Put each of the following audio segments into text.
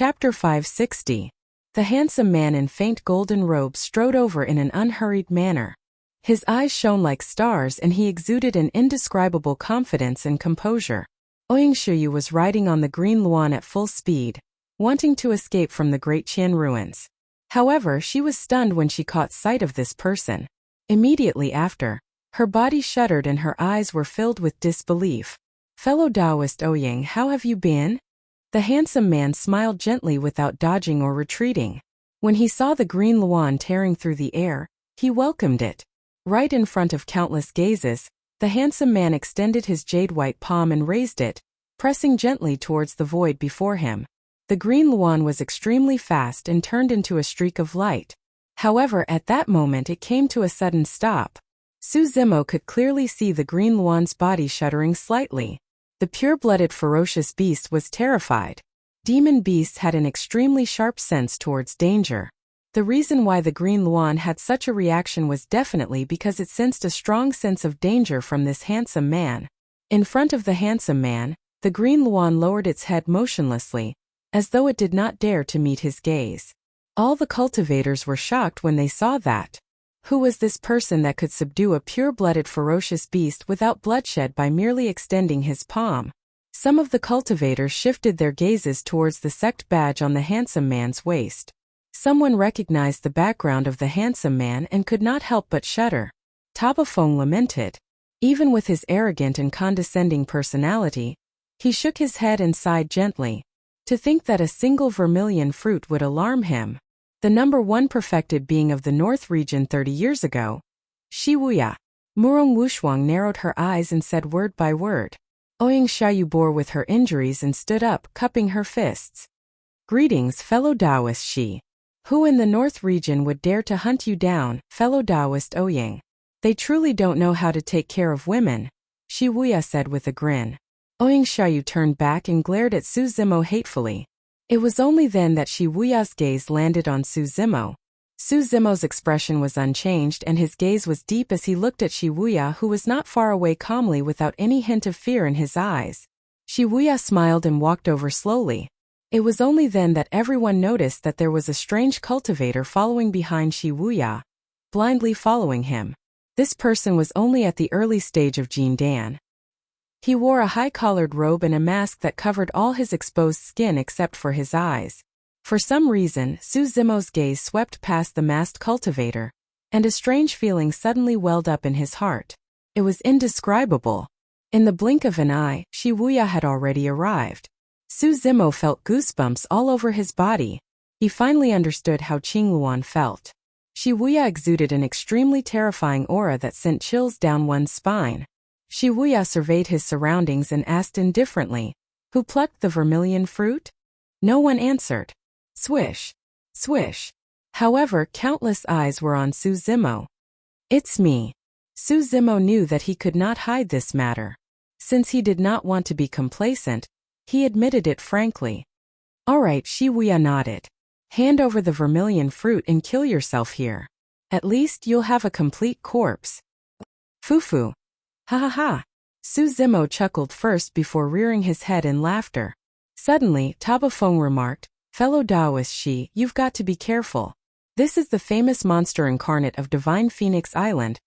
Chapter 560. The handsome man in faint golden robes strode over in an unhurried manner. His eyes shone like stars and he exuded an indescribable confidence and composure. Wuxia was riding on the green Luan at full speed, wanting to escape from the great Qian ruins. However, she was stunned when she caught sight of this person. Immediately after, her body shuddered and her eyes were filled with disbelief. "Fellow Taoist Ouyang, how have you been?" The handsome man smiled gently without dodging or retreating. When he saw the green Luan tearing through the air, he welcomed it. Right in front of countless gazes, the handsome man extended his jade-white palm and raised it, pressing gently towards the void before him. The green Luan was extremely fast and turned into a streak of light. However, at that moment it came to a sudden stop. Su Zimo could clearly see the green Luan's body shuddering slightly. The pure-blooded ferocious beast was terrified. Demon beasts had an extremely sharp sense towards danger. The reason why the green Luan had such a reaction was definitely because it sensed a strong sense of danger from this handsome man. In front of the handsome man, the green Luan lowered its head motionlessly, as though it did not dare to meet his gaze. All the cultivators were shocked when they saw that. Who was this person that could subdue a pure-blooded ferocious beast without bloodshed by merely extending his palm? Some of the cultivators shifted their gazes towards the sect badge on the handsome man's waist. Someone recognized the background of the handsome man and could not help but shudder. Taba Feng lamented. Even with his arrogant and condescending personality, he shook his head and sighed gently. To think that a single vermilion fruit would alarm him. The number one perfected being of the North region 30 years ago. Wuxia. Murong Wushuang narrowed her eyes and said word by word. Wuxia bore with her injuries and stood up, cupping her fists. "Greetings, fellow Taoist Shi. Who in the North region would dare to hunt you down, fellow Taoist Ouyang? They truly don't know how to take care of women," Wuxia said with a grin. Wuxia turned back and glared at Su Zimo hatefully. It was only then that Wuxia's gaze landed on Su Zimo. Su Zimo's expression was unchanged and his gaze was deep as he looked at Wuxia, who was not far away calmly without any hint of fear in his eyes. Wuxia smiled and walked over slowly. It was only then that everyone noticed that there was a strange cultivator following behind Wuxia, blindly following him. This person was only at the early stage of Jin Dan. He wore a high-collared robe and a mask that covered all his exposed skin except for his eyes. For some reason, Su Zimo's gaze swept past the masked cultivator, and a strange feeling suddenly welled up in his heart. It was indescribable. In the blink of an eye, Wuxia had already arrived. Su Zimo felt goosebumps all over his body. He finally understood how Qingluan felt. Wuxia exuded an extremely terrifying aura that sent chills down one's spine. Wuxia surveyed his surroundings and asked indifferently, "Who plucked the vermilion fruit?" No one answered. Swish. Swish. However, countless eyes were on Su Zimo. "It's me." Su Zimo knew that he could not hide this matter. Since he did not want to be complacent, he admitted it frankly. "All right," Wuxia nodded. "Hand over the vermilion fruit and kill yourself here. At least you'll have a complete corpse." "Fufu. Ha ha ha." Su Zimo chuckled first before rearing his head in laughter. Suddenly, Taba Feng remarked, "Fellow Taoist Shi, you've got to be careful. This is the famous monster incarnate of Divine Phoenix Island,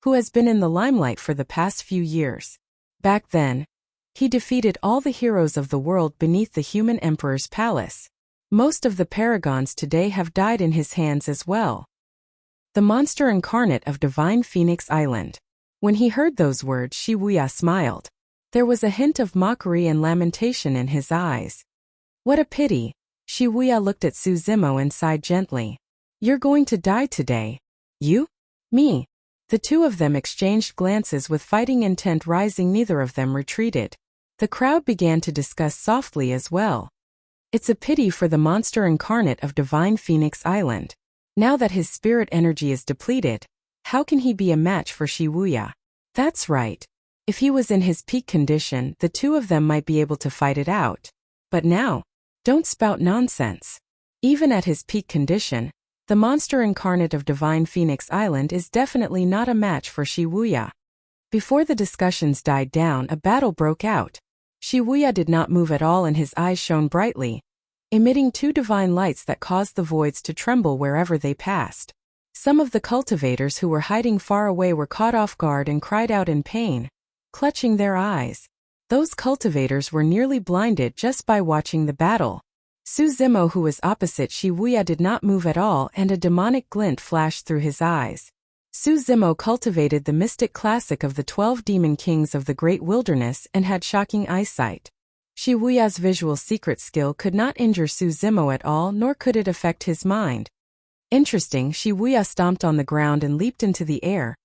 who has been in the limelight for the past few years. Back then, he defeated all the heroes of the world beneath the human emperor's palace. Most of the paragons today have died in his hands as well. The monster incarnate of Divine Phoenix Island." When he heard those words, Wuxia smiled. There was a hint of mockery and lamentation in his eyes. "What a pity." Wuxia looked at Su Zimo and sighed gently. "You're going to die today." "You?" "Me." The two of them exchanged glances with fighting intent rising. Neither of them retreated. The crowd began to discuss softly as well. "It's a pity for the monster incarnate of Divine Phoenix Island. Now that his spirit energy is depleted, how can he be a match for Wuxia?" "That's right. If he was in his peak condition, the two of them might be able to fight it out. But now, don't spout nonsense. Even at his peak condition, the monster incarnate of Divine Phoenix Island is definitely not a match for Wuxia." Before the discussions died down, a battle broke out. Wuxia did not move at all and his eyes shone brightly. emitting two divine lights that caused the voids to tremble wherever they passed. Some of the cultivators who were hiding far away were caught off guard and cried out in pain, clutching their eyes. Those cultivators were nearly blinded just by watching the battle. Su Zimo, who was opposite Shi Wuya, did not move at all, and a demonic glint flashed through his eyes. Su Zimo cultivated the mystic classic of the 12 demon kings of the great wilderness and had shocking eyesight. Shi Wuya's visual secret skill could not injure Su Zimo at all, nor could it affect his mind. Interesting, Shi Wuya stomped on the ground and leaped into the air,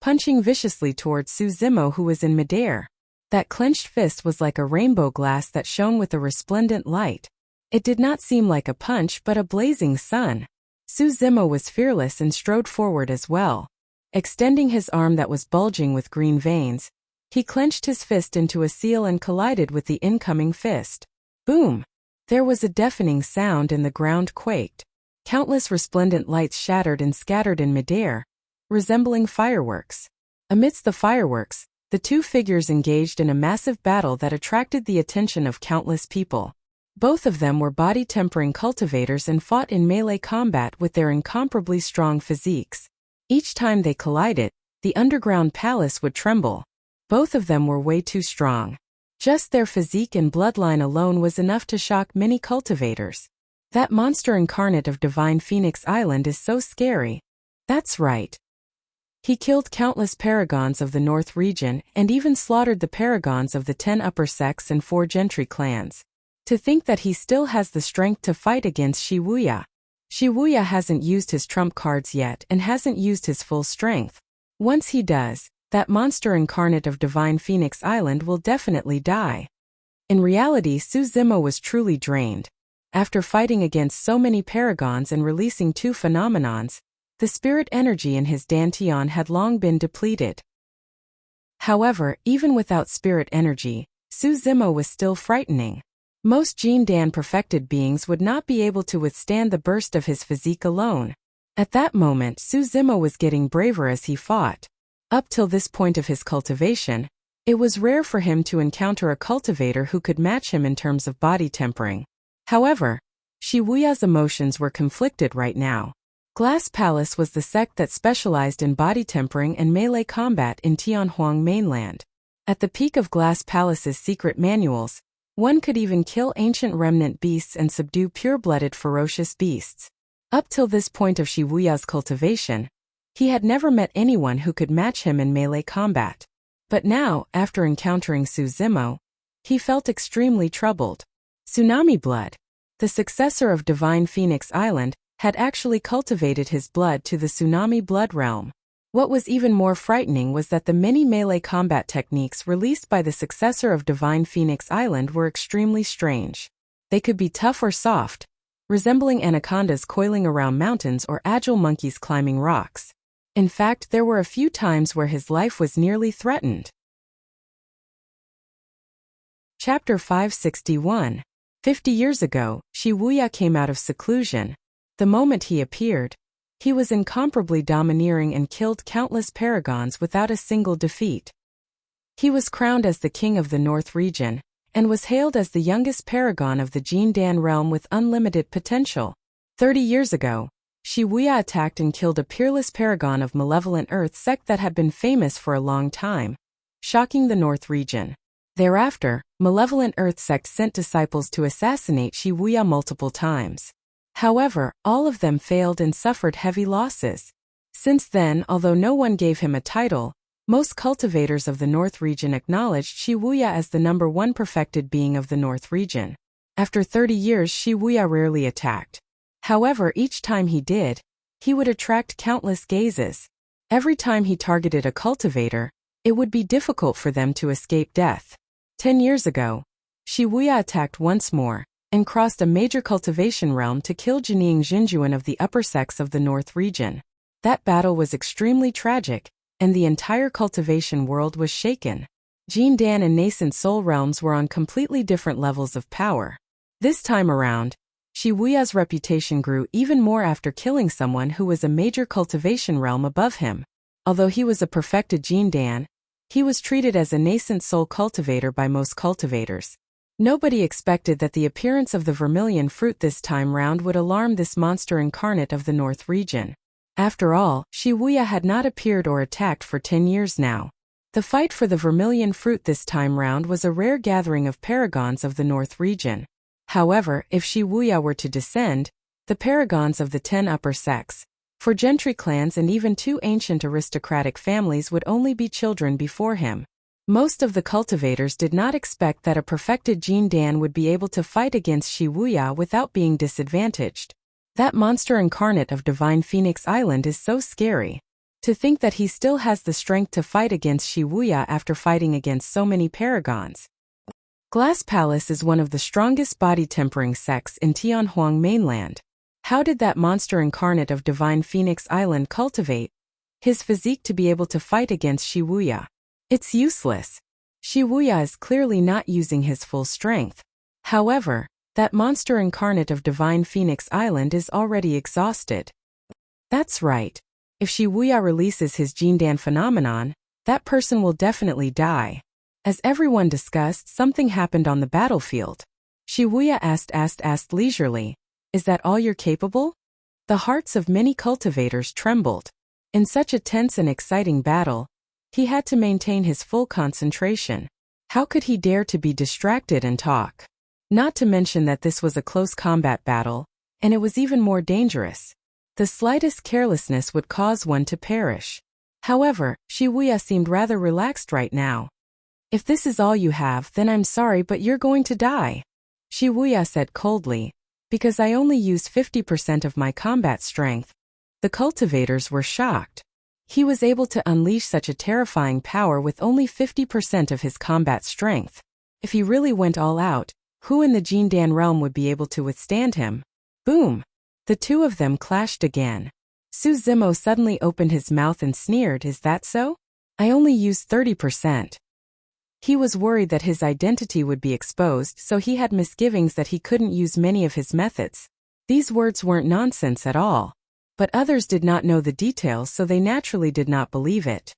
punching viciously towards Su Zimo, who was in midair. That clenched fist was like a rainbow glass that shone with a resplendent light. It did not seem like a punch but a blazing sun. Su Zimo was fearless and strode forward as well. Extending his arm that was bulging with green veins, he clenched his fist into a seal and collided with the incoming fist. Boom! There was a deafening sound and the ground quaked. Countless resplendent lights shattered and scattered in midair, resembling fireworks. Amidst the fireworks, the two figures engaged in a massive battle that attracted the attention of countless people. Both of them were body-tempering cultivators and fought in melee combat with their incomparably strong physiques. Each time they collided, the underground palace would tremble. Both of them were way too strong. Just their physique and bloodline alone was enough to shock many cultivators. That monster incarnate of Divine Phoenix Island is so scary. That's right. He killed countless paragons of the North region and even slaughtered the paragons of the 10 upper sects and 4 gentry clans. To think that he still has the strength to fight against Shi Wuya. Shi Wuya hasn't used his trump cards yet and hasn't used his full strength. Once he does, that monster incarnate of Divine Phoenix Island will definitely die. In reality, Su Zimo was truly drained. After fighting against so many paragons and releasing 2 phenomenons, the spirit energy in his dantian had long been depleted. However, even without spirit energy, Su Zimo was still frightening. Most Jin Dan perfected beings would not be able to withstand the burst of his physique alone. At that moment, Su Zimo was getting braver as he fought. Up till this point of his cultivation, it was rare for him to encounter a cultivator who could match him in terms of body tempering. However, Shi Wuya's emotions were conflicted right now. Glass Palace was the sect that specialized in body tempering and melee combat in Tianhuang mainland. At the peak of Glass Palace's secret manuals, one could even kill ancient remnant beasts and subdue pure-blooded ferocious beasts. Up till this point of Shi Wuya's cultivation, he had never met anyone who could match him in melee combat. But now, after encountering Su Zimo, he felt extremely troubled. Tsunami blood. The successor of Divine Phoenix Island had actually cultivated his blood to the tsunami blood realm. What was even more frightening was that the many melee combat techniques released by the successor of Divine Phoenix Island were extremely strange. They could be tough or soft, resembling anacondas coiling around mountains or agile monkeys climbing rocks. In fact, there were a few times where his life was nearly threatened. Chapter 561. 50 years ago, Shi Wuya came out of seclusion. The moment he appeared, he was incomparably domineering and killed countless paragons without a single defeat. He was crowned as the king of the North region, and was hailed as the youngest paragon of the Jin Dan realm with unlimited potential. 30 years ago, Shi Wuya attacked and killed a peerless paragon of malevolent earth sect that had been famous for a long time, shocking the North region. Thereafter, malevolent earth sect sent disciples to assassinate Shi Wuya multiple times. However, all of them failed and suffered heavy losses. Since then, although no one gave him a title, most cultivators of the North region acknowledged Shi Wuya as the #1 perfected being of the North region. After 30 years, Shi Wuya rarely attacked. However, each time he did, he would attract countless gazes. Every time he targeted a cultivator, it would be difficult for them to escape death. 10 years ago, Shi Wuya attacked once more, and crossed a major cultivation realm to kill Jining Jinjuan of the upper sects of the North region. That battle was extremely tragic, and the entire cultivation world was shaken. Jin Dan and nascent soul realms were on completely different levels of power. This time around, Shi Wuya's reputation grew even more after killing someone who was a major cultivation realm above him. Although he was a perfected Jin Dan, he was treated as a nascent soul cultivator by most cultivators. Nobody expected that the appearance of the vermilion fruit this time round would alarm this monster incarnate of the North region. After all, Wuxia had not appeared or attacked for 10 years now. The fight for the vermilion fruit this time round was a rare gathering of paragons of the North region. However, if Wuxia were to descend, the paragons of the 10 upper sects, for gentry clans and even 2 ancient aristocratic families would only be children before him. Most of the cultivators did not expect that a perfected Jin Dan would be able to fight against Wuxia without being disadvantaged. That monster incarnate of Divine Phoenix Island is so scary. To think that he still has the strength to fight against Wuxia after fighting against so many paragons. Glass Palace is one of the strongest body-tempering sects in Tianhuang mainland. How did that monster incarnate of Divine Phoenix Island cultivate his physique to be able to fight against Wuxia? It's useless. Wuxia is clearly not using his full strength. However, that monster incarnate of Divine Phoenix Island is already exhausted. That's right. If Wuxia releases his Jindan phenomenon, that person will definitely die. As everyone discussed, something happened on the battlefield. Wuxia asked leisurely, "Is that all you're capable?" The hearts of many cultivators trembled. In such a tense and exciting battle, he had to maintain his full concentration. How could he dare to be distracted and talk? Not to mention that this was a close combat battle, and it was even more dangerous. The slightest carelessness would cause one to perish. However, Wuxia seemed rather relaxed right now. "If this is all you have, then I'm sorry, but you're going to die," Wuxia said coldly, "because I only used 50% of my combat strength." The cultivators were shocked. He was able to unleash such a terrifying power with only 50% of his combat strength. If he really went all out, who in the Jindan realm would be able to withstand him? Boom! The two of them clashed again. Su Zimo suddenly opened his mouth and sneered, "Is that so? I only used 30%. He was worried that his identity would be exposed, so he had misgivings that he couldn't use many of his methods. These words weren't nonsense at all. But others did not know the details, so they naturally did not believe it.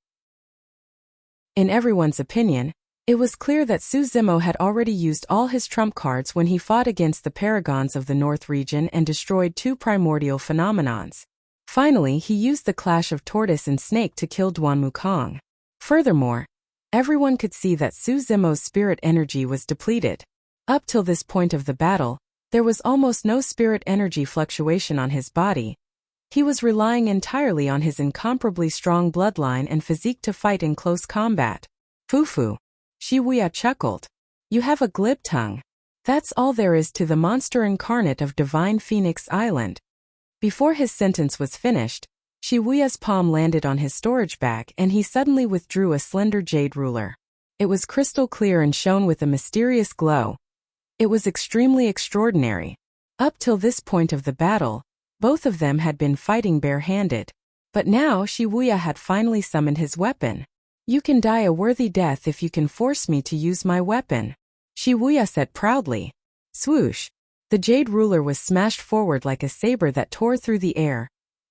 In everyone's opinion, it was clear that Su Zimo had already used all his trump cards when he fought against the paragons of the North region and destroyed 2 primordial phenomenons. Finally, he used the clash of tortoise and snake to kill Duan Wukong. Furthermore, everyone could see that Su Zimo's spirit energy was depleted. Up till this point of the battle, there was almost no spirit energy fluctuation on his body. He was relying entirely on his incomparably strong bloodline and physique to fight in close combat. Fufu. Wuxia chuckled. "You have a glib tongue. That's all there is to the monster incarnate of Divine Phoenix Island." Before his sentence was finished, Wuxia's palm landed on his storage bag and he suddenly withdrew a slender jade ruler. It was crystal clear and shone with a mysterious glow. It was extremely extraordinary. Up till this point of the battle, both of them had been fighting barehanded. But now Wuxia had finally summoned his weapon. "You can die a worthy death if you can force me to use my weapon," Wuxia said proudly. Swoosh! The jade ruler was smashed forward like a saber that tore through the air,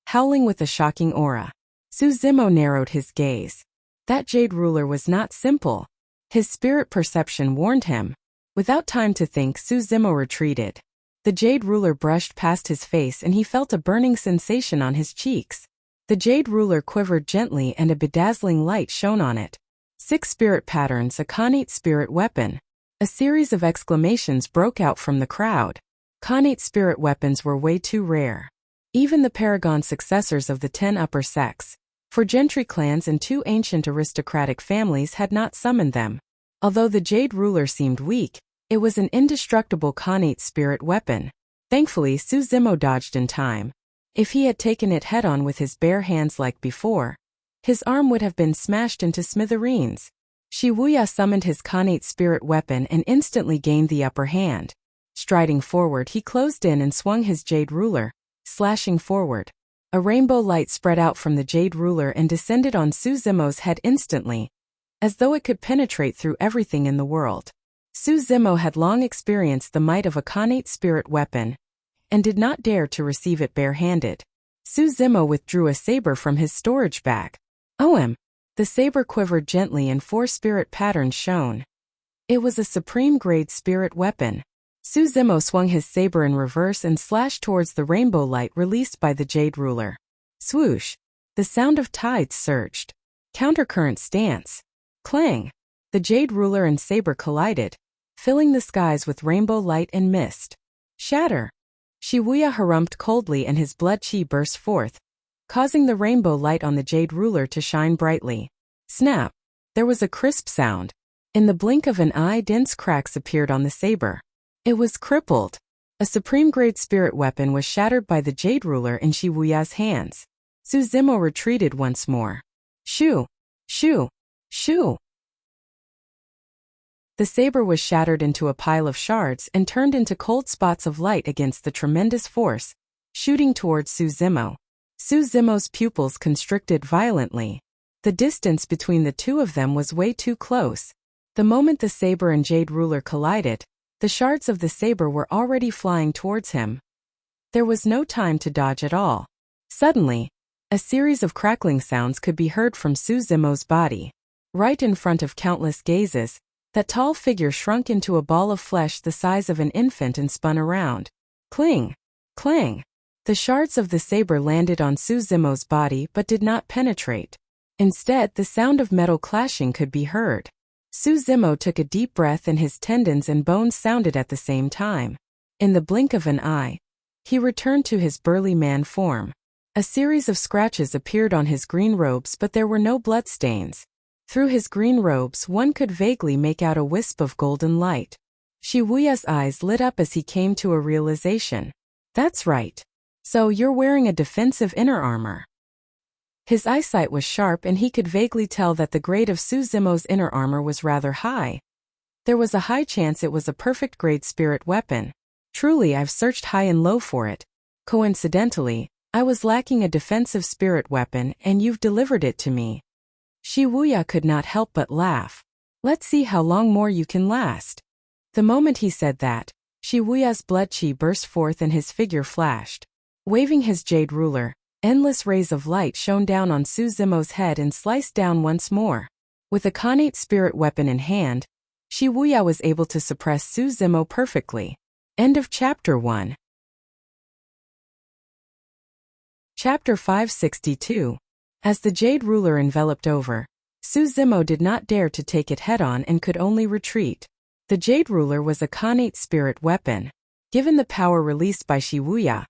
howling with a shocking aura. Su Zimo narrowed his gaze. That jade ruler was not simple. His spirit perception warned him. Without time to think, Su Zimo retreated. The jade ruler brushed past his face and he felt a burning sensation on his cheeks. The jade ruler quivered gently and a bedazzling light shone on it. 6 spirit patterns, a Khanate spirit weapon. A series of exclamations broke out from the crowd. Khanate spirit weapons were way too rare. Even the paragon successors of the 10 upper sects, for gentry clans and 2 ancient aristocratic families, had not summoned them. Although the jade ruler seemed weak, it was an indestructible Khanate spirit weapon. Thankfully, Su Zimo dodged in time. If he had taken it head-on with his bare hands like before, his arm would have been smashed into smithereens. Wuxia summoned his Khanate spirit weapon and instantly gained the upper hand. Striding forward, he closed in and swung his jade ruler, slashing forward. A rainbow light spread out from the jade ruler and descended on Su Zimo's head instantly, as though it could penetrate through everything in the world. Su Zimo had long experienced the might of a Khanate spirit weapon, and did not dare to receive it barehanded. Su Zimo withdrew a saber from his storage bag. The saber quivered gently and 4 spirit patterns shone. It was a supreme-grade spirit weapon. Suzimo swung his saber in reverse and slashed towards the rainbow light released by the jade ruler. Swoosh! The sound of tides surged. Countercurrent stance. Clang! The jade ruler and saber collided, filling the skies with rainbow light and mist. Shatter! Shibuya harumphed coldly and his blood chi burst forth, causing the rainbow light on the jade ruler to shine brightly. Snap! There was a crisp sound. In the blink of an eye, dense cracks appeared on the saber. It was crippled. A supreme-grade spirit weapon was shattered by the jade ruler in Shibuya's hands. Suzimo retreated once more. Shoo! Shoo! Shoo! The saber was shattered into a pile of shards and turned into cold spots of light against the tremendous force, shooting towards Suzimo. Suzimo's pupils constricted violently. The distance between the two of them was way too close. The moment the saber and jade ruler collided, the shards of the saber were already flying towards him. There was no time to dodge at all. Suddenly, a series of crackling sounds could be heard from Suzimo's body. Right in front of countless gazes, that tall figure shrunk into a ball of flesh the size of an infant and spun around. Cling! Clang! The shards of the saber landed on Suzimo's body but did not penetrate. Instead, the sound of metal clashing could be heard. Suzimo took a deep breath and his tendons and bones sounded at the same time. In the blink of an eye, he returned to his burly man form. A series of scratches appeared on his green robes but there were no bloodstains. Through his green robes one could vaguely make out a wisp of golden light. Shibuya's eyes lit up as he came to a realization. That's right. So you're wearing a defensive inner armor. His eyesight was sharp and he could vaguely tell that the grade of Suzimo's inner armor was rather high. There was a high chance it was a perfect grade spirit weapon. Truly, I've searched high and low for it. Coincidentally, I was lacking a defensive spirit weapon and you've delivered it to me. Shibuya could not help but laugh. Let's see how long more you can last. The moment he said that, Shibuya's blood chi burst forth and his figure flashed. Waving his jade ruler, endless rays of light shone down on Suzimo's head and sliced down once more. With a connate spirit weapon in hand, Shibuya was able to suppress Suzimo perfectly. End of Chapter 1. Chapter 562. As the jade ruler enveloped over, Suzimo did not dare to take it head-on and could only retreat. The jade ruler was a connate spirit weapon. Given the power released by Shibuya,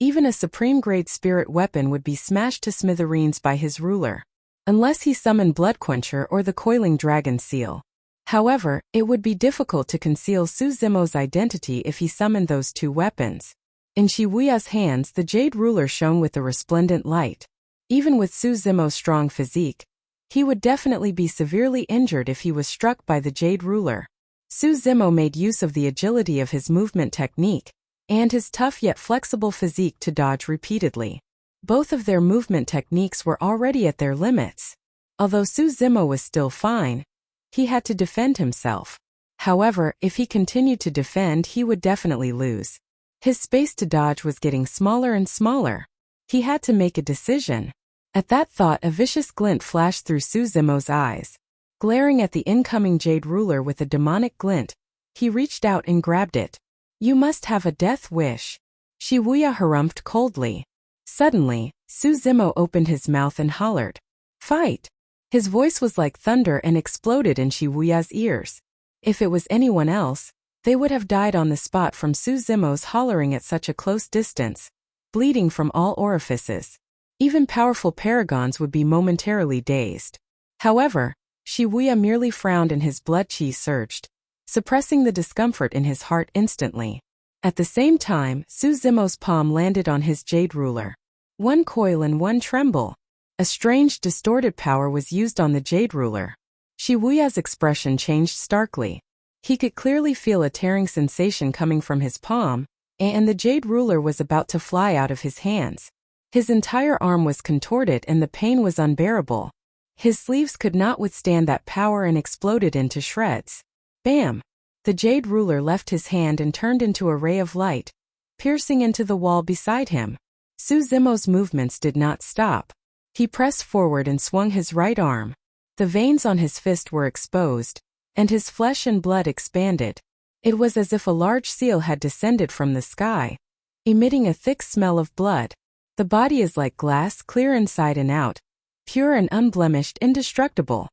even a supreme-grade spirit weapon would be smashed to smithereens by his ruler, unless he summoned Bloodquencher or the coiling dragon seal. However, it would be difficult to conceal Suzimo's identity if he summoned those two weapons. In Shibuya's hands, the jade ruler shone with a resplendent light. Even with Suzimo's strong physique, he would definitely be severely injured if he was struck by the jade ruler. Suzimo made use of the agility of his movement technique and his tough yet flexible physique to dodge repeatedly. Both of their movement techniques were already at their limits. Although Suzimo was still fine, he had to defend himself. However, if he continued to defend, he would definitely lose. His space to dodge was getting smaller and smaller. He had to make a decision. At that thought, a vicious glint flashed through Suzimo's eyes. Glaring at the incoming jade ruler with a demonic glint, he reached out and grabbed it. You must have a death wish. Shibuya harumphed coldly. Suddenly, Suzimo opened his mouth and hollered, "Fight!" His voice was like thunder and exploded in Shibuya's ears. If it was anyone else, they would have died on the spot from Suzimo's hollering at such a close distance, bleeding from all orifices. Even powerful paragons would be momentarily dazed. However, Shibuya merely frowned and his blood chi surged, suppressing the discomfort in his heart instantly. At the same time, Suzimo's palm landed on his jade ruler. One coil and one tremble. A strange, distorted power was used on the jade ruler. Shibuya's expression changed starkly. He could clearly feel a tearing sensation coming from his palm, and the jade ruler was about to fly out of his hands. His entire arm was contorted and the pain was unbearable. His sleeves could not withstand that power and exploded into shreds. Bam! The jade ruler left his hand and turned into a ray of light, piercing into the wall beside him. Suzimo's movements did not stop. He pressed forward and swung his right arm. The veins on his fist were exposed, and his flesh and blood expanded. It was as if a large seal had descended from the sky, emitting a thick smell of blood. The body is like glass, clear inside and out, pure and unblemished, indestructible.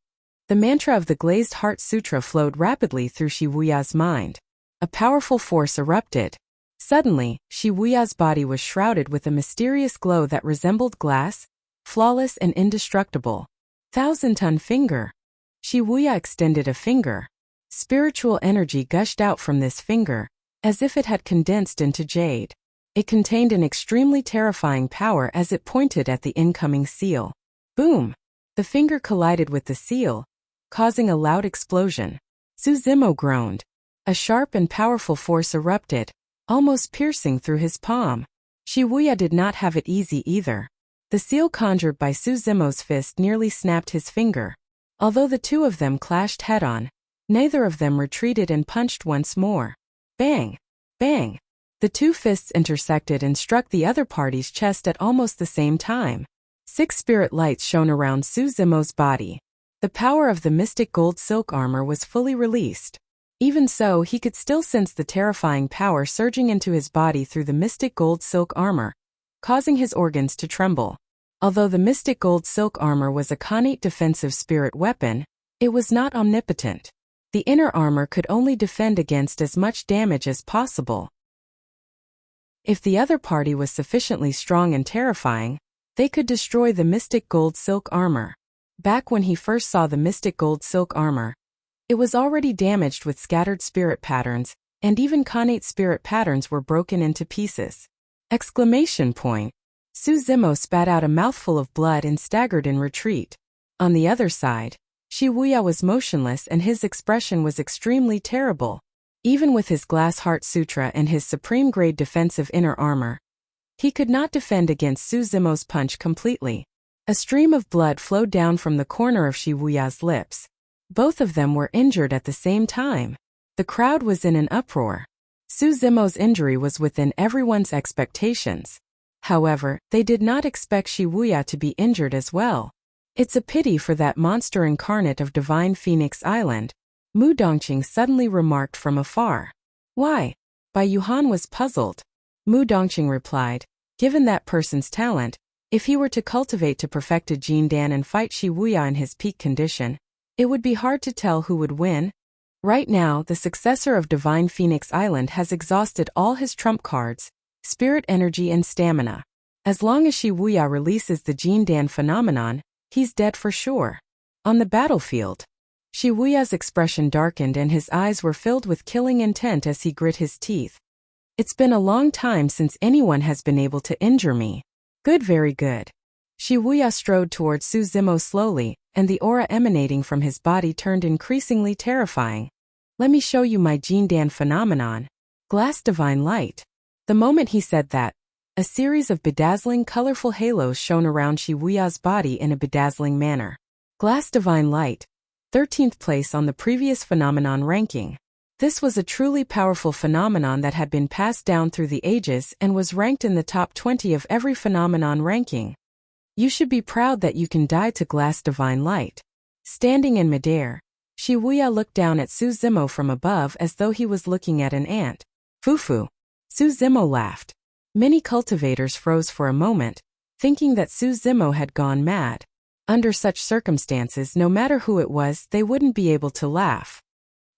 The mantra of the Glazed Heart Sutra flowed rapidly through Shi Wuya's mind. A powerful force erupted. Suddenly, Shi Wuya's body was shrouded with a mysterious glow that resembled glass, flawless and indestructible. Thousand-ton finger. Shi Wuya extended a finger. Spiritual energy gushed out from this finger, as if it had condensed into jade. It contained an extremely terrifying power as it pointed at the incoming seal. Boom! The finger collided with the seal, causing a loud explosion. Su Zimo groaned. A sharp and powerful force erupted, almost piercing through his palm. Shi Wuya did not have it easy either. The seal conjured by Su Zimo's fist nearly snapped his finger. Although the two of them clashed head-on, neither of them retreated and punched once more. Bang! Bang! The two fists intersected and struck the other party's chest at almost the same time. 6 spirit lights shone around Su Zimo's body. The power of the mystic gold silk armor was fully released. Even so, he could still sense the terrifying power surging into his body through the mystic gold silk armor, causing his organs to tremble. Although the mystic gold silk armor was a connate defensive spirit weapon, it was not omnipotent. The inner armor could only defend against as much damage as possible. If the other party was sufficiently strong and terrifying, they could destroy the mystic gold silk armor. Back when he first saw the mystic gold silk armor, it was already damaged with scattered spirit patterns, and even connate spirit patterns were broken into pieces. Exclamation point! Su Zimo spat out a mouthful of blood and staggered in retreat. On the other side, Shi Wuya was motionless and his expression was extremely terrible. Even with his Glass Heart Sutra and his supreme-grade defensive inner armor, he could not defend against Su Zimo's punch completely. A stream of blood flowed down from the corner of Shi Wuya's lips. Both of them were injured at the same time. The crowd was in an uproar. Su Zimo's injury was within everyone's expectations. However, they did not expect Shi Wuya to be injured as well. It's a pity for that monster incarnate of Divine Phoenix Island, Mu Dongqing suddenly remarked from afar. Why? Bai Yuhan was puzzled. Mu Dongqing replied, given that person's talent, if he were to cultivate to perfect a Jin Dan and fight Shi Wuya in his peak condition, it would be hard to tell who would win. Right now, the successor of Divine Phoenix Island has exhausted all his trump cards, spirit energy and stamina. As long as Shi Wuya releases the Jin Dan phenomenon, he's dead for sure. On the battlefield, Shi Wuya's expression darkened and his eyes were filled with killing intent as he grit his teeth. It's been a long time since anyone has been able to injure me. Good, very good. Shi Wuya strode towards Su Zimo slowly, and the aura emanating from his body turned increasingly terrifying. Let me show you my Jin Dan phenomenon. Glass Divine Light. The moment he said that, a series of bedazzling colorful halos shone around Shi Wuya's body in a bedazzling manner. Glass Divine Light. 13th place on the previous phenomenon ranking. This was a truly powerful phenomenon that had been passed down through the ages and was ranked in the top 20 of every phenomenon ranking. You should be proud that you can die to Glass Divine Light. Standing in midair, Shi Wuya looked down at Su Zimo from above as though he was looking at an ant. Fufu. Su Zimo laughed. Many cultivators froze for a moment, thinking that Su Zimo had gone mad. Under such circumstances, no matter who it was, they wouldn't be able to laugh.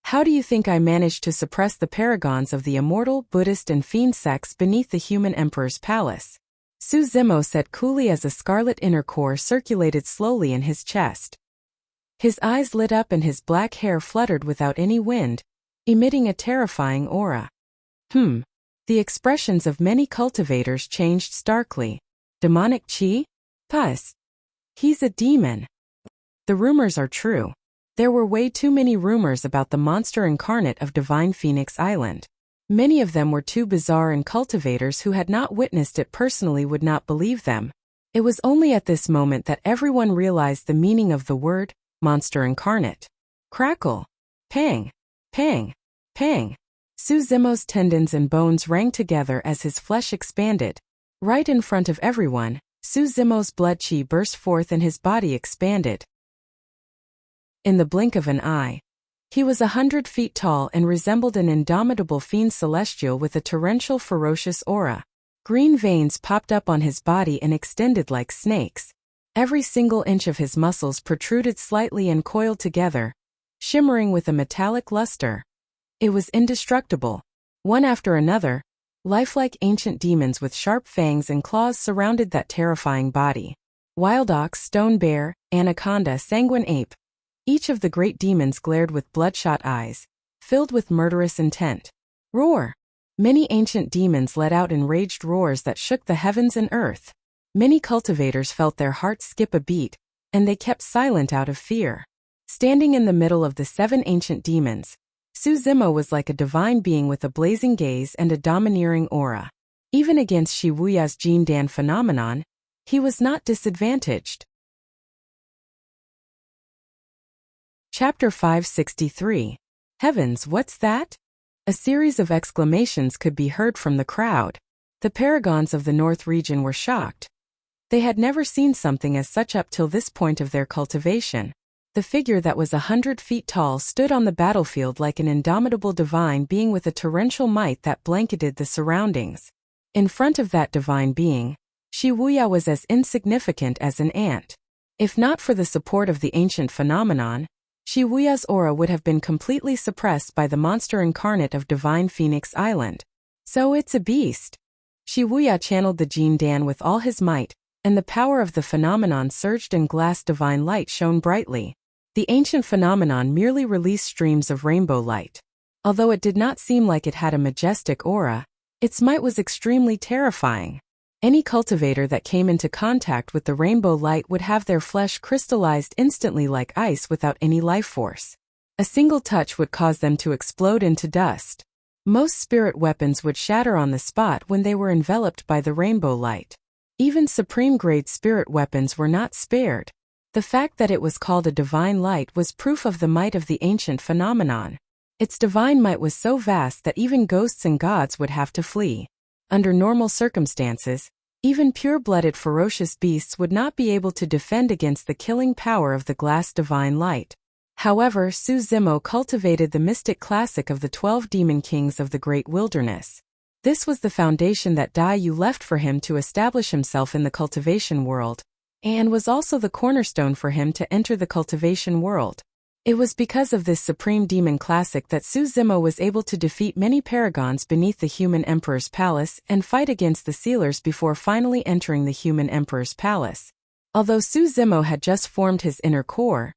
How do you think I managed to suppress the paragons of the immortal, Buddhist and fiend sects beneath the human emperor's palace? Su Zimo said coolly as a scarlet inner core circulated slowly in his chest. His eyes lit up and his black hair fluttered without any wind, emitting a terrifying aura. The expressions of many cultivators changed starkly. Demonic chi? Pus. He's a demon. The rumors are true. There were way too many rumors about the monster incarnate of Divine Phoenix Island. Many of them were too bizarre and cultivators who had not witnessed it personally would not believe them. It was only at this moment that everyone realized the meaning of the word, monster incarnate. Crackle. Pang. Pang. Pang. Su Zimo's tendons and bones rang together as his flesh expanded. Right in front of everyone, Su Zimo's blood chi burst forth and his body expanded. In the blink of an eye, He was 100 feet tall and resembled an indomitable fiend celestial with a torrential ferocious aura. Green veins popped up on his body and extended like snakes. Every single inch of his muscles protruded slightly and coiled together, shimmering with a metallic luster. It was indestructible. One after another, lifelike ancient demons with sharp fangs and claws surrounded that terrifying body. Wild ox, stone bear, anaconda, sanguine ape. Each of the great demons glared with bloodshot eyes, filled with murderous intent. Roar! Many ancient demons let out enraged roars that shook the heavens and earth. Many cultivators felt their hearts skip a beat, and they kept silent out of fear. Standing in the middle of the 7 ancient demons, Su Zimo was like a divine being with a blazing gaze and a domineering aura. Even against Shi Wuya's Jin Dan phenomenon, he was not disadvantaged. Chapter 563. Heavens, what's that? A series of exclamations could be heard from the crowd. The paragons of the North region were shocked. They had never seen something as such up till this point of their cultivation. The figure that was 100 feet tall stood on the battlefield like an indomitable divine being with a torrential might that blanketed the surroundings. In front of that divine being, Shi Wuya was as insignificant as an ant. If not for the support of the ancient phenomenon, Shi Wuya's aura would have been completely suppressed by the monster incarnate of Divine Phoenix Island. So it's a beast. Shi Wuya channeled the Jin Dan with all his might, and the power of the phenomenon surged and glass divine light shone brightly. The ancient phenomenon merely released streams of rainbow light. Although it did not seem like it had a majestic aura, its might was extremely terrifying. Any cultivator that came into contact with the rainbow light would have their flesh crystallized instantly like ice without any life force. A single touch would cause them to explode into dust. Most spirit weapons would shatter on the spot when they were enveloped by the rainbow light. Even supreme-grade spirit weapons were not spared. The fact that it was called a divine light was proof of the might of the ancient phenomenon. Its divine might was so vast that even ghosts and gods would have to flee. Under normal circumstances, even pure-blooded ferocious beasts would not be able to defend against the killing power of the glass divine light. However, Su Zimo cultivated the mystic classic of the 12 demon kings of the great wilderness. This was the foundation that Dai Yu left for him to establish himself in the cultivation world, and was also the cornerstone for him to enter the cultivation world. It was because of this supreme demon classic that Su Zimo was able to defeat many paragons beneath the human emperor's palace and fight against the sealers before finally entering the human emperor's palace. Although Su Zimo had just formed his inner core,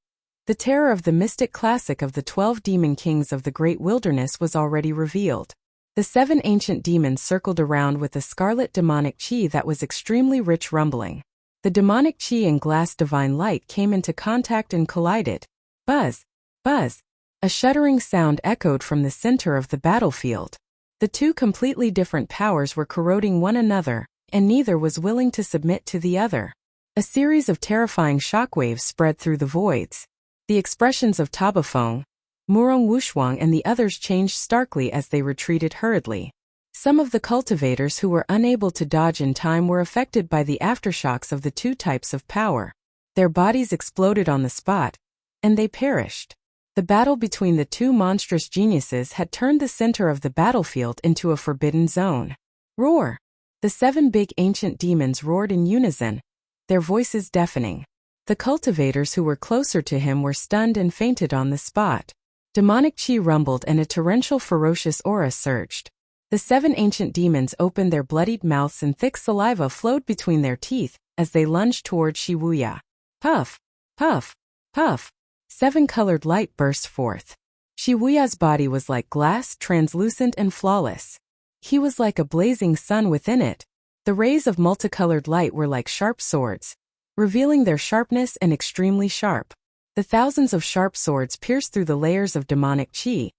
the terror of the mystic classic of the 12 demon kings of the great wilderness was already revealed. The 7 ancient demons circled around with a scarlet demonic chi that was extremely rich rumbling. The demonic chi and glass divine light came into contact and collided. Buzz! Buzz! A shuddering sound echoed from the center of the battlefield. The two completely different powers were corroding one another, and neither was willing to submit to the other. A series of terrifying shockwaves spread through the voids. The expressions of Tabafeng, Murong Wushuang and the others changed starkly as they retreated hurriedly. Some of the cultivators who were unable to dodge in time were affected by the aftershocks of the two types of power. Their bodies exploded on the spot, and they perished. The battle between the two monstrous geniuses had turned the center of the battlefield into a forbidden zone. Roar! The 7 big ancient demons roared in unison, their voices deafening. The cultivators who were closer to him were stunned and fainted on the spot. Demonic chi rumbled and a torrential ferocious aura surged. The 7 ancient demons opened their bloodied mouths and thick saliva flowed between their teeth as they lunged toward Shi Wuya. Puff! Puff! Puff! 7 colored light burst forth. Shi Wuya's body was like glass, translucent and flawless. He was like a blazing sun within it. The rays of multicolored light were like sharp swords, revealing their sharpness and extremely sharp. The thousands of sharp swords pierced through the layers of demonic chi,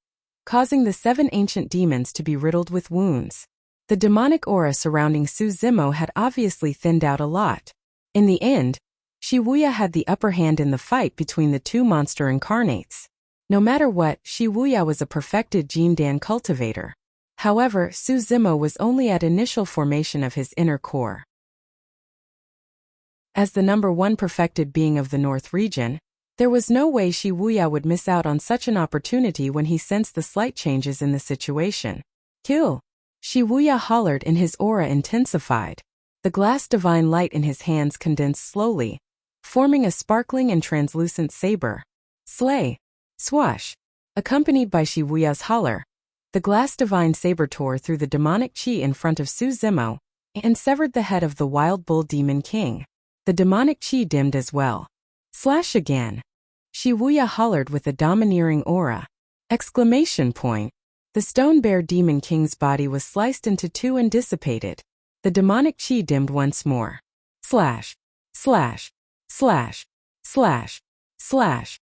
causing the 7 ancient demons to be riddled with wounds. The demonic aura surrounding Su Zimo had obviously thinned out a lot. In the end, Shi Wuya had the upper hand in the fight between the two monster incarnates. No matter what, Shi Wuya was a perfected Jin Dan cultivator. However, Su Zimo was only at initial formation of his inner core. As the #1 perfected being of the North region, There was no way Shi Wuya would miss out on such an opportunity when he sensed the slight changes in the situation. Kill! Shi Wuya hollered and his aura intensified. The glass divine light in his hands condensed slowly, forming a sparkling and translucent saber. Slay! Swash! Accompanied by Shi Wuya's holler, the glass divine saber tore through the demonic chi in front of Su Zimo and severed the head of the wild bull demon king. The demonic chi dimmed as well. Slash again! Shi Wuya hollered with a domineering aura. Exclamation point! The stone bear demon king's body was sliced into two and dissipated. The demonic chi dimmed once more. Slash! Slash! Slash! Slash! Slash!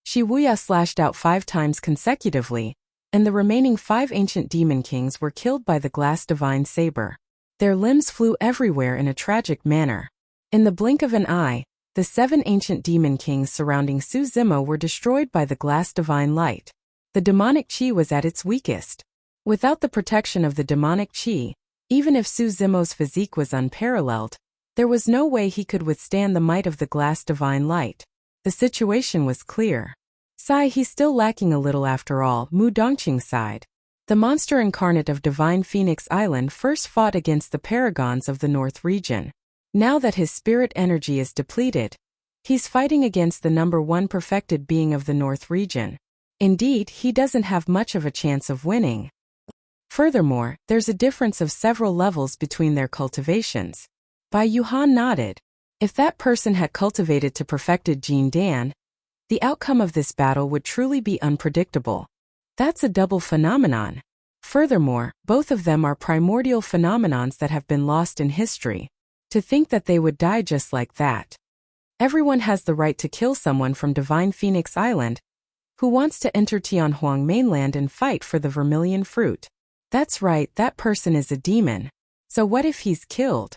Shi Wuya slashed out 5 times consecutively, and the remaining 5 ancient demon kings were killed by the glass divine saber. Their limbs flew everywhere in a tragic manner. In the blink of an eye, the 7 ancient demon kings surrounding Su Zimo were destroyed by the glass divine light. The demonic chi was at its weakest. Without the protection of the demonic chi, even if Su Zimo's physique was unparalleled, there was no way he could withstand the might of the glass divine light. The situation was clear. Sigh, he's still lacking a little after all, Mu Dongqing sighed. The monster incarnate of Divine Phoenix Island first fought against the paragons of the North region. Now that his spirit energy is depleted, he's fighting against the number 1 perfected being of the North region. Indeed, he doesn't have much of a chance of winning. Furthermore, there's a difference of several levels between their cultivations. Bai Yuhan nodded. If that person had cultivated to perfected Jin Dan, the outcome of this battle would truly be unpredictable. That's a double phenomenon. Furthermore, both of them are primordial phenomenons that have been lost in history. To think that they would die just like that. Everyone has the right to kill someone from Divine Phoenix Island who wants to enter Tianhuang mainland and fight for the vermilion fruit. That's right, that person is a demon. So what if he's killed?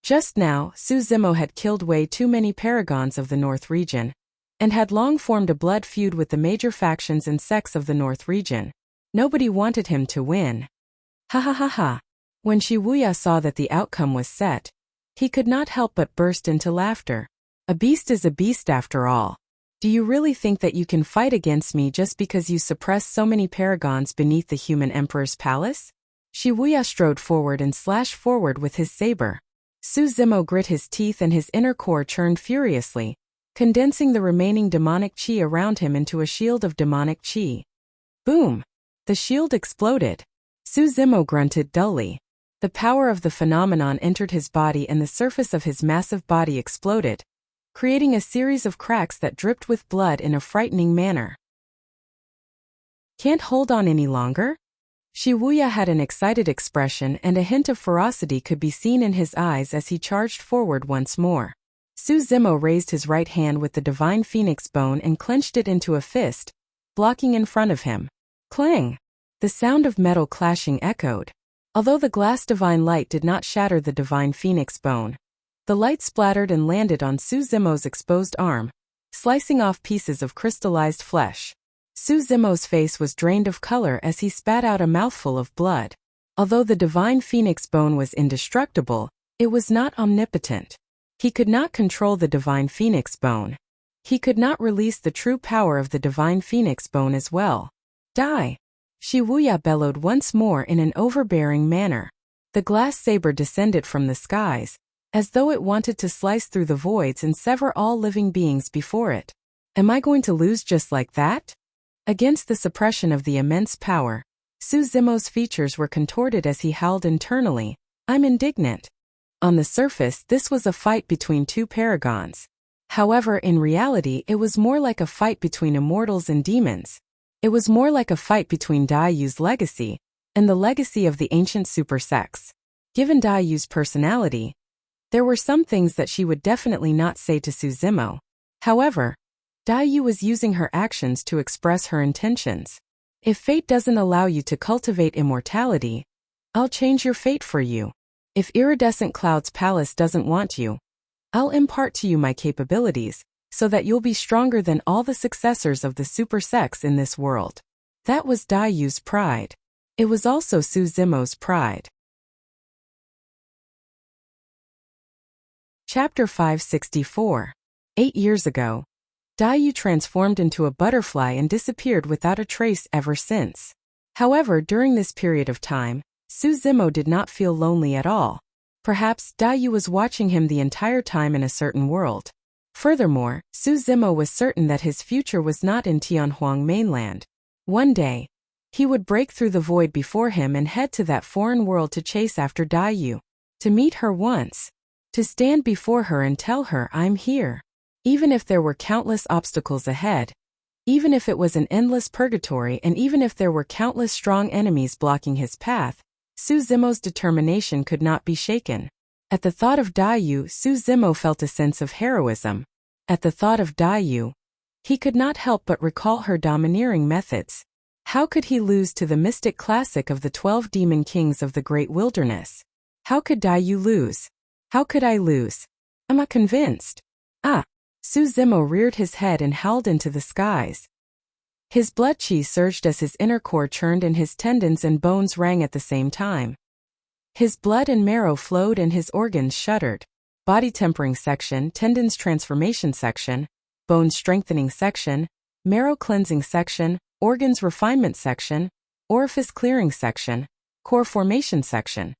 Just now, Su Zimo had killed way too many paragons of the North region, and had long formed a blood feud with the major factions and sects of the North region. Nobody wanted him to win. Ha ha ha ha. When Shi Wuya saw that the outcome was set, he could not help but burst into laughter. A beast is a beast after all. Do you really think that you can fight against me just because you suppress so many paragons beneath the human emperor's palace? Shi Wuya strode forward and slashed forward with his saber. Su Zimo grit his teeth and his inner core churned furiously, condensing the remaining demonic chi around him into a shield of demonic chi. Boom! The shield exploded. Su Zimo grunted dully. The power of the phenomenon entered his body and the surface of his massive body exploded, creating a series of cracks that dripped with blood in a frightening manner. Can't hold on any longer? Shi Wuya had an excited expression and a hint of ferocity could be seen in his eyes as he charged forward once more. Su Zimo raised his right hand with the divine phoenix bone and clenched it into a fist, blocking in front of him. Clang! The sound of metal clashing echoed. Although the glass divine light did not shatter the divine phoenix bone, the light splattered and landed on Su Zimo's exposed arm, slicing off pieces of crystallized flesh. Su Zimo's face was drained of color as he spat out a mouthful of blood. Although the divine phoenix bone was indestructible, it was not omnipotent. He could not control the divine phoenix bone. He could not release the true power of the divine phoenix bone as well. Die! Shi Wuya bellowed once more in an overbearing manner. The glass saber descended from the skies, as though it wanted to slice through the voids and sever all living beings before it. Am I going to lose just like that? Against the suppression of the immense power, Su Zimo's features were contorted as he howled internally, I'm indignant. On the surface, this was a fight between 2 paragons. However, in reality, it was more like a fight between immortals and demons. It was more like a fight between Dai Yu's legacy and the legacy of the ancient super sects. Given Dai Yu's personality, there were some things that she would definitely not say to Su Zimo. However, Dai Yu was using her actions to express her intentions. If fate doesn't allow you to cultivate immortality, I'll change your fate for you. If Iridescent Cloud's palace doesn't want you, I'll impart to you my capabilities, so that you'll be stronger than all the successors of the super sects in this world. That was Dai Yu's pride. It was also Su Zimo's pride. Chapter 564. 8 years ago. Yu transformed into a butterfly and disappeared without a trace ever since. However, during this period of time, Su Zimo did not feel lonely at all. Perhaps Yu was watching him the entire time in a certain world. Furthermore, Su Zimo was certain that his future was not in Tianhuang mainland. One day, he would break through the void before him and head to that foreign world to chase after Yu. To meet her once. To stand before her and tell her, "I'm here." Even if there were countless obstacles ahead. Even if it was an endless purgatory and even if there were countless strong enemies blocking his path, Su Zimo's determination could not be shaken. At the thought of Yu, Su Zimo felt a sense of heroism. At the thought of Yu, he could not help but recall her domineering methods. How could he lose to the mystic classic of the 12 demon kings of the great wilderness? How could Yu lose? How could I lose? I'm not convinced. Su Zimo reared his head and howled into the skies. His blood chi surged as his inner core churned and his tendons and bones rang at the same time. His blood and marrow flowed and his organs shuddered. Body tempering section, tendons transformation section, bones strengthening section, marrow cleansing section, organs refinement section, orifice clearing section, core formation section.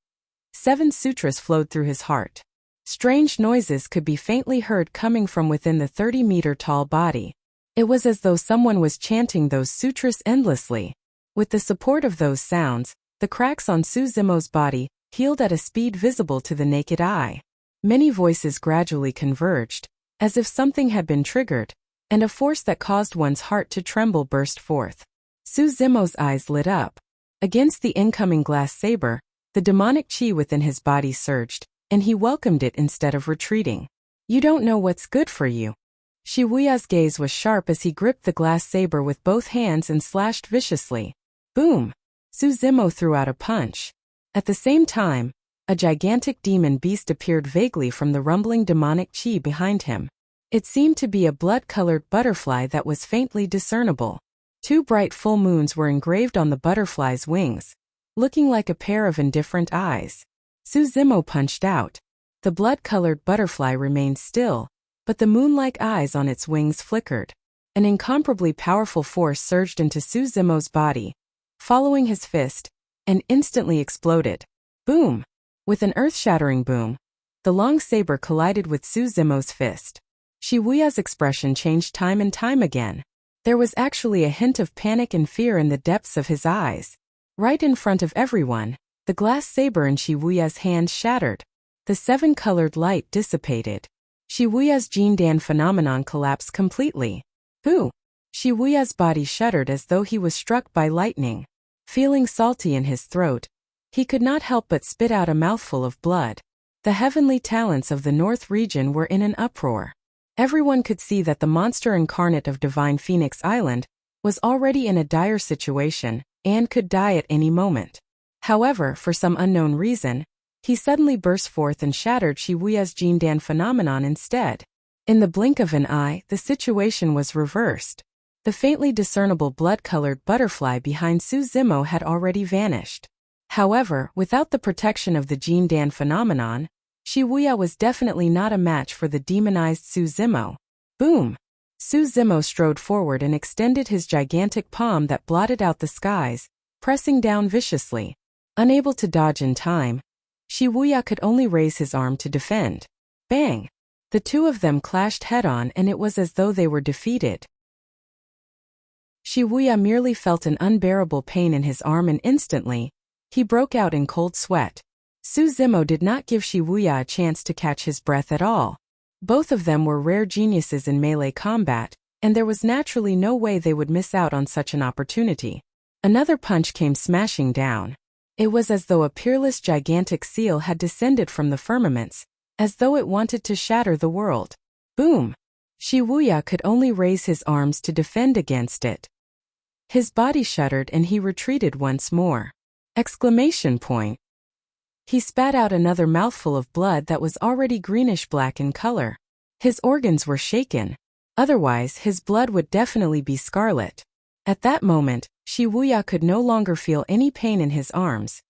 7 sutras flowed through his heart. Strange noises could be faintly heard coming from within the 30-meter-tall body. It was as though someone was chanting those sutras endlessly. With the support of those sounds, the cracks on Su Zimo's body healed at a speed visible to the naked eye. Many voices gradually converged, as if something had been triggered, and a force that caused one's heart to tremble burst forth. Su Zimo's eyes lit up. Against the incoming glass saber, the demonic chi within his body surged, and he welcomed it instead of retreating. "You don't know what's good for you." Shi Wuya's gaze was sharp as he gripped the glass saber with both hands and slashed viciously. Boom! Su Zimo threw out a punch. At the same time, a gigantic demon beast appeared vaguely from the rumbling demonic chi behind him. It seemed to be a blood-colored butterfly that was faintly discernible. 2 bright full moons were engraved on the butterfly's wings, looking like a pair of indifferent eyes. Su Zimo punched out. The blood-colored butterfly remained still, but the moon-like eyes on its wings flickered. An incomparably powerful force surged into Su Zimo's body, following his fist, and instantly exploded. Boom! With an earth-shattering boom, the long saber collided with Su Zimo's fist. Shi Wuya's expression changed time and time again. There was actually a hint of panic and fear in the depths of his eyes. Right in front of everyone, the glass saber in Shi Wuya's hand shattered. The 7-colored light dissipated. Shi Wuya's Jindan phenomenon collapsed completely. Boo! Shi Wuya's body shuddered as though he was struck by lightning. Feeling salty in his throat, he could not help but spit out a mouthful of blood. The heavenly talents of the North region were in an uproar. Everyone could see that the monster incarnate of Divine Phoenix Island was already in a dire situation and could die at any moment. However, for some unknown reason, he suddenly burst forth and shattered Shi Wuya's Jindan phenomenon instead. In the blink of an eye, the situation was reversed. The faintly discernible blood-colored butterfly behind Su Zimo had already vanished. However, without the protection of the Jindan phenomenon, Shi Wuya was definitely not a match for the demonized Su Zimo. Boom! Su Zimo strode forward and extended his gigantic palm that blotted out the skies, pressing down viciously. Unable to dodge in time, Shi Wuya could only raise his arm to defend. Bang! The two of them clashed head-on and it was as though they were defeated. Shi Wuya merely felt an unbearable pain in his arm and instantly, he broke out in cold sweat. Su Zimo did not give Shi Wuya a chance to catch his breath at all. Both of them were rare geniuses in melee combat, and there was naturally no way they would miss out on such an opportunity. Another punch came smashing down. It was as though a peerless gigantic seal had descended from the firmaments, as though it wanted to shatter the world. Boom! Shi Wuya could only raise his arms to defend against it. His body shuddered and he retreated once more. Exclamation point! He spat out another mouthful of blood that was already greenish-black in color. His organs were shaken. Otherwise, his blood would definitely be scarlet. At that moment, Shi Wuya could no longer feel any pain in his arms.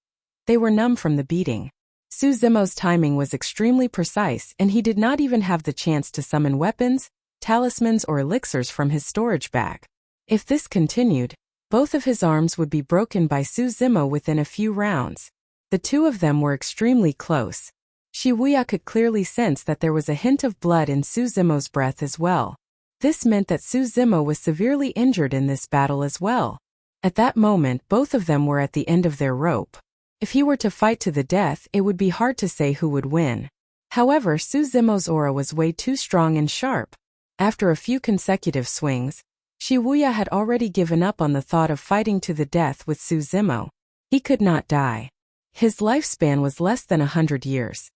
They were numb from the beating. Su Zimo's timing was extremely precise and he did not even have the chance to summon weapons, talismans or elixirs from his storage bag. If this continued, both of his arms would be broken by Su Zimo within a few rounds. The two of them were extremely close. Shi Wuya could clearly sense that there was a hint of blood in Su Zimo's breath as well. This meant that Su Zimo was severely injured in this battle as well. At that moment, both of them were at the end of their rope. If he were to fight to the death, it would be hard to say who would win. However, Su Zimo's aura was way too strong and sharp. After a few consecutive swings, Shi Wuya had already given up on the thought of fighting to the death with Su Zimo. He could not die. His lifespan was less than 100 years.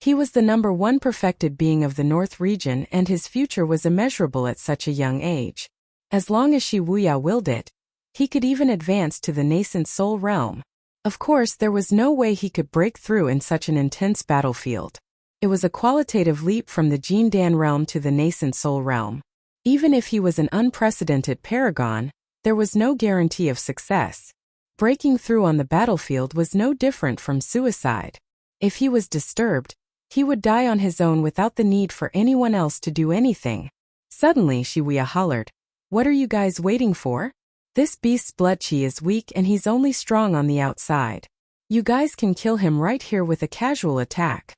He was the number one perfected being of the North region, and his future was immeasurable at such a young age. As long as Shi Wuya willed it, he could even advance to the nascent soul realm. Of course, there was no way he could break through in such an intense battlefield. It was a qualitative leap from the Jindan realm to the nascent soul realm. Even if he was an unprecedented paragon, there was no guarantee of success. Breaking through on the battlefield was no different from suicide. If he was disturbed, he would die on his own without the need for anyone else to do anything. Suddenly, Shi Wuya hollered, "What are you guys waiting for? This beast's blood chi is weak and he's only strong on the outside. You guys can kill him right here with a casual attack."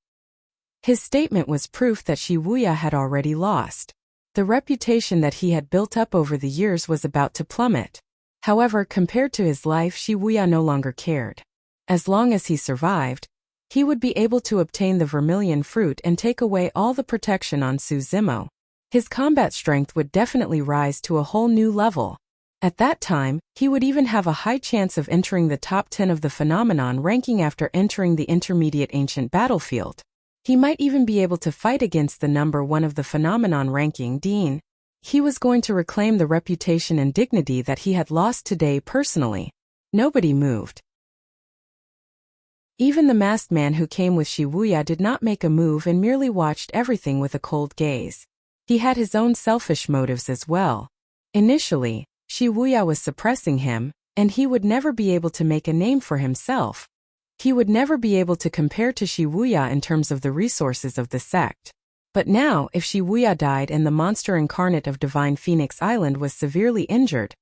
His statement was proof that Shi Wuya had already lost. The reputation that he had built up over the years was about to plummet. However, compared to his life, Shi Wuya no longer cared. As long as he survived, he would be able to obtain the vermilion fruit and take away all the protection on Su Zimo. His combat strength would definitely rise to a whole new level. At that time, he would even have a high chance of entering the top 10 of the phenomenon ranking after entering the intermediate ancient battlefield. He might even be able to fight against the number 1 of the phenomenon ranking, Dean. He was going to reclaim the reputation and dignity that he had lost today personally. Nobody moved. Even the masked man who came with Shi Wuya did not make a move and merely watched everything with a cold gaze. He had his own selfish motives as well. Initially, Shi Wuya was suppressing him, and he would never be able to make a name for himself. He would never be able to compare to Shi Wuya in terms of the resources of the sect. But now, if Shi Wuya died and the monster incarnate of Divine Phoenix Island was severely injured,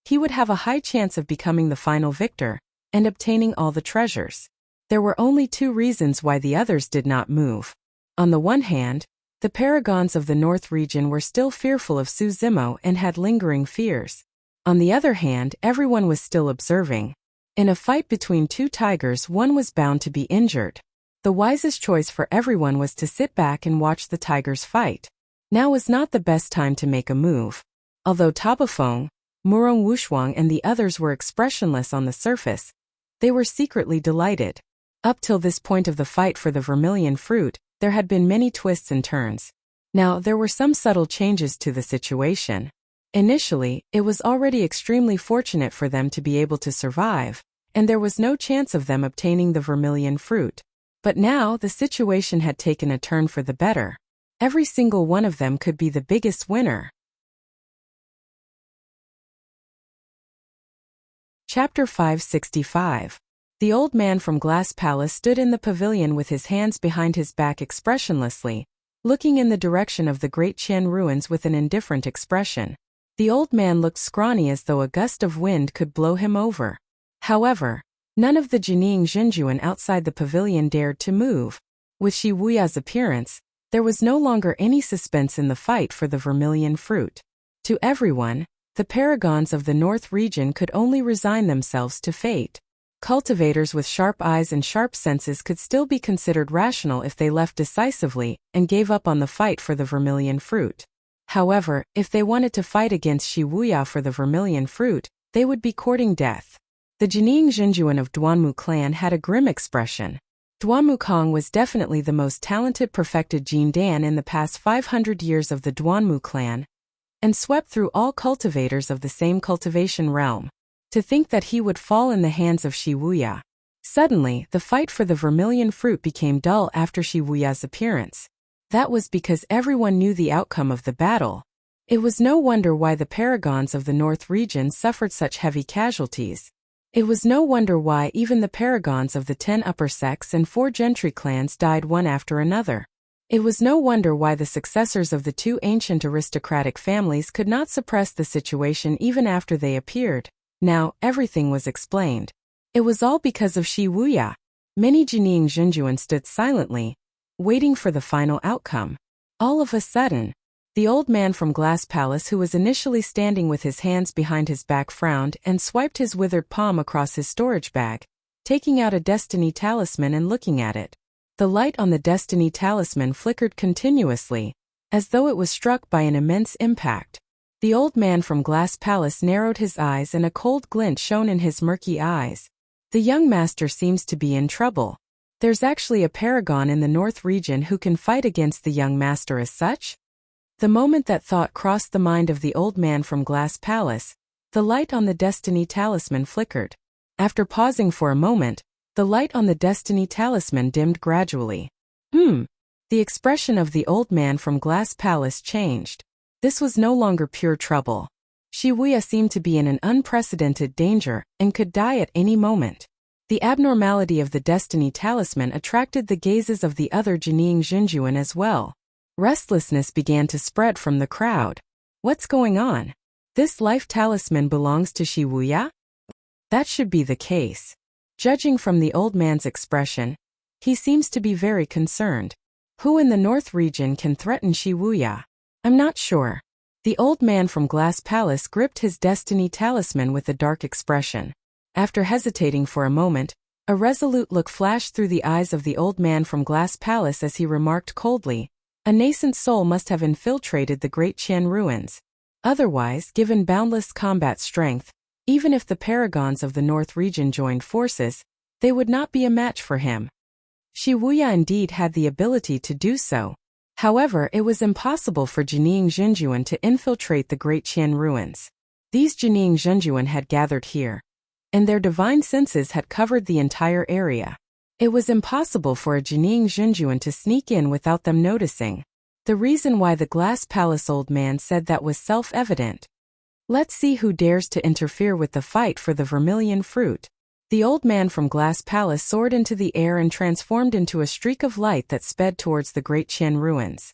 he would have a high chance of becoming the final victor and obtaining all the treasures. There were only 2 reasons why the others did not move. On the one hand, the paragons of the North region were still fearful of Su Zimo and had lingering fears. On the other hand, everyone was still observing. In a fight between 2 tigers, one was bound to be injured. The wisest choice for everyone was to sit back and watch the tigers fight. Now was not the best time to make a move. Although Tabafeng, Murong Wushuang and the others were expressionless on the surface, they were secretly delighted. Up till this point of the fight for the vermilion fruit, there had been many twists and turns. Now there were some subtle changes to the situation. Initially, it was already extremely fortunate for them to be able to survive, and there was no chance of them obtaining the vermilion fruit. But now the situation had taken a turn for the better. Every single one of them could be the biggest winner. Chapter 565. The old man from Glass Palace stood in the pavilion with his hands behind his back expressionlessly, looking in the direction of the Great Qian ruins with an indifferent expression. The old man looked scrawny as though a gust of wind could blow him over. However, none of the Jining Jinjuan outside the pavilion dared to move. With Shi Wuya's appearance, there was no longer any suspense in the fight for the vermilion fruit. To everyone, the paragons of the North region could only resign themselves to fate. Cultivators with sharp eyes and sharp senses could still be considered rational if they left decisively and gave up on the fight for the vermilion fruit. However, if they wanted to fight against Shi Wuya for the vermilion fruit, they would be courting death. The Jining Jinjuan of Duanmu clan had a grim expression. Duanmu Kong was definitely the most talented perfected Jindan in the past 500 years of the Duanmu clan, and swept through all cultivators of the same cultivation realm. To think that he would fall in the hands of Shi Wuya. Suddenly, the fight for the vermilion fruit became dull after Shi Wuya's appearance. That was because everyone knew the outcome of the battle. It was no wonder why the paragons of the North region suffered such heavy casualties. It was no wonder why even the paragons of the 10 upper sects and 4 gentry clans died one after another. It was no wonder why the successors of the two ancient aristocratic families could not suppress the situation even after they appeared. Now, everything was explained. It was all because of Shi Wuya. Many Jining Zhenjuan stood silently, waiting for the final outcome. All of a sudden, the old man from Glass Palace, who was initially standing with his hands behind his back, frowned and swiped his withered palm across his storage bag, taking out a destiny talisman and looking at it. The light on the destiny talisman flickered continuously, as though it was struck by an immense impact. The old man from Glass Palace narrowed his eyes and a cold glint shone in his murky eyes. The young master seems to be in trouble. There's actually a paragon in the North region who can fight against the young master as such? The moment that thought crossed the mind of the old man from Glass Palace, the light on the destiny talisman flickered. After pausing for a moment, the light on the destiny talisman dimmed gradually. The expression of the old man from Glass Palace changed. This was no longer pure trouble. Shi Wuya seemed to be in an unprecedented danger and could die at any moment. The abnormality of the destiny talisman attracted the gazes of the other Jining Zhenjuan as well. Restlessness began to spread from the crowd. What's going on? This life talisman belongs to Shi Wuya? That should be the case. Judging from the old man's expression, he seems to be very concerned. Who in the North region can threaten Shi Wuya? I'm not sure. The old man from Glass Palace gripped his destiny talisman with a dark expression. After hesitating for a moment, a resolute look flashed through the eyes of the old man from Glass Palace as he remarked coldly, "A nascent soul must have infiltrated the Great Qian ruins. Otherwise, given boundless combat strength, even if the paragons of the North region joined forces, they would not be a match for him." Shi Wuya indeed had the ability to do so. However, it was impossible for Jining Zhenjuan to infiltrate the Great Qian ruins. These Jining Zhenjuan had gathered here, and their divine senses had covered the entire area. It was impossible for a Jining Zhenjuan to sneak in without them noticing. The reason why the Glass Palace old man said that was self-evident. Let's see who dares to interfere with the fight for the vermilion fruit. The old man from Glass Palace soared into the air and transformed into a streak of light that sped towards the Great Qian ruins.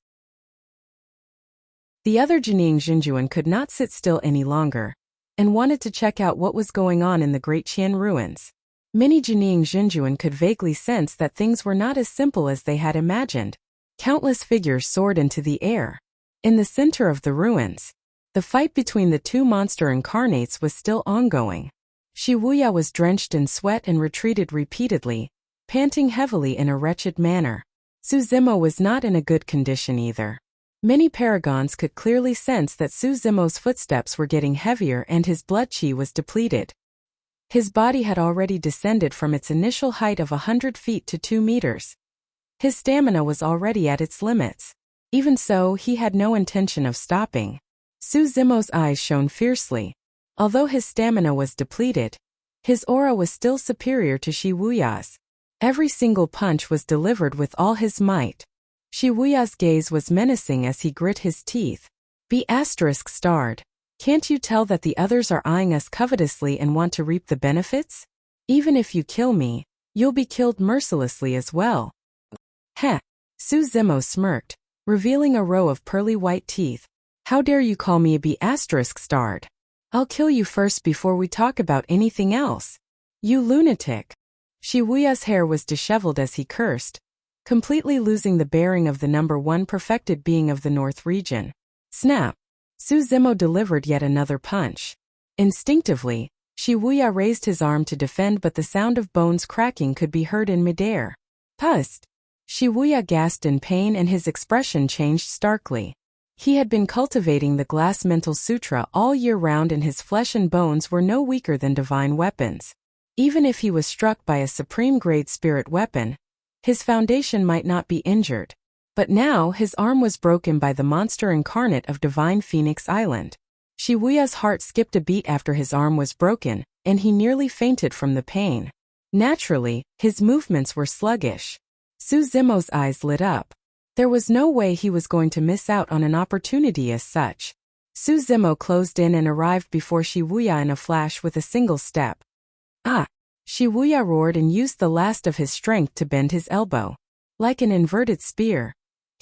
The other Jining Zhenjuan could not sit still any longer, and wanted to check out what was going on in the Great Qian ruins. Many Jining Zhenjuan could vaguely sense that things were not as simple as they had imagined. Countless figures soared into the air. In the center of the ruins, the fight between the two monster incarnates was still ongoing. Shi Wuya was drenched in sweat and retreated repeatedly, panting heavily in a wretched manner. Su Zimo was not in a good condition either. Many paragons could clearly sense that Su Zimo's footsteps were getting heavier and his blood qi was depleted. His body had already descended from its initial height of 100 feet to 2 meters. His stamina was already at its limits. Even so, he had no intention of stopping. Su Zimo's eyes shone fiercely. Although his stamina was depleted, his aura was still superior to Shi Wuya's. Every single punch was delivered with all his might. Shi Wuya's gaze was menacing as he grit his teeth. Be ****. Can't you tell that the others are eyeing us covetously and want to reap the benefits? Even if you kill me, you'll be killed mercilessly as well. Heh. Su Zimo smirked, revealing a row of pearly white teeth. How dare you call me a be ****? I'll kill you first before we talk about anything else. You lunatic. Shi Wuya's hair was disheveled as he cursed, completely losing the bearing of the number one perfected being of the North region. Snap. Su Zimo delivered yet another punch. Instinctively, Shi Wuya raised his arm to defend, but the sound of bones cracking could be heard in midair. Pust. Shi Wuya gasped in pain and his expression changed starkly. He had been cultivating the Glass Mental Sutra all year round and his flesh and bones were no weaker than divine weapons. Even if he was struck by a supreme-grade spirit weapon, his foundation might not be injured. But now his arm was broken by the monster incarnate of Divine Phoenix Island. Shi Wuya's heart skipped a beat after his arm was broken, and he nearly fainted from the pain. Naturally, his movements were sluggish. Su Zimo's eyes lit up. There was no way he was going to miss out on an opportunity as such. Su Zimo closed in and arrived before Shi Wuya in a flash with a single step. Ah! Shi Wuya roared and used the last of his strength to bend his elbow. Like an inverted spear,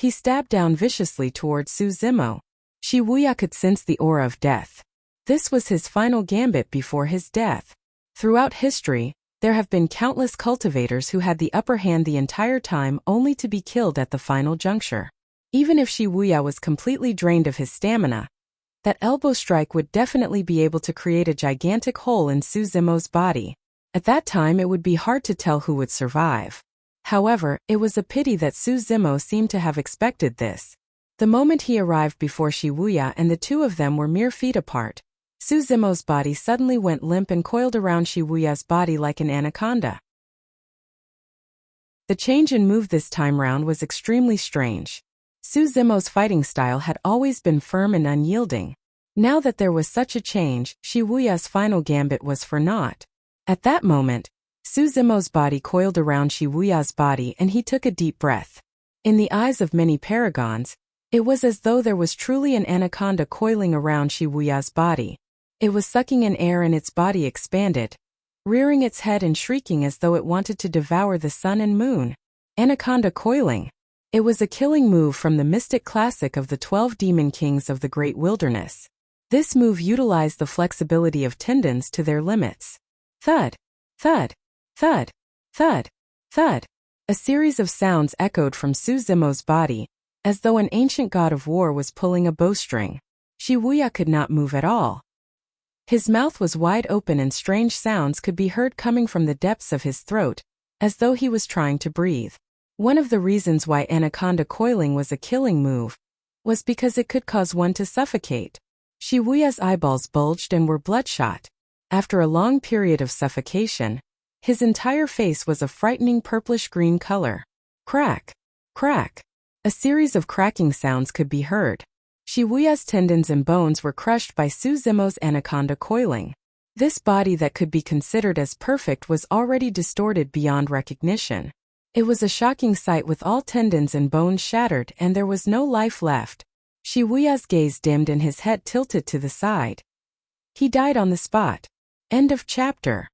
He stabbed down viciously towards Suzumo. Wuxia could sense the aura of death. This was his final gambit before his death. Throughout history, there have been countless cultivators who had the upper hand the entire time only to be killed at the final juncture. Even if Wuxia was completely drained of his stamina, that elbow strike would definitely be able to create a gigantic hole in Suzumo's body. At that time it would be hard to tell who would survive. However, it was a pity that Suzumo seemed to have expected this. The moment he arrived before Wuxia and the two of them were mere feet apart, Suzumo's body suddenly went limp and coiled around Wuxia's body like an anaconda. The change in move this time round was extremely strange. Suzumo's fighting style had always been firm and unyielding. Now that there was such a change, Wuxia's final gambit was for naught. At that moment, Suzumo's body coiled around Wuxia's body and he took a deep breath. In the eyes of many paragons, it was as though there was truly an anaconda coiling around Wuxia's body. It was sucking in air and its body expanded, rearing its head and shrieking as though it wanted to devour the sun and moon. Anaconda coiling. It was a killing move from the mystic classic of the 12 demon kings of the Great Wilderness. This move utilized the flexibility of tendons to their limits. Thud, thud, thud, thud, thud. A series of sounds echoed from Suzumo's body, as though an ancient god of war was pulling a bowstring. Wuxia could not move at all. His mouth was wide open and strange sounds could be heard coming from the depths of his throat, as though he was trying to breathe. One of the reasons why anaconda coiling was a killing move was because it could cause one to suffocate. Wuxia's eyeballs bulged and were bloodshot. After a long period of suffocation, his entire face was a frightening purplish-green color. Crack, crack. A series of cracking sounds could be heard. Wuxia's tendons and bones were crushed by Suzumo's anaconda coiling. This body that could be considered as perfect was already distorted beyond recognition. It was a shocking sight with all tendons and bones shattered and there was no life left. Wuxia's gaze dimmed and his head tilted to the side. He died on the spot. End of chapter.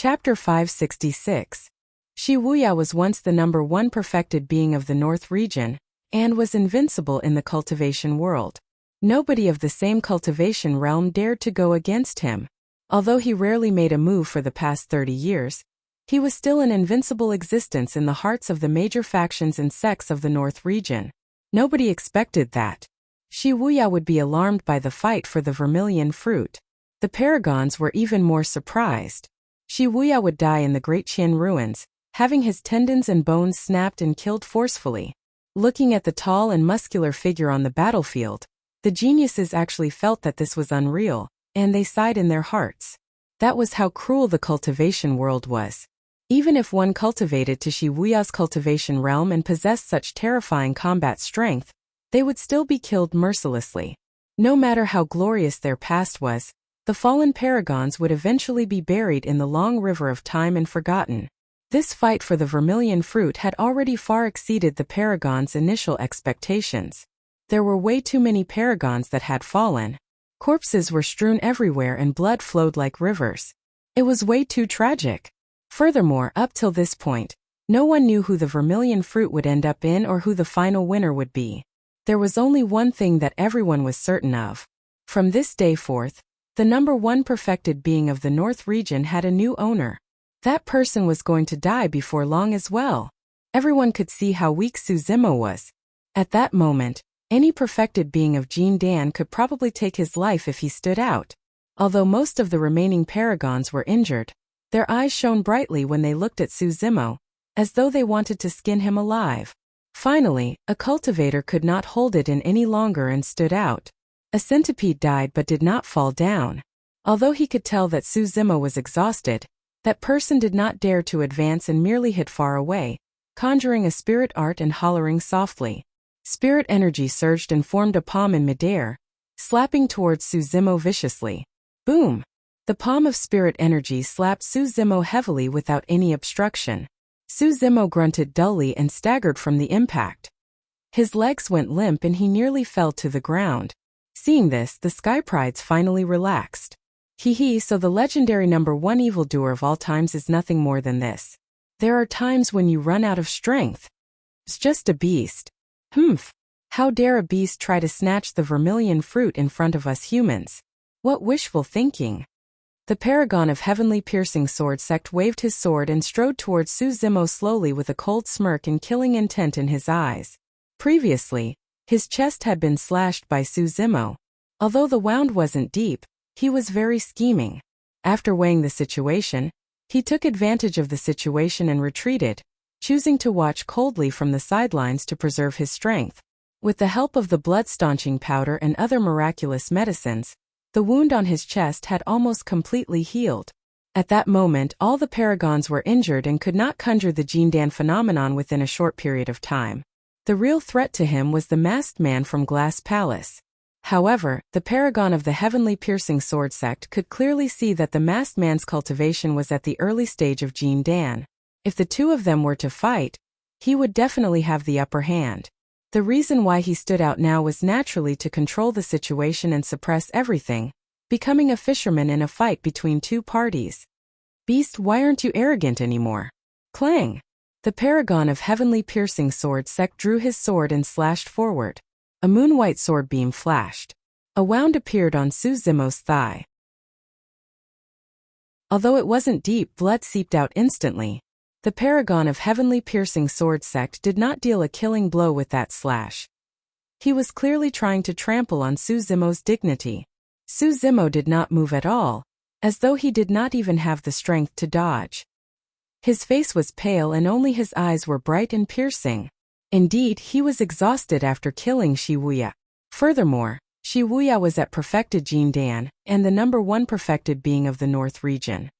Chapter 566. Wuxia was once the number one perfected being of the North region, and was invincible in the cultivation world. Nobody of the same cultivation realm dared to go against him. Although he rarely made a move for the past 30 years, he was still an invincible existence in the hearts of the major factions and sects of the North region. Nobody expected that Wuxia would be alarmed by the fight for the vermilion fruit. The paragons were even more surprised. Wuxia would die in the Great Qian ruins, having his tendons and bones snapped and killed forcefully. Looking at the tall and muscular figure on the battlefield, the geniuses actually felt that this was unreal, and they sighed in their hearts. That was how cruel the cultivation world was. Even if one cultivated to Wuxia's cultivation realm and possessed such terrifying combat strength, they would still be killed mercilessly. No matter how glorious their past was, the fallen paragons would eventually be buried in the long river of time and forgotten. This fight for the vermilion fruit had already far exceeded the paragons' initial expectations. There were way too many paragons that had fallen. Corpses were strewn everywhere and blood flowed like rivers. It was way too tragic. Furthermore, up till this point, no one knew who the vermilion fruit would end up in or who the final winner would be. There was only one thing that everyone was certain of. From this day forth, the number one perfected being of the North region had a new owner. That person was going to die before long as well. Everyone could see how weak Suzumo was. At that moment, any perfected being of Jin Dan could probably take his life if he stood out. Although most of the remaining paragons were injured, their eyes shone brightly when they looked at Suzumo, as though they wanted to skin him alive. Finally, a cultivator could not hold it in any longer and stood out. A centipede died but did not fall down. Although he could tell that Suzumo was exhausted, that person did not dare to advance and merely hid far away, conjuring a spirit art and hollering softly. Spirit energy surged and formed a palm in midair, slapping towards Suzumo viciously. Boom! The palm of spirit energy slapped Suzumo heavily without any obstruction. Suzumo grunted dully and staggered from the impact. His legs went limp and he nearly fell to the ground. Seeing this, the Sky Prides finally relaxed. So the legendary number one evildoer of all times is nothing more than this. There are times when you run out of strength. It's just a beast. Humph. How dare a beast try to snatch the vermilion fruit in front of us humans? What wishful thinking. The paragon of heavenly piercing sword sect waved his sword and strode towards Su Zimo slowly with a cold smirk and killing intent in his eyes. Previously, his chest had been slashed by Su Zimo. Although the wound wasn't deep, he was very scheming. After weighing the situation, he took advantage of the situation and retreated, choosing to watch coldly from the sidelines to preserve his strength. With the help of the blood-staunching powder and other miraculous medicines, the wound on his chest had almost completely healed. At that moment, all the paragons were injured and could not conjure the Jindan phenomenon within a short period of time. The real threat to him was the masked man from Glass Palace. However, the paragon of the heavenly piercing sword sect could clearly see that the masked man's cultivation was at the early stage of Jindan. If the two of them were to fight, he would definitely have the upper hand. The reason why he stood out now was naturally to control the situation and suppress everything, becoming a fisherman in a fight between two parties. Beast, why aren't you arrogant anymore? Clang! The paragon of heavenly piercing sword sect drew his sword and slashed forward. A moon-white sword beam flashed. A wound appeared on Su Zimo's thigh. Although it wasn't deep, blood seeped out instantly. The paragon of heavenly piercing sword sect did not deal a killing blow with that slash. He was clearly trying to trample on Su Zimo's dignity. Su Zimo did not move at all, as though he did not even have the strength to dodge. His face was pale and only his eyes were bright and piercing. Indeed, he was exhausted after killing Wuxia. Furthermore, Wuxia was at perfected Jindan, and the number one perfected being of the North region.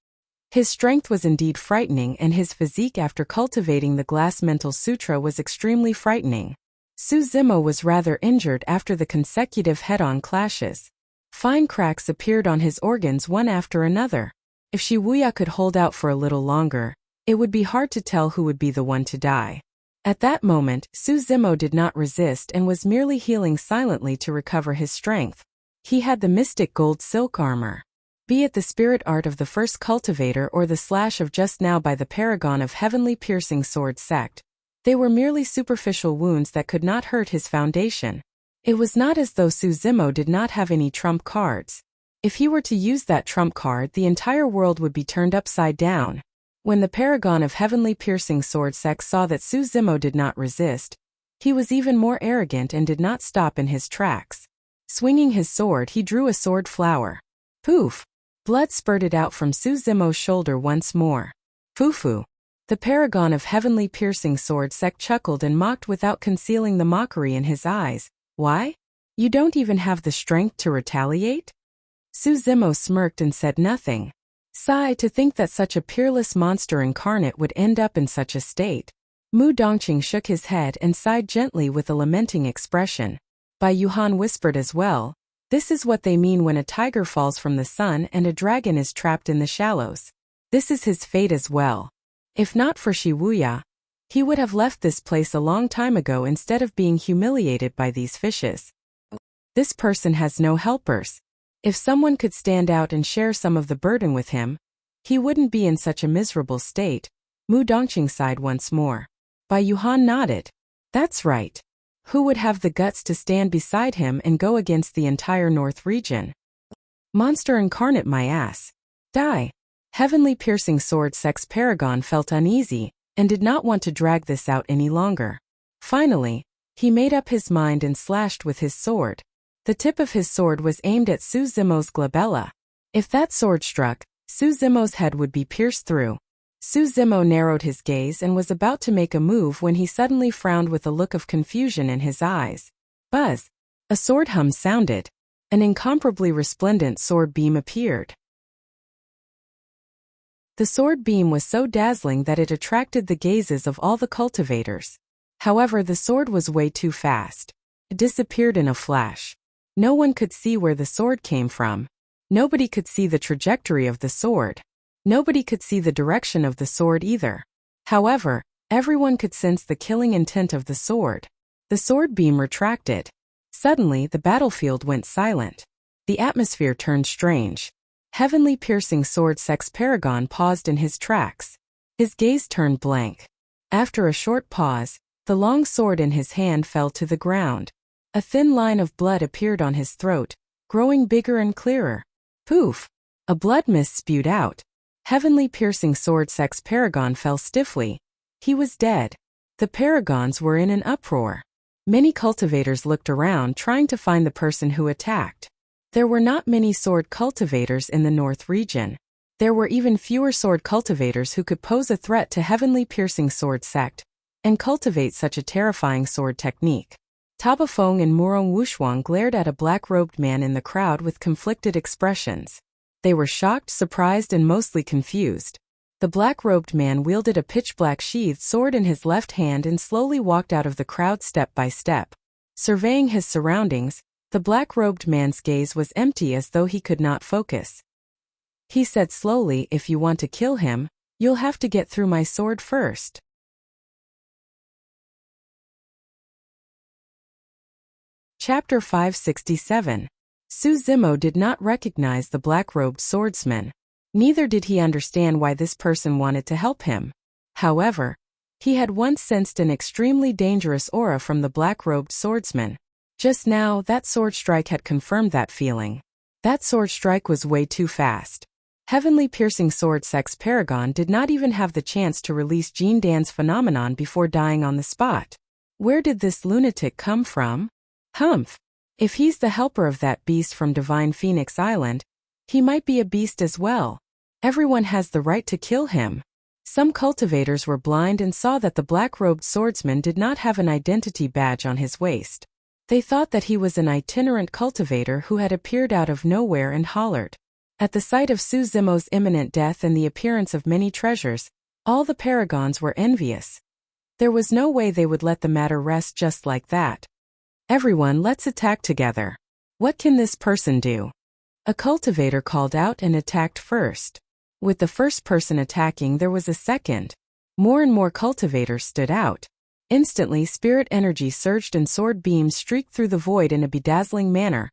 His strength was indeed frightening, and his physique after cultivating the Glass Mental Sutra was extremely frightening. Su Zimo was rather injured after the consecutive head-on clashes. Fine cracks appeared on his organs one after another. If Wuxia could hold out for a little longer, it would be hard to tell who would be the one to die. At that moment, Su Zimo did not resist and was merely healing silently to recover his strength. He had the mystic gold silk armor. Be it the spirit art of the first cultivator or the slash of just now by the paragon of heavenly piercing sword sect, they were merely superficial wounds that could not hurt his foundation. It was not as though Su Zimo did not have any trump cards. If he were to use that trump card, the entire world would be turned upside down. When the paragon of heavenly piercing sword sect saw that Su Zimo did not resist, he was even more arrogant and did not stop in his tracks. Swinging his sword, he drew a sword flower. Poof! Blood spurted out from Su Zimo's shoulder once more. Foo-foo! The paragon of heavenly piercing sword sect chuckled and mocked without concealing the mockery in his eyes. Why? You don't even have the strength to retaliate? Su Zimo smirked and said nothing. Sigh, to think that such a peerless monster incarnate would end up in such a state. Mu Dongqing shook his head and sighed gently with a lamenting expression. Bai Yuhan whispered as well. This is what they mean when a tiger falls from the sun and a dragon is trapped in the shallows. This is his fate as well. If not for Wuxia, he would have left this place a long time ago instead of being humiliated by these fishes. This person has no helpers. If someone could stand out and share some of the burden with him, he wouldn't be in such a miserable state. Mu Dongqing sighed once more. Bai Yuhan nodded. That's right. Who would have the guts to stand beside him and go against the entire North region? Monster incarnate, my ass. Die. Heavenly piercing sword sect's paragon felt uneasy and did not want to drag this out any longer. Finally, he made up his mind and slashed with his sword. The tip of his sword was aimed at Su Zimo's glabella. If that sword struck, Su Zimo's head would be pierced through. Su Zimo narrowed his gaze and was about to make a move when he suddenly frowned with a look of confusion in his eyes. Buzz! A sword hum sounded. An incomparably resplendent sword beam appeared. The sword beam was so dazzling that it attracted the gazes of all the cultivators. However, the sword was way too fast. It disappeared in a flash. No one could see where the sword came from. Nobody could see the trajectory of the sword. Nobody could see the direction of the sword either. However, everyone could sense the killing intent of the sword. The sword beam retracted. Suddenly, the battlefield went silent. The atmosphere turned strange. Heavenly piercing sword sect's paragon paused in his tracks. His gaze turned blank. After a short pause, the long sword in his hand fell to the ground. A thin line of blood appeared on his throat, growing bigger and clearer. Poof! A blood mist spewed out. Heavenly piercing sword sex paragon fell stiffly. He was dead. The paragons were in an uproar. Many cultivators looked around trying to find the person who attacked. There were not many sword cultivators in the North region. There were even fewer sword cultivators who could pose a threat to heavenly piercing sword sect and cultivate such a terrifying sword technique. Tabafeng and Murong Wushuang glared at a black-robed man in the crowd with conflicted expressions. They were shocked, surprised, and mostly confused. The black-robed man wielded a pitch-black sheathed sword in his left hand and slowly walked out of the crowd step by step. Surveying his surroundings, the black-robed man's gaze was empty as though he could not focus. He said slowly, "If you want to kill him, you'll have to get through my sword first." Chapter 567. Su Zimo did not recognize the black-robed swordsman. Neither did he understand why this person wanted to help him. However, he had once sensed an extremely dangerous aura from the black-robed swordsman. Just now, that sword strike had confirmed that feeling. That sword strike was way too fast. Heavenly piercing sword sex paragon did not even have the chance to release Jean Dan's phenomenon before dying on the spot. Where did this lunatic come from? Humph! If he's the helper of that beast from Divine Phoenix Island, he might be a beast as well. Everyone has the right to kill him. Some cultivators were blind and saw that the black-robed swordsman did not have an identity badge on his waist. They thought that he was an itinerant cultivator who had appeared out of nowhere and hollered. At the sight of Su Zimo's imminent death and the appearance of many treasures, all the paragons were envious. There was no way they would let the matter rest just like that. "Everyone, let's attack together. What can this person do?" A cultivator called out and attacked first. With the first person attacking, there was a second. More and more cultivators stood out. Instantly, spirit energy surged and sword beams streaked through the void in a bedazzling manner,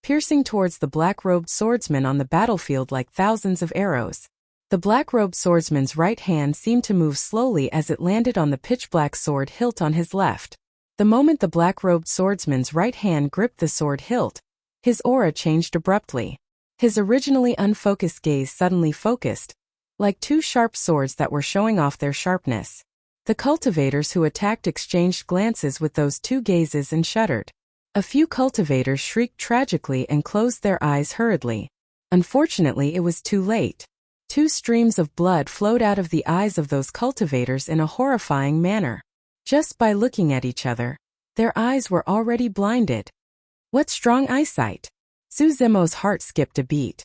piercing towards the black-robed swordsman on the battlefield like thousands of arrows. The black-robed swordsman's right hand seemed to move slowly as it landed on the pitch-black sword hilt on his left. The moment the black-robed swordsman's right hand gripped the sword hilt, his aura changed abruptly. His originally unfocused gaze suddenly focused, like two sharp swords that were showing off their sharpness. The cultivators who attacked exchanged glances with those two gazes and shuddered. A few cultivators shrieked tragically and closed their eyes hurriedly. Unfortunately, it was too late. Two streams of blood flowed out of the eyes of those cultivators in a horrifying manner. Just by looking at each other, their eyes were already blinded. What strong eyesight! Su Zimo's heart skipped a beat.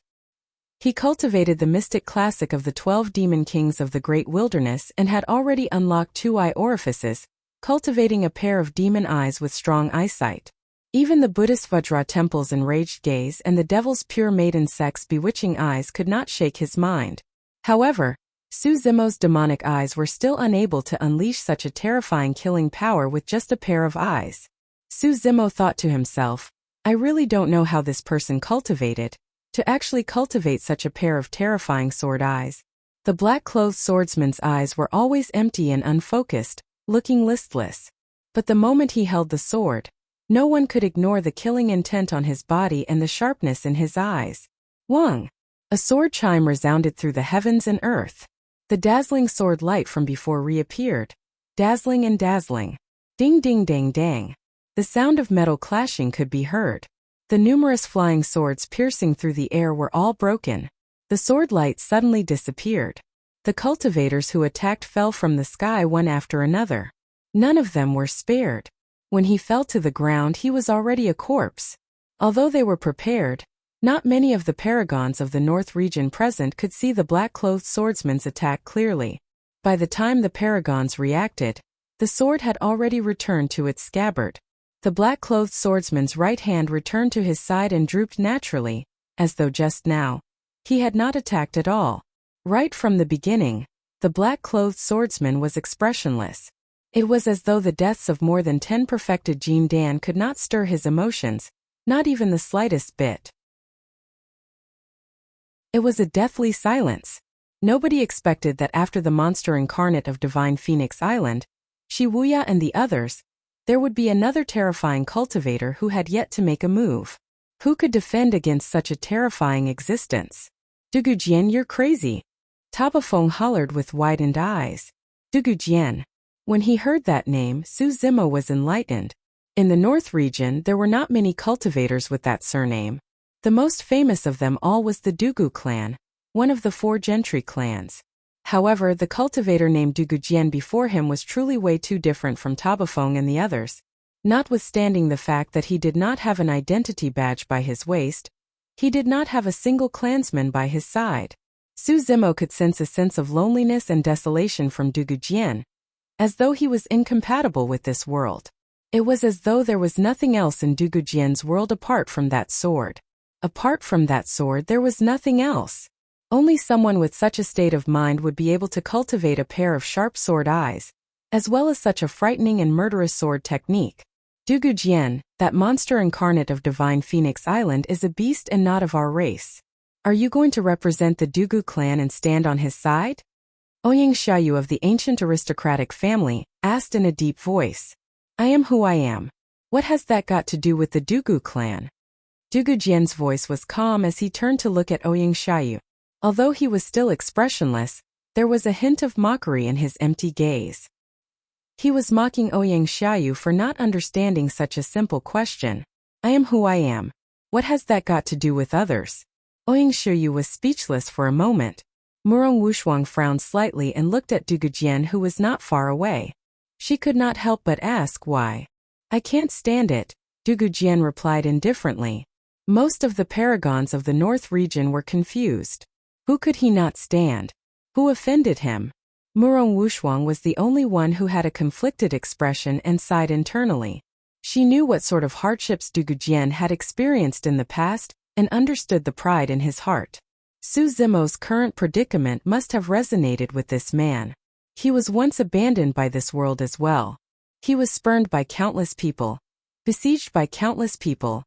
He cultivated the mystic classic of the 12 demon kings of the great wilderness and had already unlocked 2 eye orifices, cultivating a pair of demon eyes with strong eyesight. Even the Buddhist Vajra temple's enraged gaze and the devil's pure maiden sex bewitching eyes could not shake his mind. However, Su Zimo's demonic eyes were still unable to unleash such a terrifying killing power with just a pair of eyes. Su Zimo thought to himself, "I really don't know how this person cultivated to actually cultivate such a pair of terrifying sword eyes." The black-clothed swordsman's eyes were always empty and unfocused, looking listless. But the moment he held the sword, no one could ignore the killing intent on his body and the sharpness in his eyes. Wang! A sword chime resounded through the heavens and earth. The dazzling sword light from before reappeared. Dazzling and dazzling. Ding ding dang dang. The sound of metal clashing could be heard. The numerous flying swords piercing through the air were all broken. The sword light suddenly disappeared. The cultivators who attacked fell from the sky one after another. None of them were spared. When he fell to the ground, he was already a corpse. Although they were prepared, not many of the paragons of the North region present could see the black-clothed swordsman's attack clearly. By the time the paragons reacted, the sword had already returned to its scabbard. The black-clothed swordsman's right hand returned to his side and drooped naturally, as though just now he had not attacked at all. Right from the beginning, the black-clothed swordsman was expressionless. It was as though the deaths of more than 10 perfected Jean Dan could not stir his emotions, not even the slightest bit. It was a deathly silence. Nobody expected that after the monster incarnate of Divine Phoenix Island, Wuxia and the others, there would be another terrifying cultivator who had yet to make a move. Who could defend against such a terrifying existence? Dugujian, you're crazy. Tabafeng hollered with widened eyes. Dugujian. When he heard that name, Su Zimo was enlightened. In the North region, there were not many cultivators with that surname. The most famous of them all was the Dugu clan, one of the 4 gentry clans. However, the cultivator named Dugujian before him was truly way too different from Tabafeng and the others. Notwithstanding the fact that he did not have an identity badge by his waist, he did not have a single clansman by his side. Su Zimo could sense a sense of loneliness and desolation from Dugujian, as though he was incompatible with this world. It was as though there was nothing else in Dugujian's world apart from that sword. Apart from that sword, there was nothing else. Only someone with such a state of mind would be able to cultivate a pair of sharp sword eyes, as well as such a frightening and murderous sword technique. Dugujian, that monster incarnate of Divine Phoenix Island, is a beast and not of our race. Are you going to represent the Dugu clan and stand on his side? Ouyang Xiaoyu of the ancient aristocratic family asked in a deep voice. I am who I am. What has that got to do with the Dugu clan? Dugujian's voice was calm as he turned to look at Ouyang Xiaoyu. Although he was still expressionless, there was a hint of mockery in his empty gaze. He was mocking Ouyang Xiaoyu for not understanding such a simple question. I am who I am. What has that got to do with others? Ouyang Xiaoyu was speechless for a moment. Murong Wushuang frowned slightly and looked at Dugujian, who was not far away. She could not help but ask why. I can't stand it, Dugujian replied indifferently. Most of the paragons of the North region were confused. Who could he not stand? Who offended him? Murong Wushuang was the only one who had a conflicted expression and sighed internally. She knew what sort of hardships Dugujian had experienced in the past and understood the pride in his heart. Su Zimo's current predicament must have resonated with this man. He was once abandoned by this world as well. He was spurned by countless people, besieged by countless people,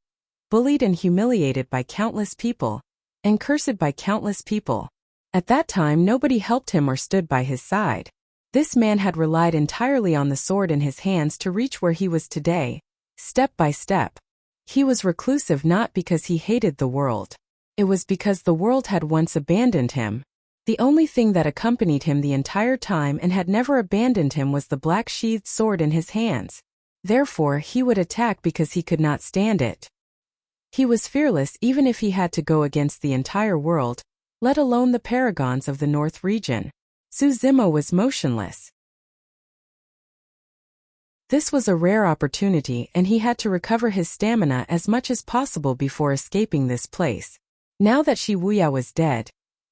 bullied and humiliated by countless people, and cursed by countless people. At that time, nobody helped him or stood by his side. This man had relied entirely on the sword in his hands to reach where he was today, step by step. He was reclusive not because he hated the world. It was because the world had once abandoned him. The only thing that accompanied him the entire time and had never abandoned him was the black-sheathed sword in his hands. Therefore, he would attack because he could not stand it. He was fearless even if he had to go against the entire world, let alone the paragons of the North region. Su Zimo was motionless. This was a rare opportunity and he had to recover his stamina as much as possible before escaping this place. Now that Wuxia was dead,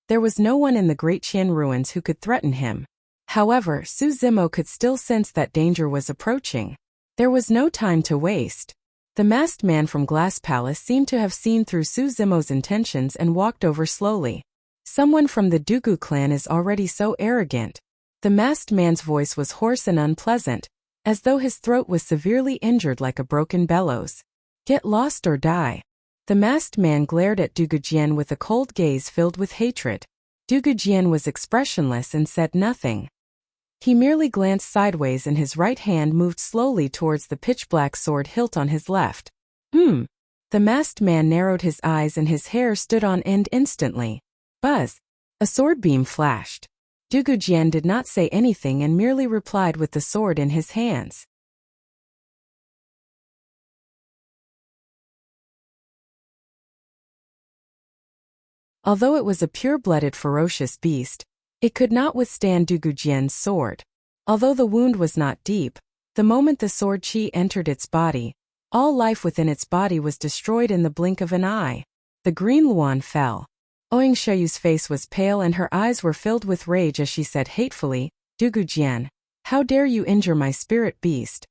there was no one in the Great Qian ruins who could threaten him. However, Su Zimo could still sense that danger was approaching. There was no time to waste. The masked man from Glass Palace seemed to have seen through Su Zimo's intentions and walked over slowly. Someone from the Dugu clan is already so arrogant. The masked man's voice was hoarse and unpleasant, as though his throat was severely injured like a broken bellows. Get lost or die. The masked man glared at Dugujian with a cold gaze filled with hatred. Dugujian was expressionless and said nothing. He merely glanced sideways and his right hand moved slowly towards the pitch-black sword hilt on his left. The masked man narrowed his eyes and his hair stood on end instantly. Buzz! A sword beam flashed. Dugujian did not say anything and merely replied with the sword in his hands. Although it was a pure-blooded ferocious beast, it could not withstand Dugujian's sword. Although the wound was not deep, the moment the sword qi entered its body, all life within its body was destroyed in the blink of an eye. The green luan fell. Ouyang Xiaoyu's face was pale and her eyes were filled with rage as she said hatefully, Dugujian, how dare you injure my spirit beast?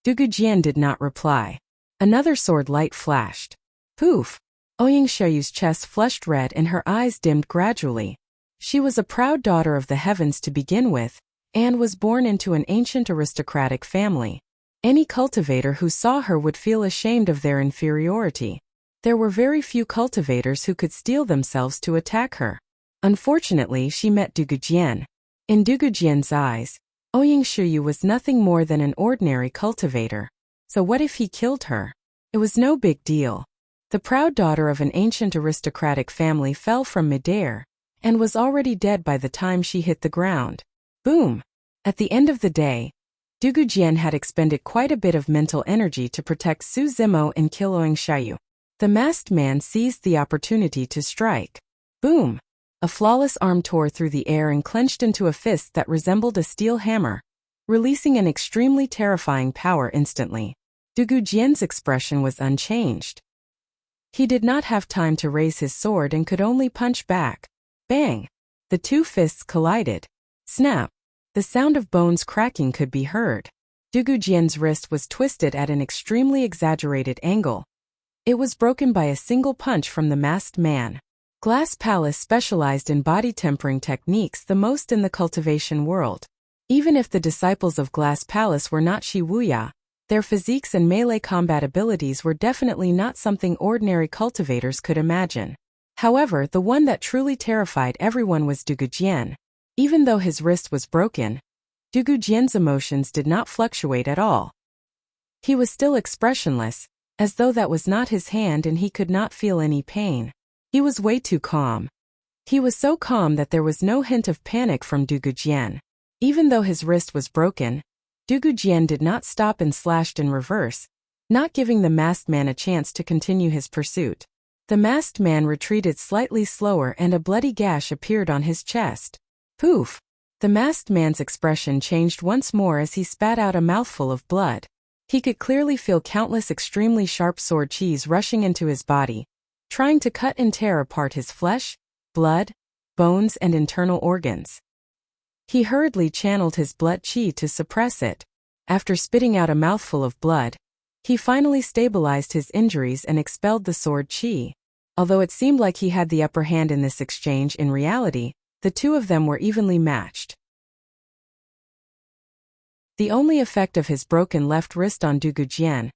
Dugujian did not reply. Another sword light flashed. Poof! Ouyang Xiaoyu's chest flushed red and her eyes dimmed gradually. She was a proud daughter of the heavens to begin with, and was born into an ancient aristocratic family. Any cultivator who saw her would feel ashamed of their inferiority. There were very few cultivators who could steel themselves to attack her. Unfortunately, she met Dugujian. In Dugujian's eyes, Ouyang Shuyu was nothing more than an ordinary cultivator. So what if he killed her? It was no big deal. The proud daughter of an ancient aristocratic family fell from midair and was already dead by the time she hit the ground. Boom! At the end of the day, Dugujian had expended quite a bit of mental energy to protect Su Zimo and kill Ouyang Shuyu. The masked man seized the opportunity to strike. Boom! A flawless arm tore through the air and clenched into a fist that resembled a steel hammer, releasing an extremely terrifying power instantly. Dugujian's expression was unchanged. He did not have time to raise his sword and could only punch back. Bang! The two fists collided. Snap! The sound of bones cracking could be heard. Dugujian's wrist was twisted at an extremely exaggerated angle. It was broken by a single punch from the masked man. Glass Palace specialized in body tempering techniques the most in the cultivation world. Even if the disciples of Glass Palace were not Wuxia, their physiques and melee combat abilities were definitely not something ordinary cultivators could imagine. However, the one that truly terrified everyone was Dugujian. Even though his wrist was broken, Dugujian's emotions did not fluctuate at all. He was still expressionless, as though that was not his hand and he could not feel any pain. He was way too calm. He was so calm that there was no hint of panic from Dugujian. Even though his wrist was broken, Dugujian did not stop and slashed in reverse, not giving the masked man a chance to continue his pursuit. The masked man retreated slightly slower and a bloody gash appeared on his chest. Poof! The masked man's expression changed once more as he spat out a mouthful of blood. He could clearly feel countless extremely sharp sword cheese rushing into his body, trying to cut and tear apart his flesh, blood, bones and internal organs. He hurriedly channeled his blood qi to suppress it. After spitting out a mouthful of blood, he finally stabilized his injuries and expelled the sword qi. Although it seemed like he had the upper hand in this exchange, in reality, the two of them were evenly matched. The only effect of his broken left wrist on Dugujian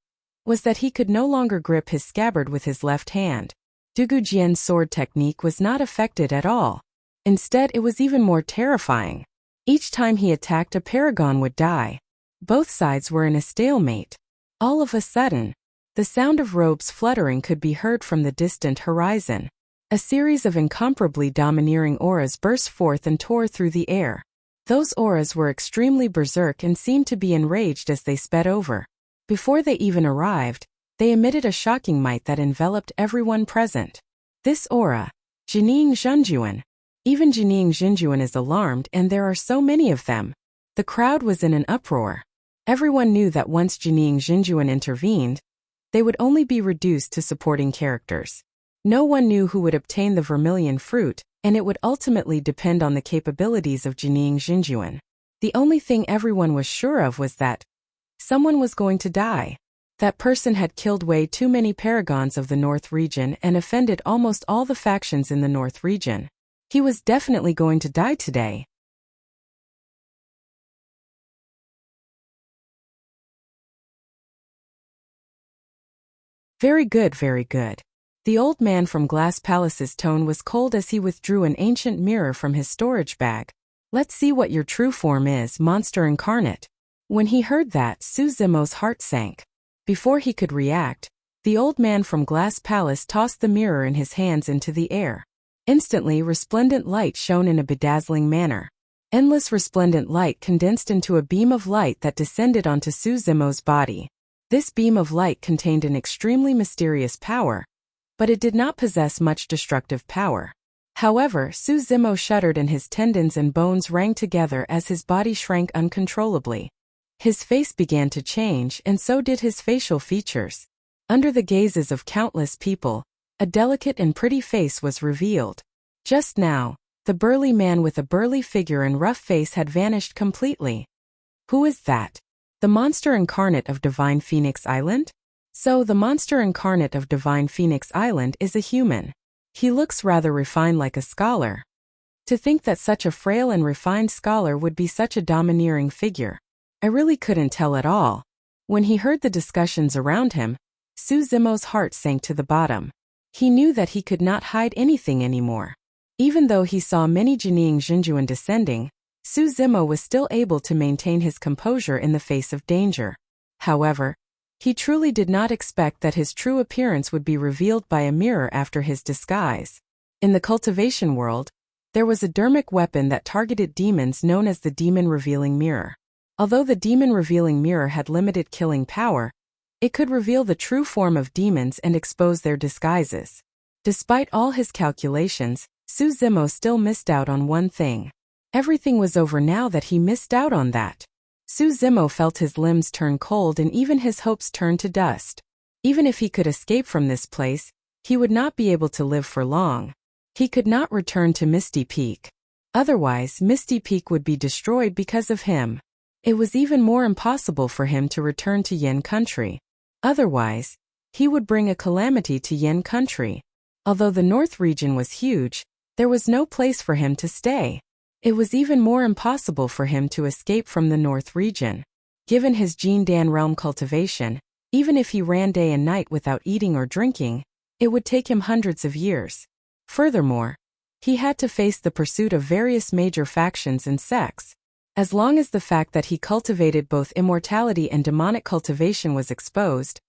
was that he could no longer grip his scabbard with his left hand. Dugujian's sword technique was not affected at all. Instead, it was even more terrifying. Each time he attacked, a paragon would die. Both sides were in a stalemate. All of a sudden, the sound of robes fluttering could be heard from the distant horizon. A series of incomparably domineering auras burst forth and tore through the air. Those auras were extremely berserk and seemed to be enraged as they sped over. Before they even arrived, they emitted a shocking might that enveloped everyone present. This aura, Jining Zhenjuan. Even Jining Zhenjuan is alarmed and there are so many of them. The crowd was in an uproar. Everyone knew that once Jining Zhenjuan intervened, they would only be reduced to supporting characters. No one knew who would obtain the vermilion fruit, and it would ultimately depend on the capabilities of Jining Zhenjuan. The only thing everyone was sure of was that someone was going to die. That person had killed way too many paragons of the North region and offended almost all the factions in the North region. He was definitely going to die today. Very good, very good. The old man from Glass Palace's tone was cold as he withdrew an ancient mirror from his storage bag. Let's see what your true form is, monster incarnate. When he heard that, Su Zimo's heart sank. Before he could react, the old man from Glass Palace tossed the mirror in his hands into the air. Instantly, resplendent light shone in a bedazzling manner. Endless resplendent light condensed into a beam of light that descended onto Su Zimo's body. This beam of light contained an extremely mysterious power, but it did not possess much destructive power. However, Su Zimo shuddered and his tendons and bones rang together as his body shrank uncontrollably. His face began to change, and so did his facial features. Under the gazes of countless people, a delicate and pretty face was revealed. Just now, the burly man with a burly figure and rough face had vanished completely. Who is that? The monster incarnate of Divine Phoenix Island? So, the monster incarnate of Divine Phoenix Island is a human. He looks rather refined, like a scholar. To think that such a frail and refined scholar would be such a domineering figure. I really couldn't tell at all. When he heard the discussions around him, Su Zimo's heart sank to the bottom. He knew that he could not hide anything anymore. Even though he saw many Jining Xinjuan descending, Su Zimo was still able to maintain his composure in the face of danger. However, he truly did not expect that his true appearance would be revealed by a mirror after his disguise. In the cultivation world, there was a dermic weapon that targeted demons known as the Demon Revealing Mirror. Although the Demon Revealing Mirror had limited killing power, it could reveal the true form of demons and expose their disguises. Despite all his calculations, Su Zimo still missed out on one thing. Everything was over now that he missed out on that. Su Zimo felt his limbs turn cold and even his hopes turn to dust. Even if he could escape from this place, he would not be able to live for long. He could not return to Misty Peak. Otherwise, Misty Peak would be destroyed because of him. It was even more impossible for him to return to Yen country. Otherwise, he would bring a calamity to Yen country. Although the North region was huge, there was no place for him to stay. It was even more impossible for him to escape from the North region. Given his Jin Dan realm cultivation, even if he ran day and night without eating or drinking, it would take him hundreds of years. Furthermore, he had to face the pursuit of various major factions and sects. As long as the fact that he cultivated both immortality and demonic cultivation was exposed,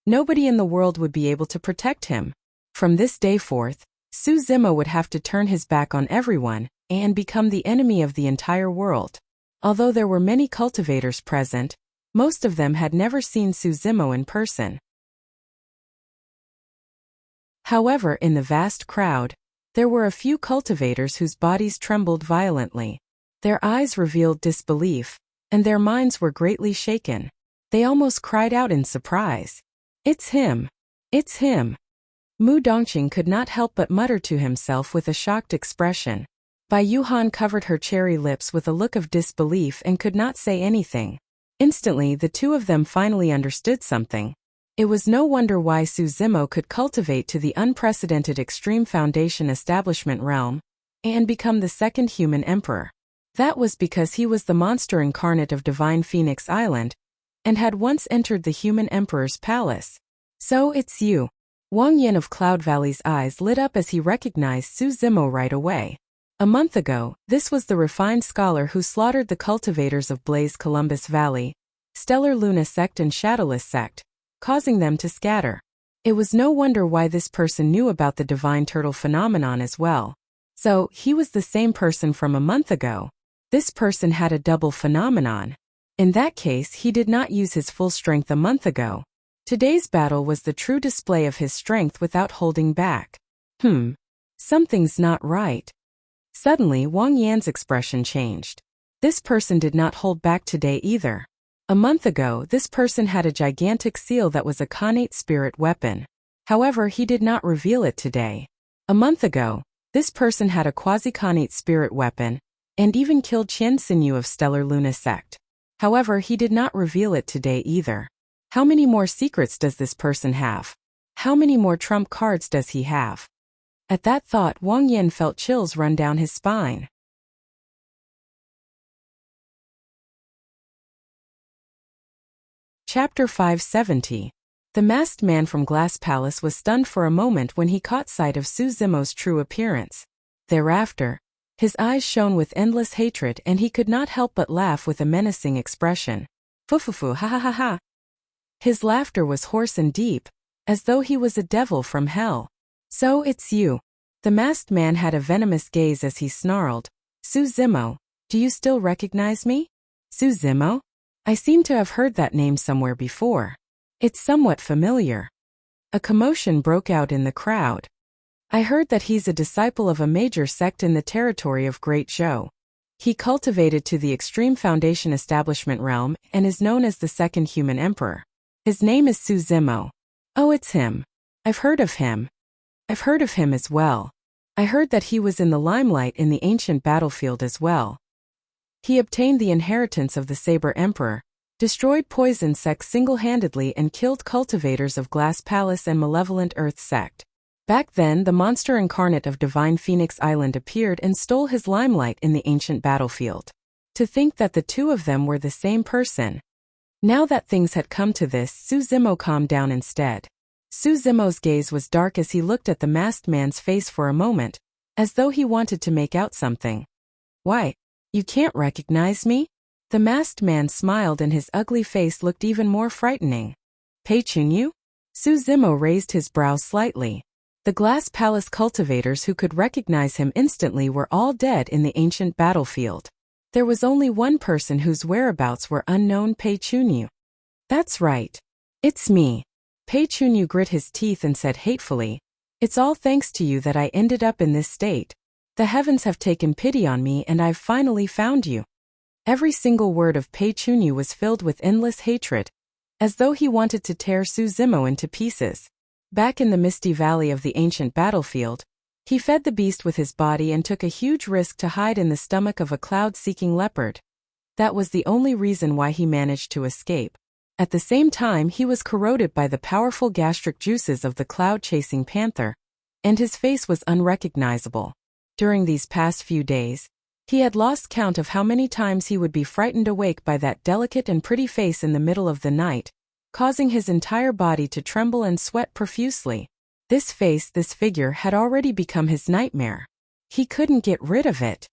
nobody in the world would be able to protect him. From this day forth, Su Zimo would have to turn his back on everyone and become the enemy of the entire world. Although there were many cultivators present, most of them had never seen Su Zimo in person. However, in the vast crowd, there were a few cultivators whose bodies trembled violently. Their eyes revealed disbelief, and their minds were greatly shaken. They almost cried out in surprise. "It's him! It's him!" Mu Dongqing could not help but mutter to himself with a shocked expression. Bai Yuhan covered her cherry lips with a look of disbelief and could not say anything. Instantly, the two of them finally understood something. It was no wonder why Su Zimo could cultivate to the unprecedented Extreme Foundation Establishment realm and become the second human emperor. That was because he was the monster incarnate of Divine Phoenix Island and had once entered the human emperor's palace. "So it's you." Wang Yin of Cloud Valley's eyes lit up as he recognized Su Zimo right away. A month ago, this was the refined scholar who slaughtered the cultivators of Blaze Columbus Valley, Stellar Luna Sect and Shadowless Sect, causing them to scatter. It was no wonder why this person knew about the Divine Turtle phenomenon as well. So, he was the same person from a month ago. This person had a double phenomenon. In that case, he did not use his full strength a month ago. Today's battle was the true display of his strength without holding back. Something's not right. Suddenly, Wang Yan's expression changed. This person did not hold back today either. A month ago, this person had a gigantic seal that was a Khanate spirit weapon. However, he did not reveal it today. A month ago, this person had a quasi-Khanate spirit weapon, and even killed Qian Sinyu of Stellar Luna Sect. However, he did not reveal it today either. How many more secrets does this person have? How many more trump cards does he have? At that thought, Wang Yan felt chills run down his spine. Chapter 570. The masked man from Glass Palace was stunned for a moment when he caught sight of Su Zimo's true appearance. Thereafter, his eyes shone with endless hatred and he could not help but laugh with a menacing expression. Fufufu ha ha ha ha. His laughter was hoarse and deep, as though he was a devil from hell. "So it's you." The masked man had a venomous gaze as he snarled. "Su Zimo, do you still recognize me?" "Su Zimo? I seem to have heard that name somewhere before. It's somewhat familiar." A commotion broke out in the crowd. "I heard that he's a disciple of a major sect in the territory of Great Zhou. He cultivated to the Extreme Foundation Establishment realm and is known as the second human emperor. His name is Su Zimo." "Oh, it's him. I've heard of him. I've heard of him as well. I heard that he was in the limelight in the ancient battlefield as well. He obtained the inheritance of the Saber Emperor, destroyed Poison Sect single-handedly and killed cultivators of Glass Palace and Malevolent Earth Sect. Back then, the monster incarnate of Divine Phoenix Island appeared and stole his limelight in the ancient battlefield. To think that the two of them were the same person. Now that things had come to this, Su Zimo calmed down instead. Su Zimo's gaze was dark as he looked at the masked man's face for a moment, as though he wanted to make out something. "Why, you can't recognize me?" The masked man smiled and his ugly face looked even more frightening. "Pei Chunyu?" Su Zimo raised his brows slightly. The Glass Palace cultivators who could recognize him instantly were all dead in the ancient battlefield. There was only one person whose whereabouts were unknown: Pei Chunyu. "That's right. It's me." Pei Chunyu grit his teeth and said hatefully, "It's all thanks to you that I ended up in this state. The heavens have taken pity on me and I've finally found you." Every single word of Pei Chunyu was filled with endless hatred, as though he wanted to tear Su Zimo into pieces. Back in the misty valley of the ancient battlefield, he fed the beast with his body and took a huge risk to hide in the stomach of a cloud-seeking leopard. That was the only reason why he managed to escape. At the same time, he was corroded by the powerful gastric juices of the cloud-chasing panther, and his face was unrecognizable. During these past few days, he had lost count of how many times he would be frightened awake by that delicate and pretty face in the middle of the night, causing his entire body to tremble and sweat profusely. This face, this figure, had already become his nightmare. He couldn't get rid of it.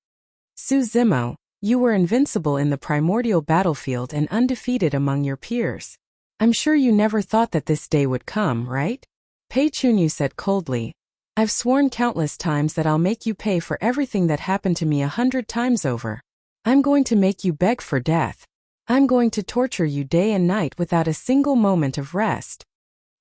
"Su Zimo, you were invincible in the primordial battlefield and undefeated among your peers. I'm sure you never thought that this day would come, right?" Pei Chunyu said coldly, "I've sworn countless times that I'll make you pay for everything that happened to me 100 times over. I'm going to make you beg for death. I'm going to torture you day and night without a single moment of rest."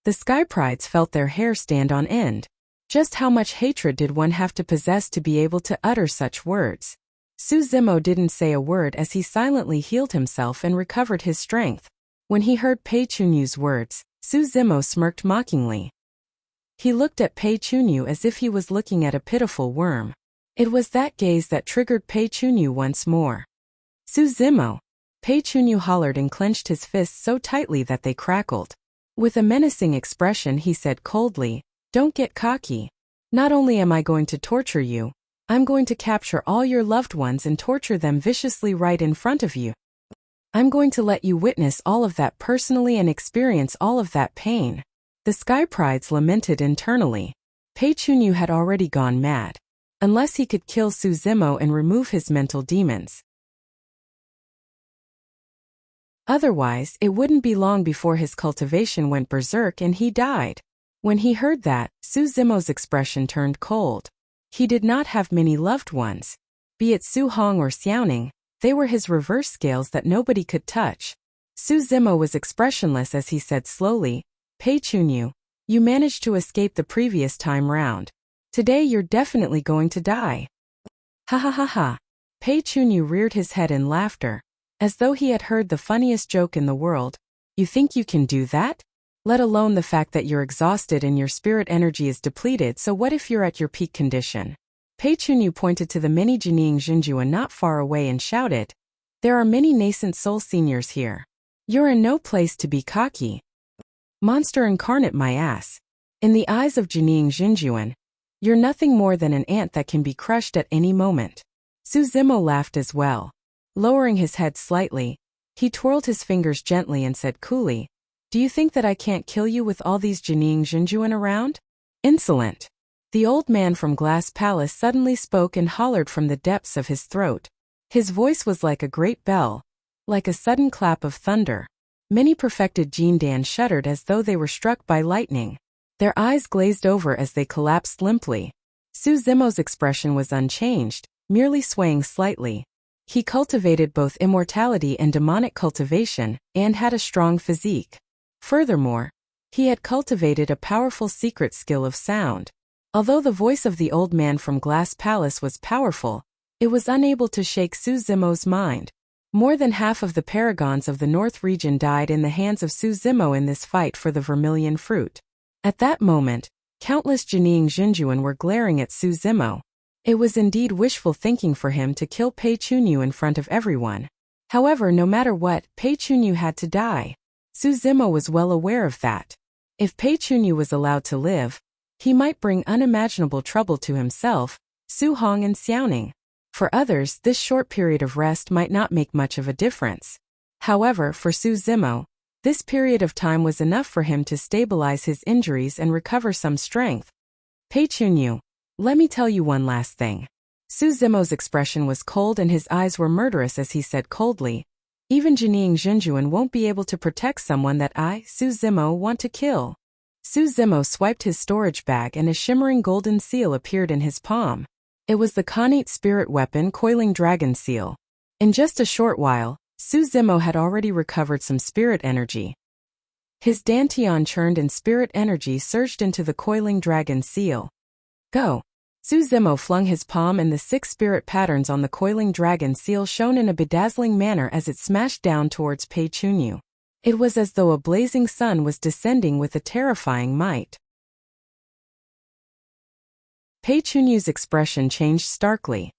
The Sky Prides felt their hair stand on end. Just how much hatred did one have to possess to be able to utter such words? Su Zimo didn't say a word as he silently healed himself and recovered his strength. When he heard Pei Chunyu's words, Su Zimo smirked mockingly. He looked at Pei Chunyu as if he was looking at a pitiful worm. It was that gaze that triggered Pei Chunyu once more. "Su Zimo!" Pei Chunyu hollered and clenched his fists so tightly that they crackled. With a menacing expression he said coldly, "Don't get cocky. Not only am I going to torture you, I'm going to capture all your loved ones and torture them viciously right in front of you. I'm going to let you witness all of that personally and experience all of that pain." The Sky Prides lamented internally. Pei Chunyu had already gone mad. Unless he could kill Su Zimo and remove his mental demons. Otherwise, it wouldn't be long before his cultivation went berserk and he died. When he heard that, Su Zimo's expression turned cold. He did not have many loved ones. Be it Su Hong or Xiaoning, they were his reverse scales that nobody could touch. Su Zimo was expressionless as he said slowly, "Pei Chunyu, you managed to escape the previous time round. Today you're definitely going to die." "Ha ha ha ha." Pei Chunyu reared his head in laughter, as though he had heard the funniest joke in the world. "You think you can do that? Let alone the fact that you're exhausted and your spirit energy is depleted, so what if you're at your peak condition?" Pei Chunyu pointed to the many Jining Jinjuan not far away and shouted, "There are many nascent soul seniors here. You're in no place to be cocky. Monster incarnate my ass. In the eyes of Jining Jinjuan, you're nothing more than an ant that can be crushed at any moment." Su Zimo laughed as well. Lowering his head slightly, he twirled his fingers gently and said coolly, "Do you think that I can't kill you with all these Jining Jinjuan around? Insolent." The old man from Glass Palace suddenly spoke and hollered from the depths of his throat. His voice was like a great bell, like a sudden clap of thunder. Many perfected Jindan shuddered as though they were struck by lightning. Their eyes glazed over as they collapsed limply. Su Zimo's expression was unchanged, merely swaying slightly. He cultivated both immortality and demonic cultivation, and had a strong physique. Furthermore, he had cultivated a powerful secret skill of sound. Although the voice of the old man from Glass Palace was powerful, it was unable to shake Su Zimo's mind. More than half of the paragons of the North region died in the hands of Su Zimo in this fight for the vermilion fruit. At that moment, countless Jining Jinjuan were glaring at Su Zimo. It was indeed wishful thinking for him to kill Pei Chunyu in front of everyone. However, no matter what, Pei Chunyu had to die. Su Zimo was well aware of that. If Pei Chunyu was allowed to live, he might bring unimaginable trouble to himself, Su Hong and Xiaoning. For others, this short period of rest might not make much of a difference. However, for Su Zimo, this period of time was enough for him to stabilize his injuries and recover some strength. "Pei Chunyu, Let me tell you one last thing. Su Zimo's expression was cold and his eyes were murderous as he said coldly, even Jining Zhenjuan won't be able to protect someone that I, Su Zimo, want to kill. Su Zimo swiped his storage bag and a shimmering golden seal appeared in his palm. It was the Khanate spirit weapon Coiling Dragon Seal. In just a short while, Su Zimo had already recovered some spirit energy. His dantian churned and spirit energy surged into the Coiling Dragon Seal. Go! Su Zimo flung his palm and the 6 spirit patterns on the Coiling Dragon Seal shone in a bedazzling manner as it smashed down towards Pei Chunyu. It was as though a blazing sun was descending with a terrifying might. Pei Chunyu's expression changed starkly.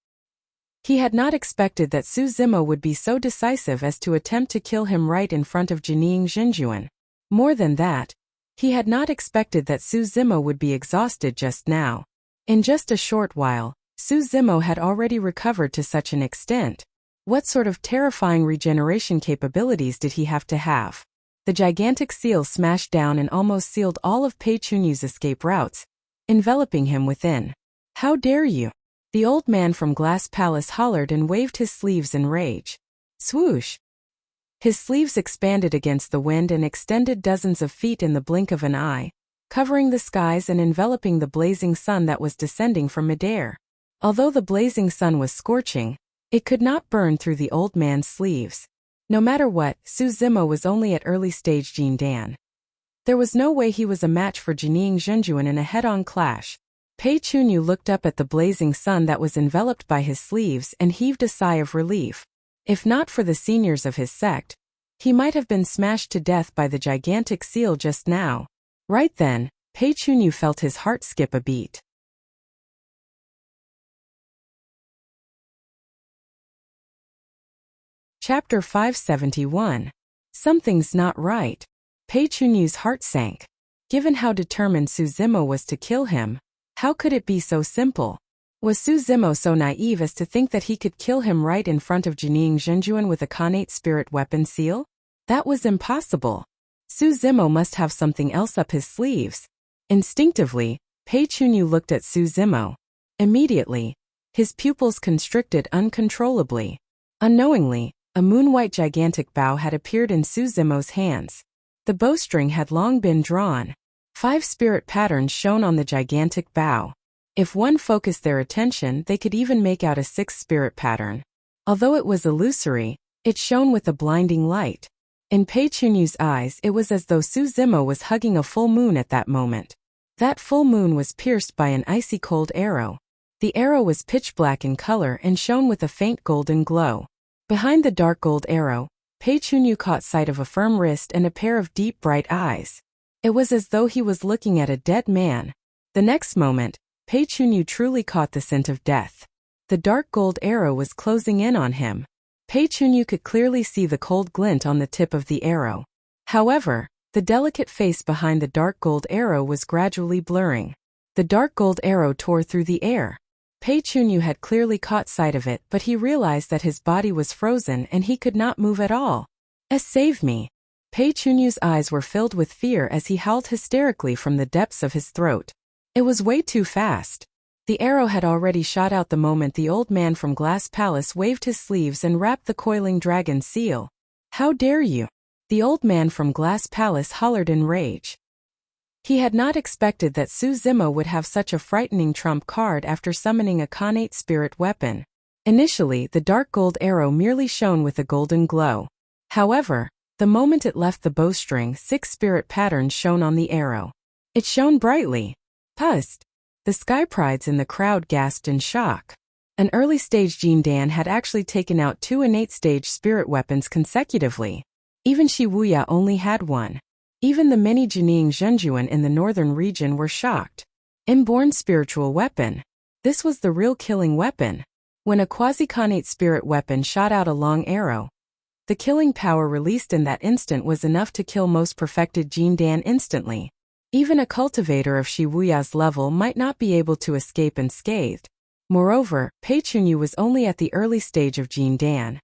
He had not expected that Su Zimo would be so decisive as to attempt to kill him right in front of Jining Zhenjuan. More than that, he had not expected that Su Zimo would be exhausted just now. In just a short while, Su Zimo had already recovered to such an extent. What sort of terrifying regeneration capabilities did he have to have? The gigantic seal smashed down and almost sealed all of Pei Chunyu's escape routes, enveloping him within. How dare you? The old man from Glass Palace hollered and waved his sleeves in rage. Swoosh! His sleeves expanded against the wind and extended dozens of feet in the blink of an eye, covering the skies and enveloping the blazing sun that was descending from midair. Although the blazing sun was scorching, it could not burn through the old man's sleeves. No matter what, Su Zimo was only at early stage Jin Dan. There was no way he was a match for Jining Zhenjuan in a head-on clash. Pei Chunyu looked up at the blazing sun that was enveloped by his sleeves and heaved a sigh of relief. If not for the seniors of his sect, he might have been smashed to death by the gigantic seal just now. Right then, Pei Chunyu felt his heart skip a beat. Chapter 571. Something's not right. Pei Chunyu's heart sank. Given how determined Su Zimo was to kill him, how could it be so simple? Was Su Zimo so naive as to think that he could kill him right in front of Jining Zhenjuan with a Khanate spirit weapon seal? That was impossible. Su Zimo must have something else up his sleeves. Instinctively, Pei Chunyu looked at Su Zimo. Immediately, his pupils constricted uncontrollably. Unknowingly, a moon-white gigantic bow had appeared in Su Zimo's hands. The bowstring had long been drawn. 5 spirit patterns shone on the gigantic bow. If one focused their attention, they could even make out a 6th spirit pattern. Although it was illusory, it shone with a blinding light. In Pei Chunyu's eyes, it was as though Su Zimo was hugging a full moon at that moment. That full moon was pierced by an icy cold arrow. The arrow was pitch black in color and shone with a faint golden glow. Behind the dark gold arrow, Pei Chunyu caught sight of a firm wrist and a pair of deep bright eyes. It was as though he was looking at a dead man. The next moment, Pei Chunyu truly caught the scent of death. The dark gold arrow was closing in on him. Pei Chunyu could clearly see the cold glint on the tip of the arrow. However, the delicate face behind the dark gold arrow was gradually blurring. The dark gold arrow tore through the air. Pei Chunyu had clearly caught sight of it, but he realized that his body was frozen and he could not move at all. Save me! Pei Chunyu's eyes were filled with fear as he howled hysterically from the depths of his throat. It was way too fast. The arrow had already shot out the moment the old man from Glass Palace waved his sleeves and wrapped the Coiling Dragon Seal. How dare you! The old man from Glass Palace hollered in rage. He had not expected that Su Zimo would have such a frightening trump card after summoning a Khanate spirit weapon. Initially, the dark gold arrow merely shone with a golden glow. However, the moment it left the bowstring, 6 spirit patterns shone on the arrow. It shone brightly. Pust! The sky prides in the crowd gasped in shock. An early-stage Jin Dan had actually taken out 2 innate-stage spirit weapons consecutively. Even Shi Wuya only had 1. Even the many Jining Zhenjuan in the northern region were shocked. Inborn spiritual weapon. This was the real killing weapon. When a quasi-Khanate spirit weapon shot out a long arrow, the killing power released in that instant was enough to kill most perfected Jin Dan instantly. Even a cultivator of Shi Wuya's level might not be able to escape unscathed. Moreover, Pei Chunyu was only at the early stage of Jin Dan.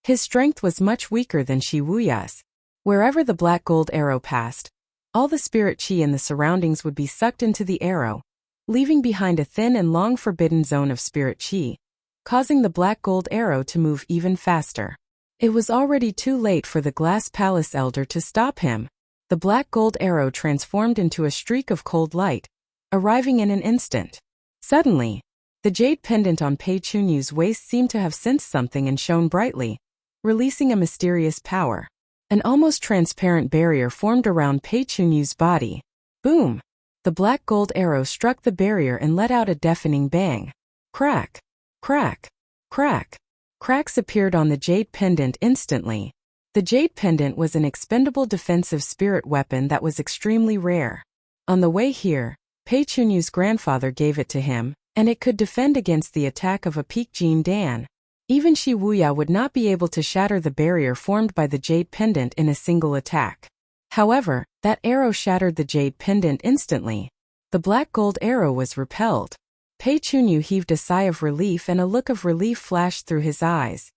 His strength was much weaker than Shi Wuya's. Wherever the black gold arrow passed, all the spirit chi in the surroundings would be sucked into the arrow. leaving behind a thin and long forbidden zone of spirit chi, causing the black gold arrow to move even faster. It was already too late for the Glass Palace Elder to stop him. The black gold arrow transformed into a streak of cold light, arriving in an instant. Suddenly, the jade pendant on Pei Chunyu's waist seemed to have sensed something and shone brightly, releasing a mysterious power. An almost transparent barrier formed around Pei Chunyu's body. Boom! The black gold arrow struck the barrier and let out a deafening bang. Crack! Crack! Crack! Cracks appeared on the jade pendant instantly. The jade pendant was an expendable defensive spirit weapon that was extremely rare. On the way here, Pei Chunyu's grandfather gave it to him, and it could defend against the attack of a peak Jin Dan. Even Shi Wuya would not be able to shatter the barrier formed by the jade pendant in a single attack. However, that arrow shattered the jade pendant instantly. The black gold arrow was repelled. Pei Chunyu heaved a sigh of relief and a look of relief flashed through his eyes.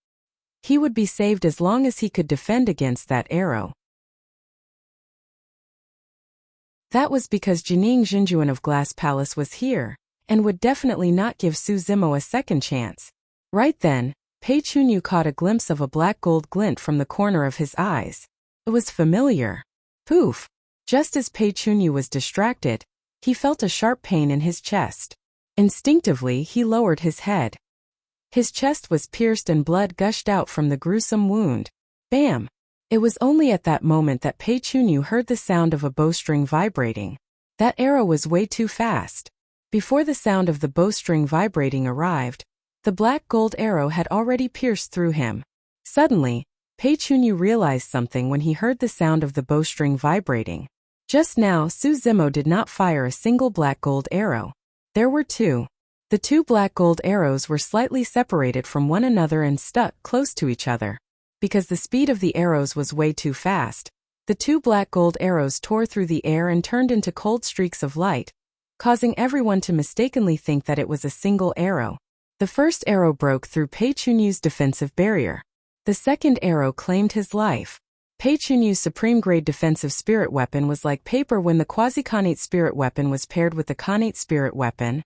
He would be saved as long as he could defend against that arrow. That was because Jining Jinjuan of Glass Palace was here, and would definitely not give Su Zimo a second chance. Right then, Pei Chunyu caught a glimpse of a black gold glint from the corner of his eyes. It was familiar. Poof! Just as Pei Chunyu was distracted, he felt a sharp pain in his chest. Instinctively, he lowered his head. His chest was pierced and blood gushed out from the gruesome wound. Bam! It was only at that moment that Pei Chunyu heard the sound of a bowstring vibrating. That arrow was way too fast. Before the sound of the bowstring vibrating arrived, the black gold arrow had already pierced through him. Suddenly, Pei Chunyu realized something when he heard the sound of the bowstring vibrating. Just now, Su Zimo did not fire a single black gold arrow. There were two. The two black gold arrows were slightly separated from one another and stuck close to each other. Because the speed of the arrows was way too fast, the two black gold arrows tore through the air and turned into cold streaks of light, causing everyone to mistakenly think that it was a single arrow. The first arrow broke through Pei Chunyu's defensive barrier. The second arrow claimed his life. Pei Chunyu's supreme-grade defensive spirit weapon was like paper when the quasi-connate spirit weapon was paired with the connate spirit weapon,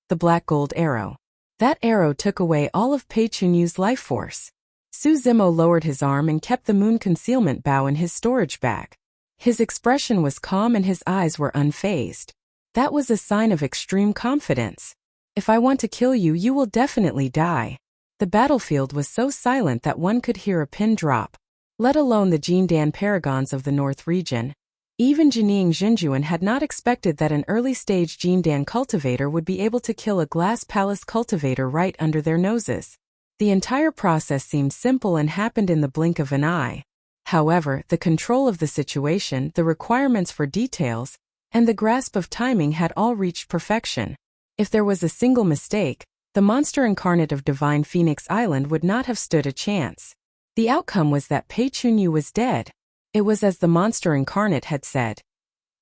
the black gold arrow. That arrow took away all of Pei Chunyu's life force. Su Zimo lowered his arm and kept the moon concealment bow in his storage bag. His expression was calm and his eyes were unfazed. That was a sign of extreme confidence. If I want to kill you, you will definitely die. The battlefield was so silent that one could hear a pin drop. Let alone the Jindan paragons of the North region. Even Jining Jinjuan had not expected that an early-stage Jindan cultivator would be able to kill a Glass Palace cultivator right under their noses. The entire process seemed simple and happened in the blink of an eye. However, the control of the situation, the requirements for details, and the grasp of timing had all reached perfection. If there was a single mistake, the monster incarnate of Divine Phoenix Island would not have stood a chance. The outcome was that Pei Chunyu was dead. It was as the monster incarnate had said.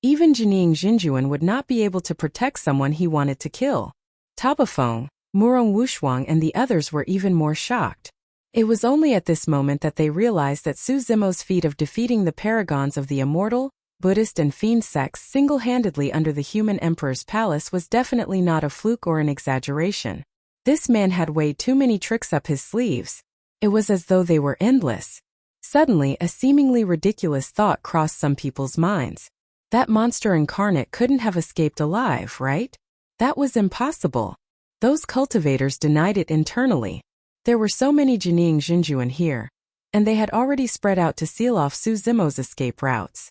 Even Jining Jinjuan would not be able to protect someone he wanted to kill. Tabafeng, Murong Wushuang and the others were even more shocked. It was only at this moment that they realized that Su Zimo's feat of defeating the paragons of the immortal, Buddhist and fiend sects single-handedly under the human emperor's palace was definitely not a fluke or an exaggeration. This man had way too many tricks up his sleeves. It was as though they were endless. Suddenly, a seemingly ridiculous thought crossed some people's minds. That monster incarnate couldn't have escaped alive, right? That was impossible. Those cultivators denied it internally. There were so many Jining Jinjuan here, and they had already spread out to seal off Su Zimo's escape routes.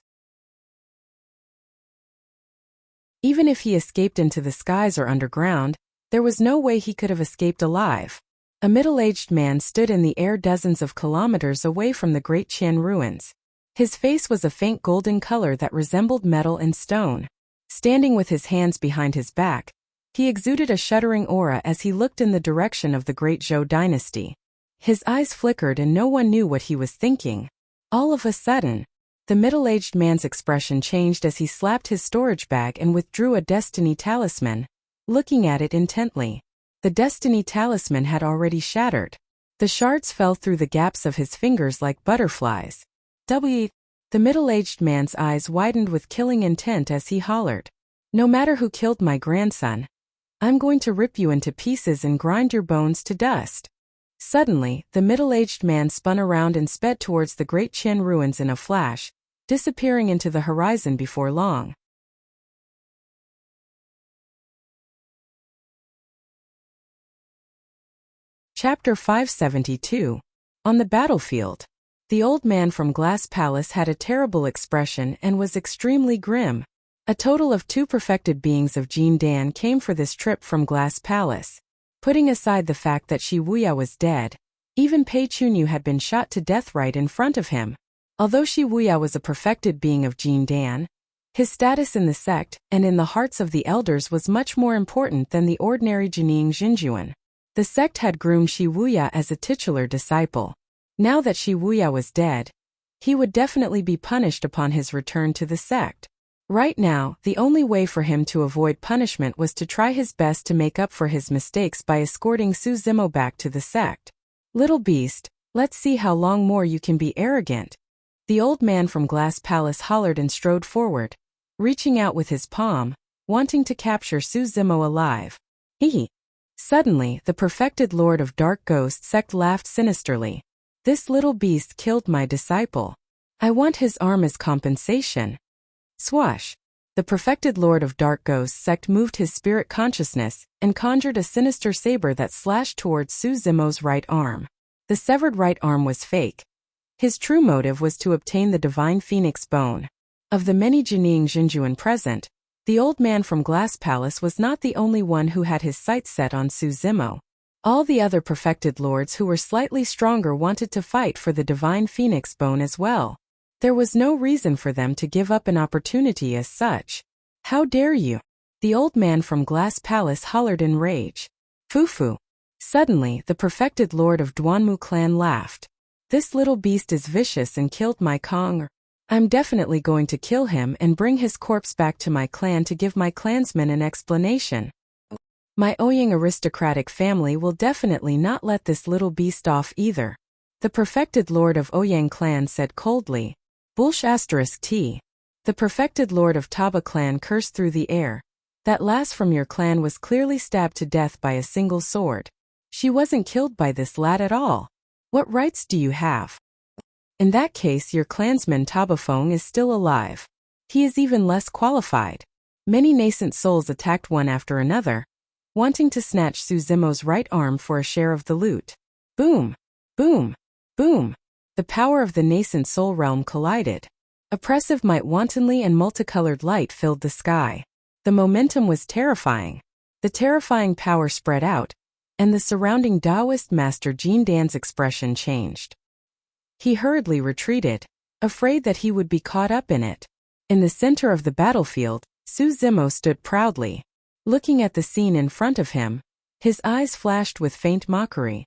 Even if he escaped into the skies or underground, there was no way he could have escaped alive. A middle-aged man stood in the air dozens of kilometers away from the Great Qian ruins. His face was a faint golden color that resembled metal and stone. Standing with his hands behind his back, he exuded a shuddering aura as he looked in the direction of the Great Zhou dynasty. His eyes flickered and no one knew what he was thinking. All of a sudden, the middle-aged man's expression changed as he slapped his storage bag and withdrew a destiny talisman, looking at it intently. The destiny talisman had already shattered. The shards fell through the gaps of his fingers like butterflies. The middle-aged man's eyes widened with killing intent as he hollered. No matter who killed my grandson, I'm going to rip you into pieces and grind your bones to dust. Suddenly, the middle-aged man spun around and sped towards the Great Qin ruins in a flash, disappearing into the horizon before long. Chapter 572. On the battlefield. The old man from Glass Palace had a terrible expression and was extremely grim. A total of 2 perfected beings of Jin Dan came for this trip from Glass Palace. Putting aside the fact that Shi Wuya was dead, even Pei Chunyu had been shot to death right in front of him. Although Shi Wuya was a perfected being of Jin Dan, his status in the sect and in the hearts of the elders was much more important than the ordinary Jining Xinjuan. The sect had groomed Shi Wuya as a titular disciple. Now that Shi Wuya was dead, he would definitely be punished upon his return to the sect. Right now, the only way for him to avoid punishment was to try his best to make up for his mistakes by escorting Su Zimo back to the sect. Little beast, let's see how long more you can be arrogant. The old man from Glass Palace hollered and strode forward, reaching out with his palm, wanting to capture Su Zimo alive. Hee. Suddenly, the perfected Lord of Dark Ghost sect laughed sinisterly. This little beast killed my disciple. I want his arm as compensation. Swash. The perfected Lord of Dark Ghost sect moved his spirit consciousness and conjured a sinister saber that slashed towards Su Zimo's right arm. The severed right arm was fake. His true motive was to obtain the divine phoenix bone. Of the many Jining Xinjuan present, the old man from Glass Palace was not the only one who had his sights set on Su Zimo. All the other perfected lords who were slightly stronger wanted to fight for the divine phoenix bone as well. There was no reason for them to give up an opportunity as such. How dare you? The old man from Glass Palace hollered in rage. Fufu. Suddenly, the perfected lord of Duanmu clan laughed. This little beast is vicious and killed my Kong. I'm definitely going to kill him and bring his corpse back to my clan to give my clansmen an explanation. My Ouyang aristocratic family will definitely not let this little beast off either. The perfected lord of Ouyang clan said coldly. Bulsh *T. The perfected lord of Taba clan cursed through the air. That lass from your clan was clearly stabbed to death by a single sword. She wasn't killed by this lad at all. What rights do you have? In that case, your clansman Tabafeng is still alive. He is even less qualified. Many nascent souls attacked one after another, wanting to snatch Su Zimo's right arm for a share of the loot. Boom! Boom! Boom! The power of the nascent soul realm collided. Oppressive might wantonly and multicolored light filled the sky. The momentum was terrifying. The terrifying power spread out, and the surrounding Taoist master Jin Dan's expression changed. He hurriedly retreated, afraid that he would be caught up in it. In the center of the battlefield, Su Zimo stood proudly, looking at the scene in front of him. His eyes flashed with faint mockery.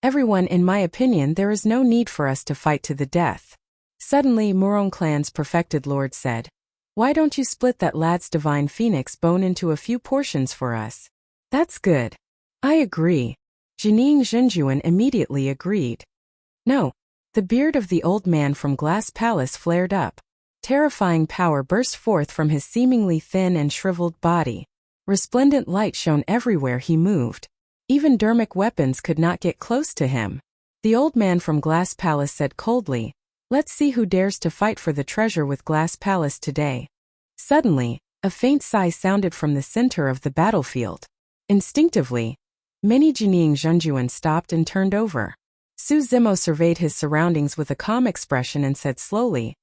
Everyone, in my opinion, there is no need for us to fight to the death. Suddenly, Murong clan's perfected lord said, why don't you split that lad's divine phoenix bone into a few portions for us? That's good. I agree. Jining Xinjuan immediately agreed. No. The beard of the old man from Glass Palace flared up. Terrifying power burst forth from his seemingly thin and shriveled body. Resplendent light shone everywhere he moved. Even dermic weapons could not get close to him. The old man from Glass Palace said coldly, let's see who dares to fight for the treasure with Glass Palace today. Suddenly, a faint sigh sounded from the center of the battlefield. Instinctively, many Jining Xinjuan stopped and turned over. Su Zimo surveyed his surroundings with a calm expression and said slowly,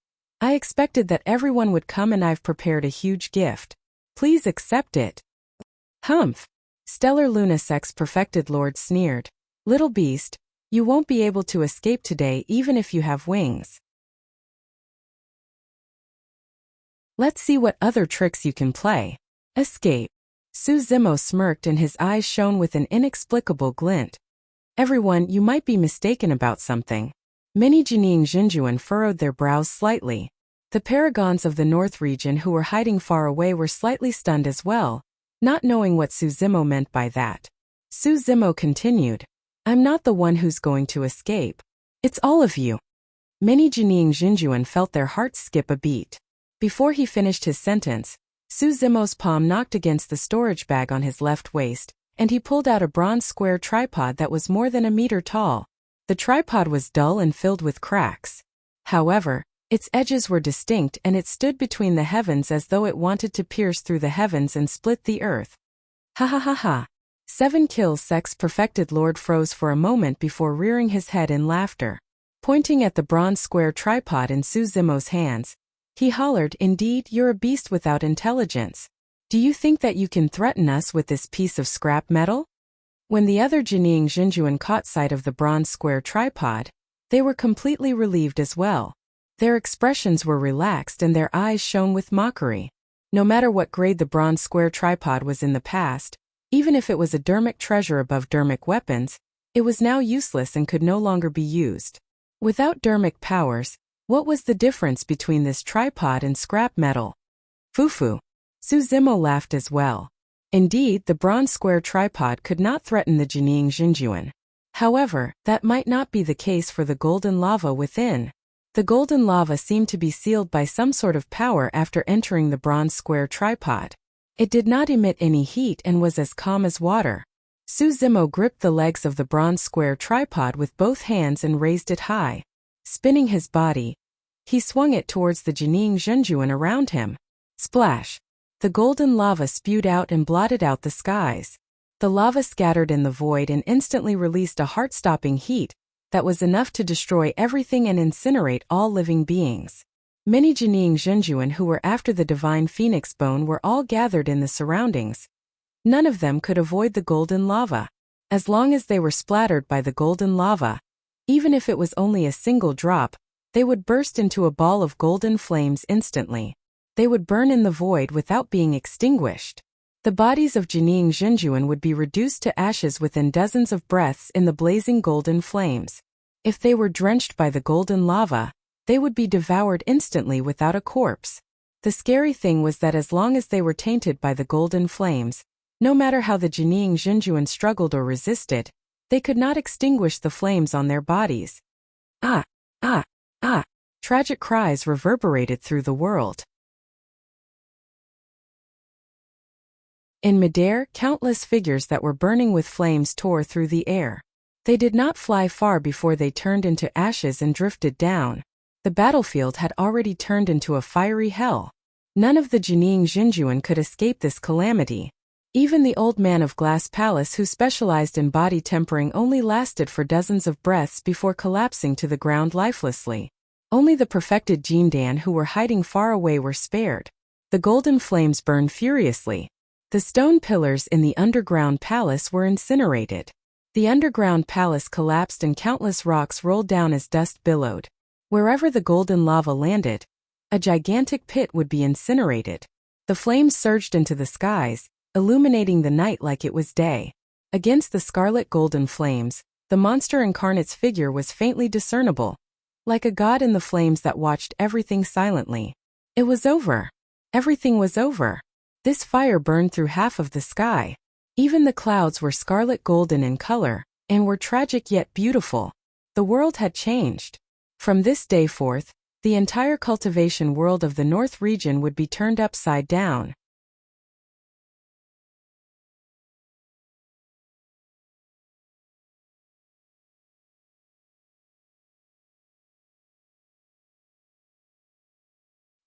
I expected that everyone would come and I've prepared a huge gift. Please accept it. Humph. Stellar Lunasek's perfected lord sneered. Little beast, you won't be able to escape today even if you have wings. Let's see what other tricks you can play. Escape. Su Zimo smirked and his eyes shone with an inexplicable glint. Everyone, you might be mistaken about something. Many Jining Xinjuan furrowed their brows slightly. The paragons of the north region who were hiding far away were slightly stunned as well, not knowing what Su Zimo meant by that. Su Zimo continued, I'm not the one who's going to escape. It's all of you. Many Jining Xinjuan felt their hearts skip a beat. Before he finished his sentence, Su Zimo's palm knocked against the storage bag on his left waist, and he pulled out a bronze square tripod that was more than a meter tall. The tripod was dull and filled with cracks. However, its edges were distinct and it stood between the heavens as though it wanted to pierce through the heavens and split the earth. Ha ha ha ha. 7 kills sex perfected Lord froze for a moment before rearing his head in laughter. Pointing at the bronze square tripod in Su Zimo's hands, he hollered, "Indeed, you're a beast without intelligence. Do you think that you can threaten us with this piece of scrap metal?" When the other Jining Jinjuan caught sight of the bronze square tripod, they were completely relieved as well. Their expressions were relaxed and their eyes shone with mockery. No matter what grade the bronze square tripod was in the past, even if it was a dermic treasure above dermic weapons, it was now useless and could no longer be used. Without dermic powers, what was the difference between this tripod and scrap metal? Fufu. Su Zimo laughed as well. Indeed, the bronze square tripod could not threaten the Jining Jinjuan. However, that might not be the case for the golden lava within. The golden lava seemed to be sealed by some sort of power after entering the bronze square tripod. It did not emit any heat and was as calm as water. Su Zimo gripped the legs of the bronze square tripod with both hands and raised it high. Spinning his body, he swung it towards the Jining Jinjuan around him. Splash! The golden lava spewed out and blotted out the skies. The lava scattered in the void and instantly released a heart-stopping heat that was enough to destroy everything and incinerate all living beings. Many Jining Jinjuan who were after the divine phoenix bone were all gathered in the surroundings. None of them could avoid the golden lava. As long as they were splattered by the golden lava, even if it was only a single drop, they would burst into a ball of golden flames instantly. They would burn in the void without being extinguished. The bodies of Jining Jinjuan would be reduced to ashes within dozens of breaths in the blazing golden flames. If they were drenched by the golden lava, they would be devoured instantly without a corpse. The scary thing was that as long as they were tainted by the golden flames, no matter how the Jining Jinjuan struggled or resisted, they could not extinguish the flames on their bodies. Ah! Ah! Ah! Tragic cries reverberated through the world. In midair, countless figures that were burning with flames tore through the air. They did not fly far before they turned into ashes and drifted down. The battlefield had already turned into a fiery hell. None of the Jining Jinjuan could escape this calamity. Even the old man of Glass Palace who specialized in body tempering only lasted for dozens of breaths before collapsing to the ground lifelessly. Only the perfected Jindan who were hiding far away were spared. The golden flames burned furiously. The stone pillars in the underground palace were incinerated. The underground palace collapsed and countless rocks rolled down as dust billowed. Wherever the golden lava landed, a gigantic pit would be incinerated. The flames surged into the skies, illuminating the night like it was day. Against the scarlet golden flames, the monster incarnate's figure was faintly discernible, like a god in the flames that watched everything silently. It was over. Everything was over. This fire burned through half of the sky. Even the clouds were scarlet golden in color, and were tragic yet beautiful. The world had changed. From this day forth, the entire cultivation world of the North region would be turned upside down.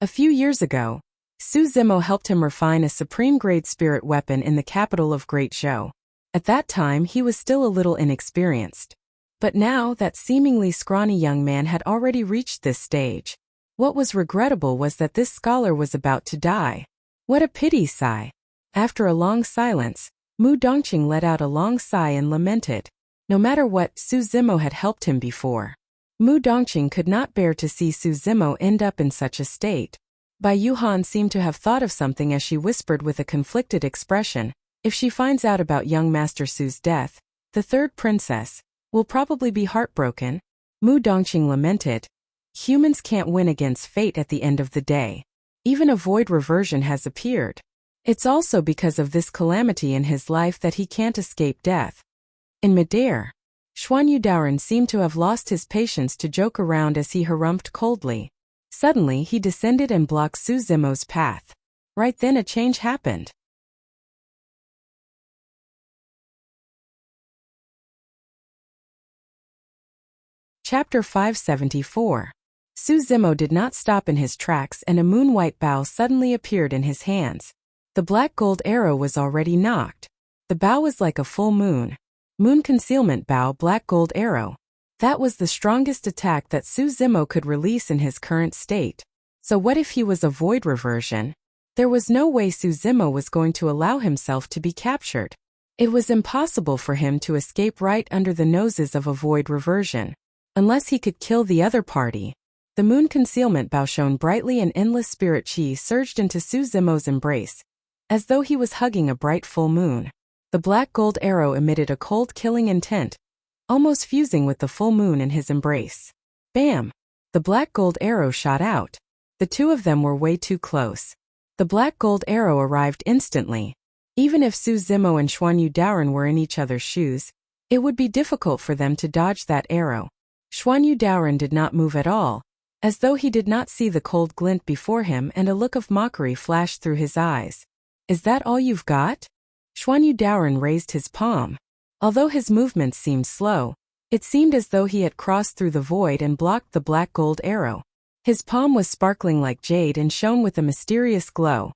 A few years ago, Su Zimo helped him refine a supreme-grade spirit weapon in the capital of Great Zhou. At that time he was still a little inexperienced. But now that seemingly scrawny young man had already reached this stage. What was regrettable was that this scholar was about to die. What a pity sigh. After a long silence, Mu Dongqing let out a long sigh and lamented. No matter what, Su Zimo had helped him before. Mu Dongqing could not bear to see Su Zimo end up in such a state. Bai Yuhan seemed to have thought of something as she whispered with a conflicted expression, "If she finds out about young Master Su's death, the third princess will probably be heartbroken." Mu Dongqing lamented. Humans can't win against fate at the end of the day. Even a void reversion has appeared. It's also because of this calamity in his life that he can't escape death. In midair, Xuan Yudaoren seemed to have lost his patience to joke around as he harumphed coldly. Suddenly he descended and blocked Su Zimo's path. Right then a change happened. Chapter 574. Su Zimo did not stop in his tracks and a moon-white bow suddenly appeared in his hands. The black gold arrow was already knocked. The bow was like a full moon. Moon concealment bow black gold arrow. That was the strongest attack that Su Zimo could release in his current state. So what if he was a void reversion? There was no way Su Zimo was going to allow himself to be captured. It was impossible for him to escape right under the noses of a void reversion. Unless he could kill the other party. The moon concealment bow shone brightly and endless spirit chi surged into Su Zimo's embrace, as though he was hugging a bright full moon. The black gold arrow emitted a cold killing intent, almost fusing with the full moon in his embrace. Bam! The black gold arrow shot out. The two of them were way too close. The black gold arrow arrived instantly. Even if Su Zimo and Xuanyu Daoren were in each other's shoes, it would be difficult for them to dodge that arrow. Xuanyu Daoren did not move at all, as though he did not see the cold glint before him, and a look of mockery flashed through his eyes. Is that all you've got? Xuanyu Daoren raised his palm. Although his movements seemed slow, it seemed as though he had crossed through the void and blocked the black gold arrow. His palm was sparkling like jade and shone with a mysterious glow.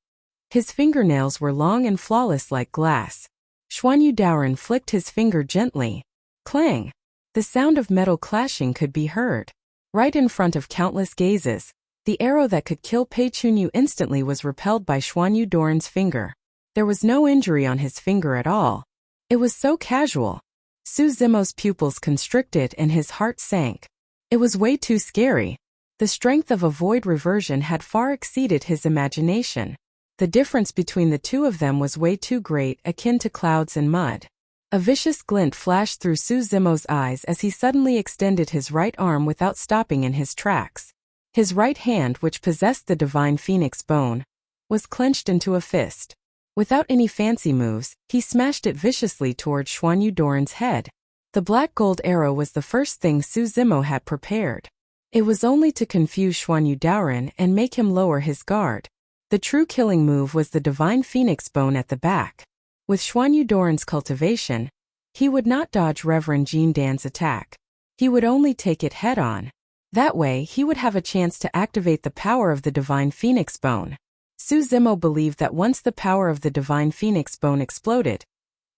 His fingernails were long and flawless like glass. Xuanyu Daoren flicked his finger gently. Clang! The sound of metal clashing could be heard. Right in front of countless gazes, the arrow that could kill Pei Chunyu instantly was repelled by Xuanyu Daoren's finger. There was no injury on his finger at all. It was so casual. Su Zimo's pupils constricted and his heart sank. It was way too scary. The strength of a void reversion had far exceeded his imagination. The difference between the two of them was way too great, akin to clouds and mud. A vicious glint flashed through Su Zimo's eyes as he suddenly extended his right arm without stopping in his tracks. His right hand, which possessed the divine phoenix bone, was clenched into a fist. Without any fancy moves, he smashed it viciously toward Xuanyu Daoren's head. The black gold arrow was the first thing Su Zimo had prepared. It was only to confuse Xuanyu Daoren and make him lower his guard. The true killing move was the divine phoenix bone at the back. With Xuanyu Daoren's cultivation, he would not dodge Reverend Jean Dan's attack. He would only take it head-on. That way, he would have a chance to activate the power of the divine phoenix bone. Su Zimo believed that once the power of the divine phoenix bone exploded,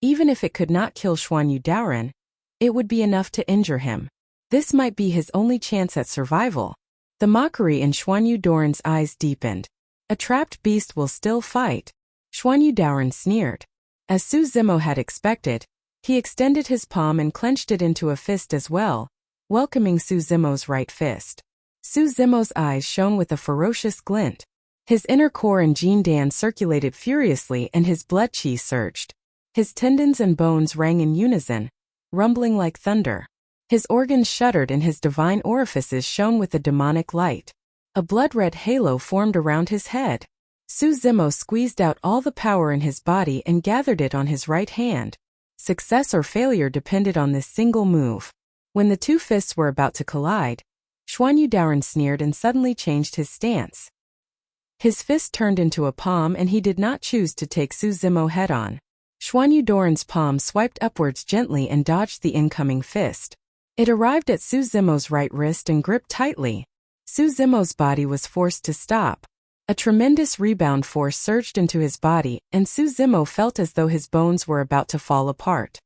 even if it could not kill Xuanyu Daoren, it would be enough to injure him. This might be his only chance at survival. The mockery in Xuanyu Daoren's eyes deepened. A trapped beast will still fight. Xuanyu Daoren sneered. As Su Zimo had expected, he extended his palm and clenched it into a fist as well, welcoming Su Zimo's right fist. Su Zimo's eyes shone with a ferocious glint. His inner core and Jean Dan circulated furiously and his blood chi surged. His tendons and bones rang in unison, rumbling like thunder. His organs shuddered and his divine orifices shone with a demonic light. A blood-red halo formed around his head. Su Zimo squeezed out all the power in his body and gathered it on his right hand. Success or failure depended on this single move. When the two fists were about to collide, Xuanyu Daoren sneered and suddenly changed his stance. His fist turned into a palm and he did not choose to take Su Zimo head-on. Xuanyu Daoren's palm swiped upwards gently and dodged the incoming fist. It arrived at Su Zimo's right wrist and gripped tightly. Su Zimo's body was forced to stop. A tremendous rebound force surged into his body, and Su Zimo felt as though his bones were about to fall apart.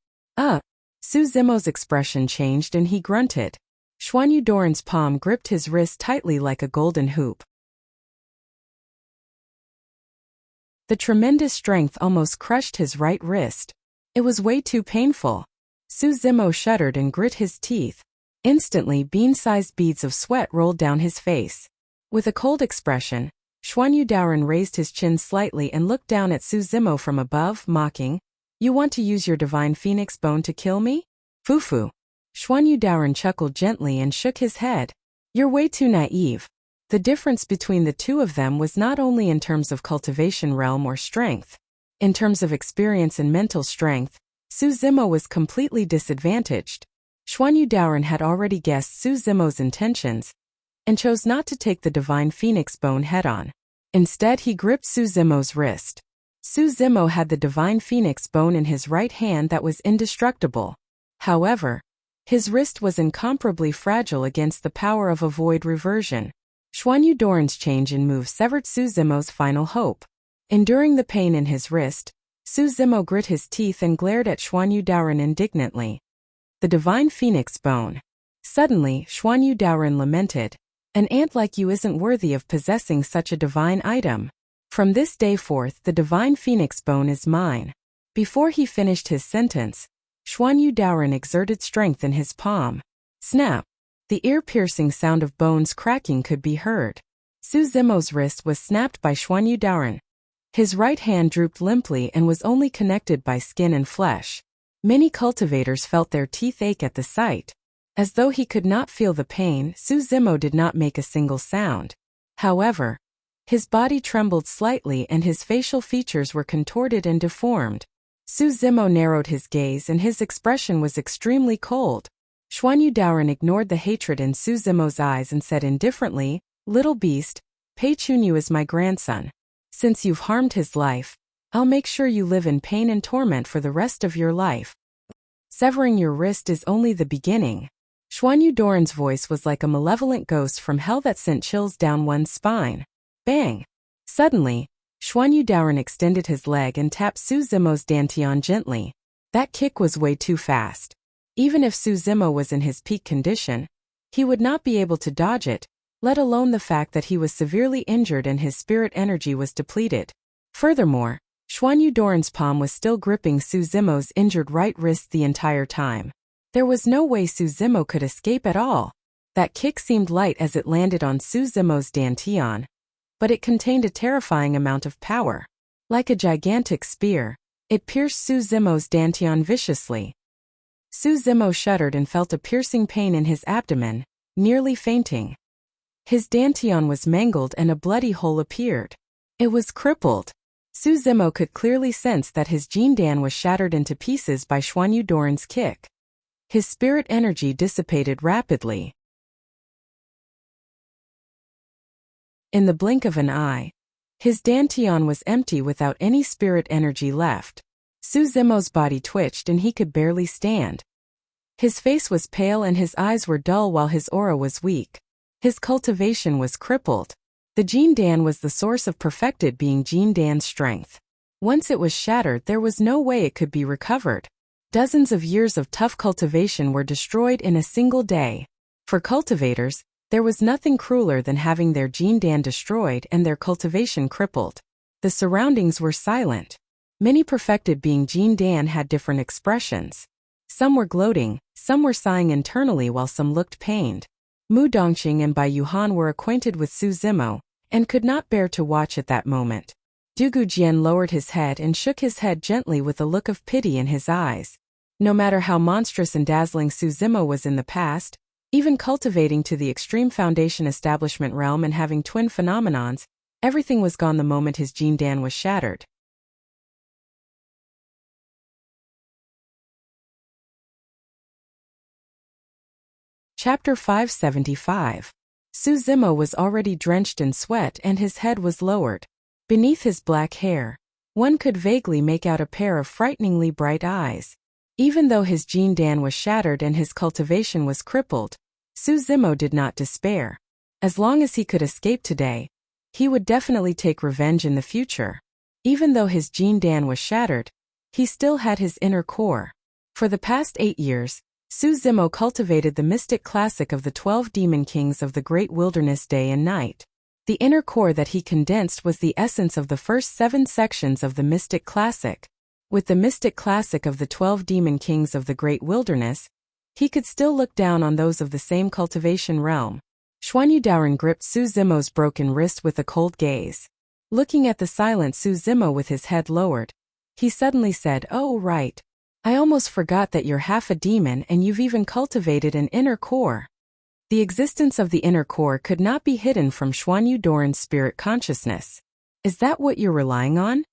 Su Zimo's expression changed and he grunted. Xuanyu Daoren's palm gripped his wrist tightly like a golden hoop. The tremendous strength almost crushed his right wrist. It was way too painful. Su Zimo shuddered and grit his teeth. Instantly, bean-sized beads of sweat rolled down his face. With a cold expression, Xuanyu Daoren raised his chin slightly and looked down at Su Zimo from above, mocking. You want to use your divine phoenix bone to kill me? Fufu. Xuanyu Daoren chuckled gently and shook his head. You're way too naive. The difference between the two of them was not only in terms of cultivation realm or strength. In terms of experience and mental strength, Su Zimo was completely disadvantaged. Xuanyu Daoren had already guessed Su Zimo's intentions, and chose not to take the divine phoenix bone head-on. Instead, he gripped Su Zimo's wrist. Su Zimo had the divine phoenix bone in his right hand that was indestructible. However, his wrist was incomparably fragile against the power of a void reversion. Xuanyu Doran's change in move severed Su Zimo's final hope. Enduring the pain in his wrist, Su Zimo grit his teeth and glared at Xuanyu Doran indignantly. The divine phoenix bone. Suddenly, Xuanyu Doran lamented, "An ant like you isn't worthy of possessing such a divine item. From this day forth, the divine phoenix bone is mine." Before he finished his sentence, Xuanyu Doran exerted strength in his palm. Snap! The ear-piercing sound of bones cracking could be heard. Su Zimo's wrist was snapped by Xuanyu Doran. His right hand drooped limply and was only connected by skin and flesh. Many cultivators felt their teeth ache at the sight. As though he could not feel the pain, Su Zimo did not make a single sound. However, his body trembled slightly and his facial features were contorted and deformed. Su Zimo narrowed his gaze and his expression was extremely cold. Xuanyu Doran ignored the hatred in Su Zimo's eyes and said indifferently, "Little beast, Pei Chunyu is my grandson. Since you've harmed his life, I'll make sure you live in pain and torment for the rest of your life. Severing your wrist is only the beginning." Xuanyu Doran's voice was like a malevolent ghost from hell that sent chills down one's spine. Bang! Suddenly, Xuanyu Doran extended his leg and tapped Su Zimo's dantian gently. That kick was way too fast. Even if Su Zimo was in his peak condition, he would not be able to dodge it, let alone the fact that he was severely injured and his spirit energy was depleted. Furthermore, Xuanyu Doran's palm was still gripping Su Zimo's injured right wrist the entire time. There was no way Su Zimo could escape at all. That kick seemed light as it landed on Su Zimo's dantian, but it contained a terrifying amount of power. Like a gigantic spear, it pierced Su Zimo's dantian viciously. Su Zimo shuddered and felt a piercing pain in his abdomen, nearly fainting. His dantian was mangled and a bloody hole appeared. It was crippled. Su Zimo could clearly sense that his Jindan was shattered into pieces by Xuanyu Doran's kick. His spirit energy dissipated rapidly. In the blink of an eye, his dantian was empty without any spirit energy left. Su Zimo's body twitched and he could barely stand. His face was pale and his eyes were dull while his aura was weak. His cultivation was crippled. The Jindan was the source of perfected being Jindan's strength. Once it was shattered, there was no way it could be recovered. Dozens of years of tough cultivation were destroyed in a single day. For cultivators, there was nothing crueler than having their Jindan destroyed and their cultivation crippled. The surroundings were silent. Many perfected being Jindan had different expressions. Some were gloating, some were sighing internally while some looked pained. Mu Dongqing and Bai Yuhan were acquainted with Su Zimo, and could not bear to watch at that moment. Dugu Jian lowered his head and shook his head gently with a look of pity in his eyes. No matter how monstrous and dazzling Su Zimo was in the past, even cultivating to the extreme foundation establishment realm and having twin phenomenons, everything was gone the moment his Jindan was shattered. Chapter 575. Su Zimo was already drenched in sweat and his head was lowered. Beneath his black hair, one could vaguely make out a pair of frighteningly bright eyes. Even though his Jindan was shattered and his cultivation was crippled, Su Zimo did not despair. As long as he could escape today, he would definitely take revenge in the future. Even though his Jindan was shattered, he still had his inner core. For the past 8 years, Su Zimo cultivated the mystic classic of the 12 demon kings of the great wilderness day and night. The inner core that he condensed was the essence of the first 7 sections of the mystic classic. With the mystic classic of the 12 demon kings of the great wilderness, he could still look down on those of the same cultivation realm. Xuanyu Doran gripped Su Zimo's broken wrist with a cold gaze. Looking at the silent Su Zimo with his head lowered, he suddenly said, "Oh right. I almost forgot that you're half a demon and you've even cultivated an inner core." The existence of the inner core could not be hidden from Xuanyu Doran's spirit consciousness. "Is that what you're relying on?"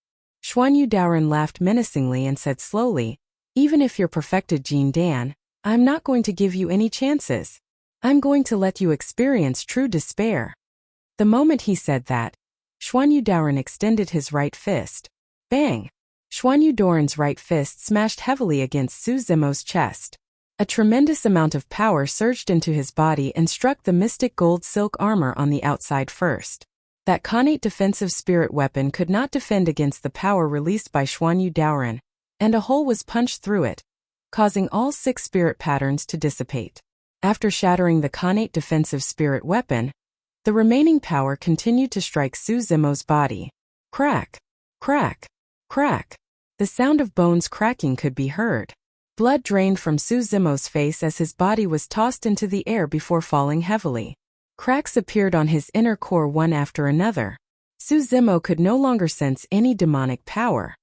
Xuanyu Doran laughed menacingly and said slowly, "Even if you're perfected Jindan, I'm not going to give you any chances. I'm going to let you experience true despair." The moment he said that, Xuan Yudaoren extended his right fist. Bang! Xuan Yudaoren's right fist smashed heavily against Su Zimo's chest. A tremendous amount of power surged into his body and struck the mystic gold silk armor on the outside first. That connate defensive spirit weapon could not defend against the power released by Xuan Yudaoren, and a hole was punched through it, causing all 6 spirit patterns to dissipate. After shattering the connate defensive spirit weapon, the remaining power continued to strike Su Zimo's body. Crack! Crack! Crack! The sound of bones cracking could be heard. Blood drained from Su Zimo's face as his body was tossed into the air before falling heavily. Cracks appeared on his inner core one after another. Su Zimo could no longer sense any demonic power.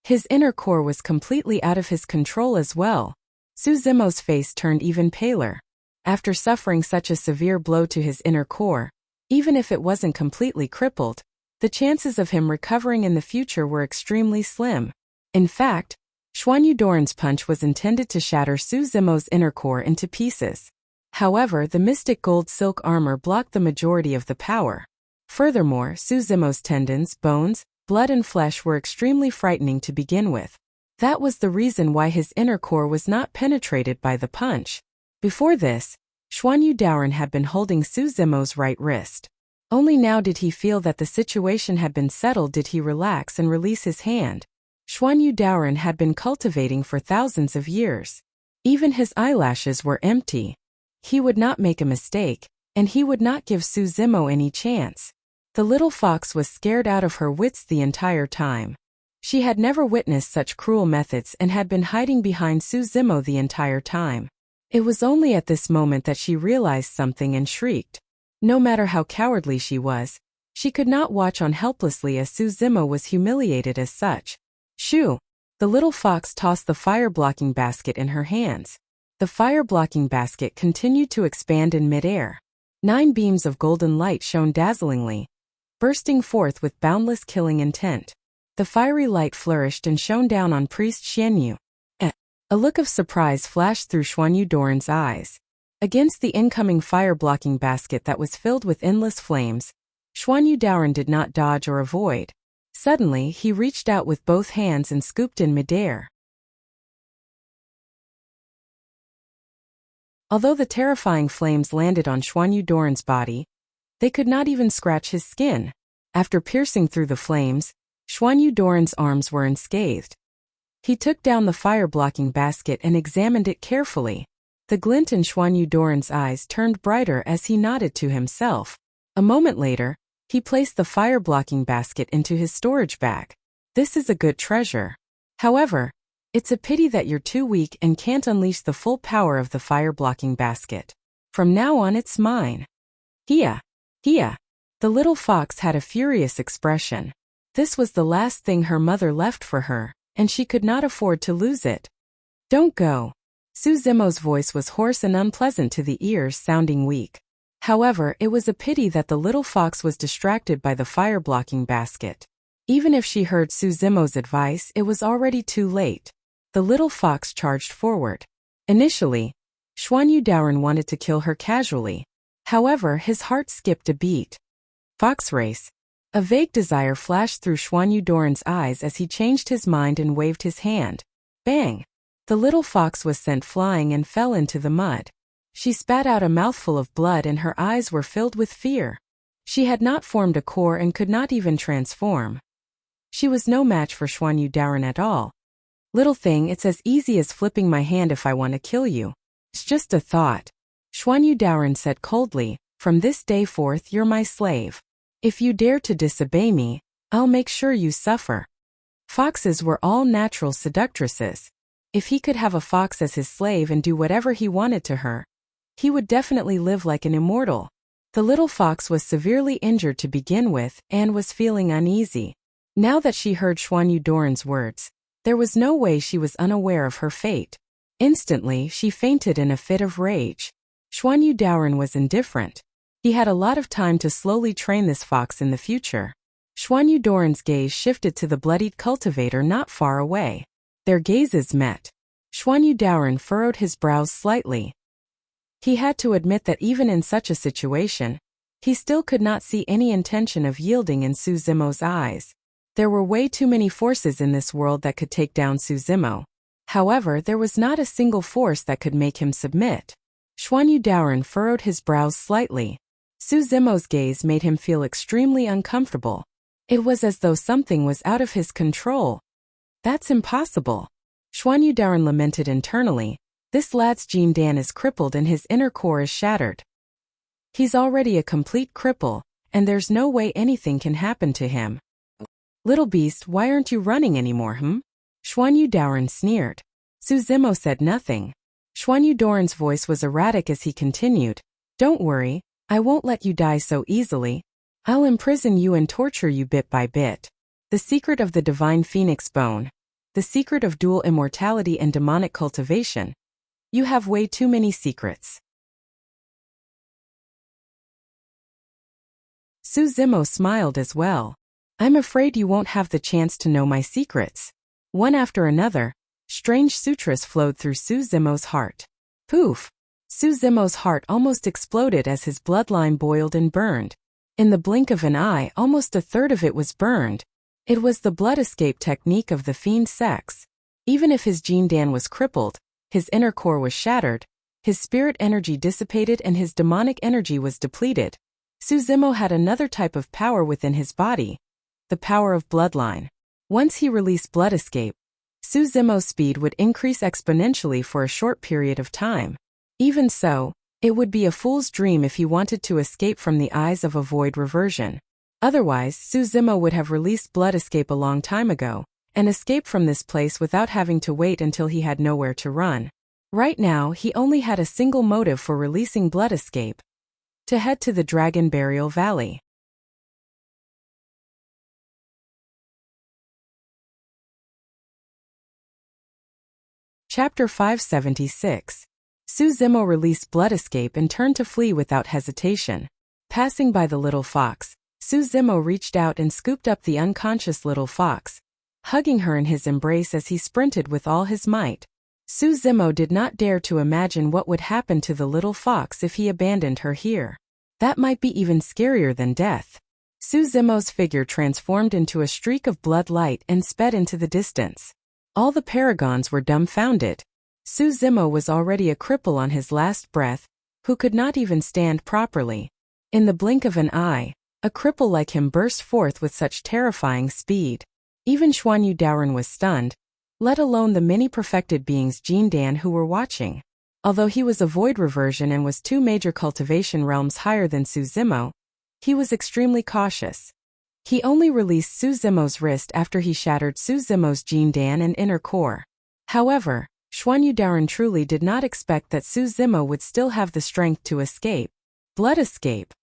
His inner core was completely out of his control as well. Su Zimo's face turned even paler. After suffering such a severe blow to his inner core, even if it wasn't completely crippled, the chances of him recovering in the future were extremely slim. In fact, Xuan Yudaoren's punch was intended to shatter Su Zimo's inner core into pieces. However, the mystic gold silk armor blocked the majority of the power. Furthermore, Su Zimo's tendons, bones, blood and flesh were extremely frightening to begin with. That was the reason why his inner core was not penetrated by the punch. Before this, Xuan Yudaoren had been holding Su Zimo's right wrist. Only now did he feel that the situation had been settled did he relax and release his hand. Xuan Yudaoren had been cultivating for thousands of years. Even his eyelashes were empty. He would not make a mistake, and he would not give Su Zimo any chance. The little fox was scared out of her wits the entire time. She had never witnessed such cruel methods and had been hiding behind Su Zimo the entire time. It was only at this moment that she realized something and shrieked. No matter how cowardly she was, she could not watch on helplessly as Su Zimo was humiliated as such. Shoo! The little fox tossed the fire-blocking basket in her hands. The fire-blocking basket continued to expand in midair. 9 beams of golden light shone dazzlingly, bursting forth with boundless killing intent. The fiery light flourished and shone down on Priest Xianyu. A look of surprise flashed through Xuan Yudaoren's eyes. Against the incoming fire-blocking basket that was filled with endless flames, Xuan Yudaoren did not dodge or avoid. Suddenly, he reached out with both hands and scooped in midair. Although the terrifying flames landed on Xuan Yudaoren's body, they could not even scratch his skin. After piercing through the flames, Xuan Yudaoren's arms were unscathed. He took down the fire-blocking basket and examined it carefully. The glint in Xuan Yudaoren's eyes turned brighter as he nodded to himself. A moment later, he placed the fire-blocking basket into his storage bag. This is a good treasure. However, it's a pity that you're too weak and can't unleash the full power of the fire-blocking basket. From now on it's mine. Hia! Hia! The little fox had a furious expression. This was the last thing her mother left for her, and she could not afford to lose it. Don't go. Su Zimo's voice was hoarse and unpleasant to the ears, sounding weak. However, it was a pity that the little fox was distracted by the fire-blocking basket. Even if she heard Su Zimo's advice, it was already too late. The little fox charged forward. Initially, Xuan Yudaoren wanted to kill her casually. However, his heart skipped a beat. Fox race. A vague desire flashed through Xuan Yudaoren's eyes as he changed his mind and waved his hand. Bang! The little fox was sent flying and fell into the mud. She spat out a mouthful of blood and her eyes were filled with fear. She had not formed a core and could not even transform. She was no match for Xuan Yudaoren at all. Little thing, it's as easy as flipping my hand if I want to kill you. It's just a thought. Xuan Yudaoren said coldly, from this day forth you're my slave. If you dare to disobey me, I'll make sure you suffer. Foxes were all natural seductresses. If he could have a fox as his slave and do whatever he wanted to her, he would definitely live like an immortal. The little fox was severely injured to begin with and was feeling uneasy. Now that she heard Xuan Yudaoren's words, there was no way she was unaware of her fate. Instantly, she fainted in a fit of rage. Xuan Yudaoren was indifferent. He had a lot of time to slowly train this fox in the future. Xuan Yudaoren's gaze shifted to the bloodied cultivator not far away. Their gazes met. Xuan Yudaoren furrowed his brows slightly. He had to admit that even in such a situation, He still could not see any intention of yielding in Su Zimo's eyes. There were way too many forces in this world that could take down Su Zimo. However, there was not a single force that could make him submit. Xuan Yudaoren furrowed his brows slightly. Su Zimo's gaze made him feel extremely uncomfortable. It was as though something was out of his control. That's impossible. Xuan Yudaoren lamented internally. This lad's Jin Dan is crippled and his inner core is shattered. He's already a complete cripple, and there's no way anything can happen to him. Little beast, why aren't you running anymore, Xuan Yudaoren sneered. Su Zimo said nothing. Xuan Yudaoren's voice was erratic as he continued. Don't worry, I won't let you die so easily. I'll imprison you and torture you bit by bit. The secret of the divine phoenix bone. The secret of dual immortality and demonic cultivation. You have way too many secrets. Su Zimo smiled as well. I'm afraid you won't have the chance to know my secrets. One after another, strange sutras flowed through Su Zimo's heart. Poof! Su Zimo's heart almost exploded as his bloodline boiled and burned. In the blink of an eye, almost a third of it was burned. It was the blood escape technique of the fiend sex. Even if his Jin Dan was crippled, his inner core was shattered, his spirit energy dissipated and his demonic energy was depleted. Su Zimo had another type of power within his body. The power of bloodline. Once he released blood escape, Su Zimo's speed would increase exponentially for a short period of time. Even so, it would be a fool's dream if he wanted to escape from the eyes of a void reversion. Otherwise, Su Zimo would have released blood escape a long time ago, and escaped from this place without having to wait until he had nowhere to run. Right now, he only had a single motive for releasing blood escape: to head to the Dragon Burial Valley. Chapter 576. Su Zimo released blood escape and turned to flee without hesitation. Passing by the little fox, Su Zimo reached out and scooped up the unconscious little fox, hugging her in his embrace as he sprinted with all his might. Su Zimo did not dare to imagine what would happen to the little fox if he abandoned her here. That might be even scarier than death. Su Zimo's figure transformed into a streak of blood light and sped into the distance. All the paragons were dumbfounded. Su Zimo was already a cripple on his last breath, who could not even stand properly. In the blink of an eye, a cripple like him burst forth with such terrifying speed. Even Xuan Yudaoren was stunned, let alone the many perfected beings Jin Dan who were watching. Although he was a void reversion and was 2 major cultivation realms higher than Su Zimo, he was extremely cautious. He only released Su Zimo's wrist after he shattered Su Zimo's Jin Dan and inner core. However, Xuan Yudaoren truly did not expect that Su Zimo would still have the strength to escape. Blood escape.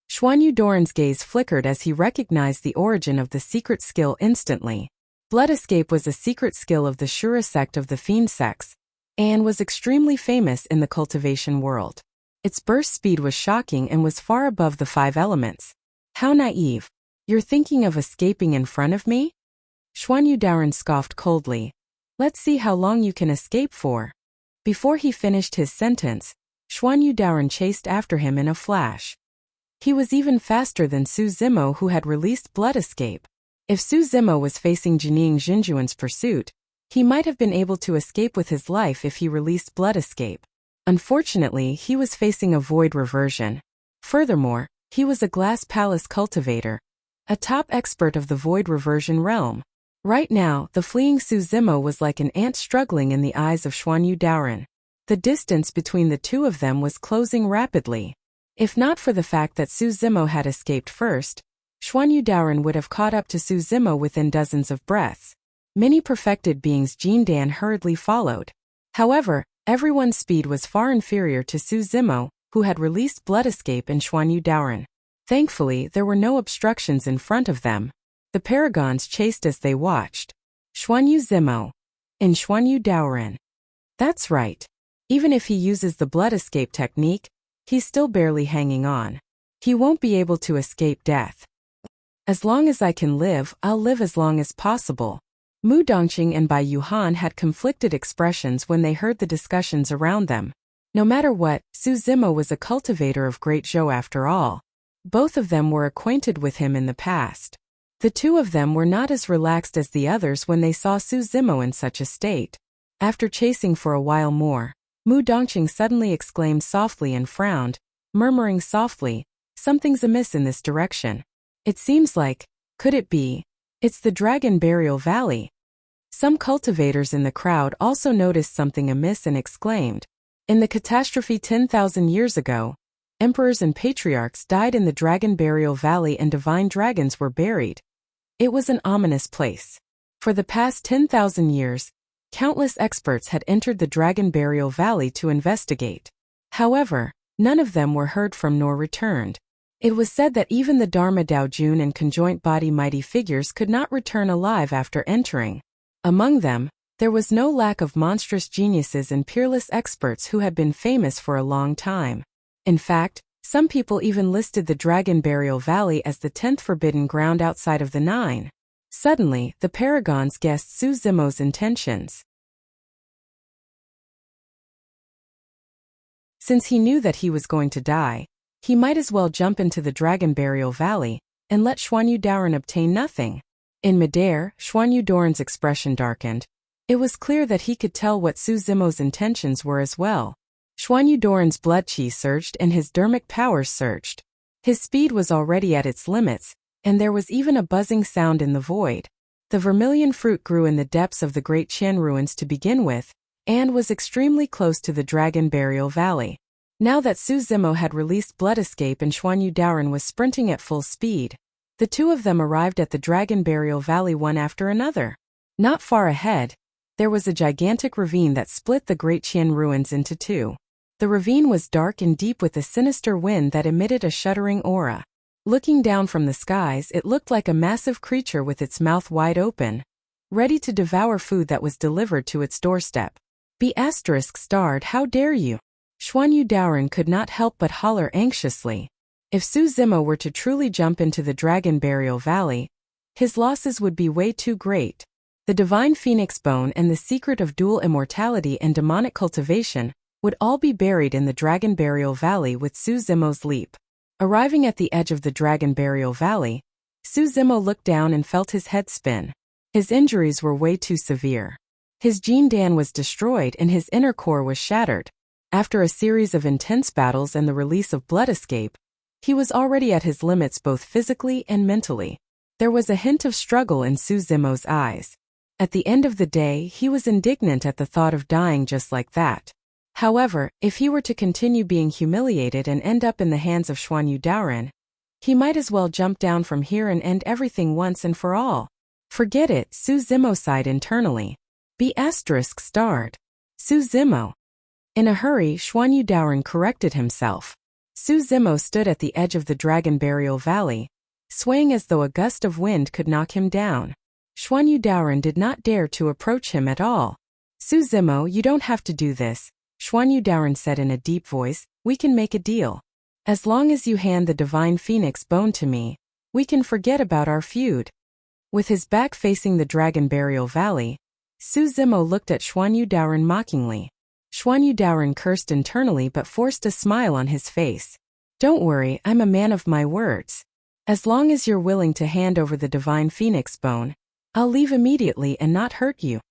Xuan Yudaoren's gaze flickered as he recognized the origin of the secret skill instantly. Blood escape was a secret skill of the Shura sect of the fiend sex, and was extremely famous in the cultivation world. Its burst speed was shocking and was far above the 5 elements. How naive. You're thinking of escaping in front of me? Xuan Yudaoren scoffed coldly. Let's see how long you can escape for. Before he finished his sentence, Xuan Yudaoren chased after him in a flash. He was even faster than Su Zimo, who had released blood escape. If Su Zimo was facing Jining Jinjuan's pursuit, he might have been able to escape with his life if he released blood escape. Unfortunately, he was facing a void reversion. Furthermore, he was a glass palace cultivator, a top expert of the void reversion realm. Right now, the fleeing Su Zimo was like an ant struggling in the eyes of Xuan Yudaoren. The distance between the two of them was closing rapidly. If not for the fact that Su Zimo had escaped first, Xuan Yudaoren would have caught up to Su Zimo within dozens of breaths. Many perfected beings Jin Dan hurriedly followed. However, everyone's speed was far inferior to Su Zimo, who had released blood escape in Xuan Yudaoren. Thankfully, there were no obstructions in front of them. The paragons chased as they watched. Xuan Zimo. In Xuan Yudaoren. That's right. Even if he uses the blood escape technique, he's still barely hanging on. He won't be able to escape death. As long as I can live, I'll live as long as possible. Mu Dongqing and Bai Yuhan had conflicted expressions when they heard the discussions around them. No matter what, Su Zimo was a cultivator of Great Zhou after all. Both of them were acquainted with him in the past. The two of them were not as relaxed as the others when they saw Su Zimo in such a state. After chasing for a while more, Mu Dongqing suddenly exclaimed softly and frowned, murmuring softly, "Something's amiss in this direction. It seems like, could it be? It's the Dragon Burial Valley." Some cultivators in the crowd also noticed something amiss and exclaimed, "In the catastrophe 10,000 years ago, emperors and patriarchs died in the Dragon Burial Valley and divine dragons were buried. It was an ominous place. For the past 10,000 years, countless experts had entered the Dragon Burial Valley to investigate. However, none of them were heard from nor returned. It was said that even the Dharma Dao Jun and conjoint body mighty figures could not return alive after entering. Among them, there was no lack of monstrous geniuses and peerless experts who had been famous for a long time. In fact, some people even listed the Dragon Burial Valley as the 10th forbidden ground outside of the 9. Suddenly, the paragons guessed Su Zimo's intentions. Since he knew that he was going to die, he might as well jump into the Dragon Burial Valley and let Xuanyu Daoran obtain nothing. In midair, Xuanyu Daoran's expression darkened. It was clear that he could tell what Su Zimo's intentions were as well. Xuanyu Daoran's blood qi surged and his dermic powers surged. His speed was already at its limits, and there was even a buzzing sound in the void. The vermilion fruit grew in the depths of the Great Qian ruins to begin with, and was extremely close to the Dragon Burial Valley. Now that Su Zimo had released Blood Escape and Xuanyu Daoran was sprinting at full speed, the two of them arrived at the Dragon Burial Valley one after another. Not far ahead, there was a gigantic ravine that split the Great Qian ruins into two. The ravine was dark and deep with a sinister wind that emitted a shuddering aura. Looking down from the skies, it looked like a massive creature with its mouth wide open, ready to devour food that was delivered to its doorstep. ***, how dare you? Xuanyu Daoran could not help but holler anxiously. If Su Zimo were to truly jump into the Dragon Burial Valley, his losses would be way too great. The divine phoenix bone and the secret of dual immortality and demonic cultivation would all be buried in the Dragon Burial Valley with Su Zimo's leap. Arriving at the edge of the Dragon Burial Valley, Su Zimo looked down and felt his head spin. His injuries were way too severe. His Jin Dan was destroyed and his inner core was shattered. After a series of intense battles and the release of Blood Escape, he was already at his limits both physically and mentally. There was a hint of struggle in Su Zimo's eyes. At the end of the day, he was indignant at the thought of dying just like that. However, if he were to continue being humiliated and end up in the hands of Xuanyu Daoran, he might as well jump down from here and end everything once and for all. Forget it, Su Zimo sighed internally. ***. Su Zimo. In a hurry, Xuanyu Daoran corrected himself. Su Zimo stood at the edge of the Dragon Burial Valley, swaying as though a gust of wind could knock him down. Xuanyu Daoran did not dare to approach him at all. Su Zimo, you don't have to do this, Xuanyu Daoran said in a deep voice. We can make a deal. As long as you hand the divine phoenix bone to me, we can forget about our feud. With his back facing the Dragon Burial Valley, Su Zimo looked at Xuanyu Daoran mockingly. Xuanyu Daoran cursed internally but forced a smile on his face. Don't worry, I'm a man of my words. As long as you're willing to hand over the divine phoenix bone, I'll leave immediately and not hurt you.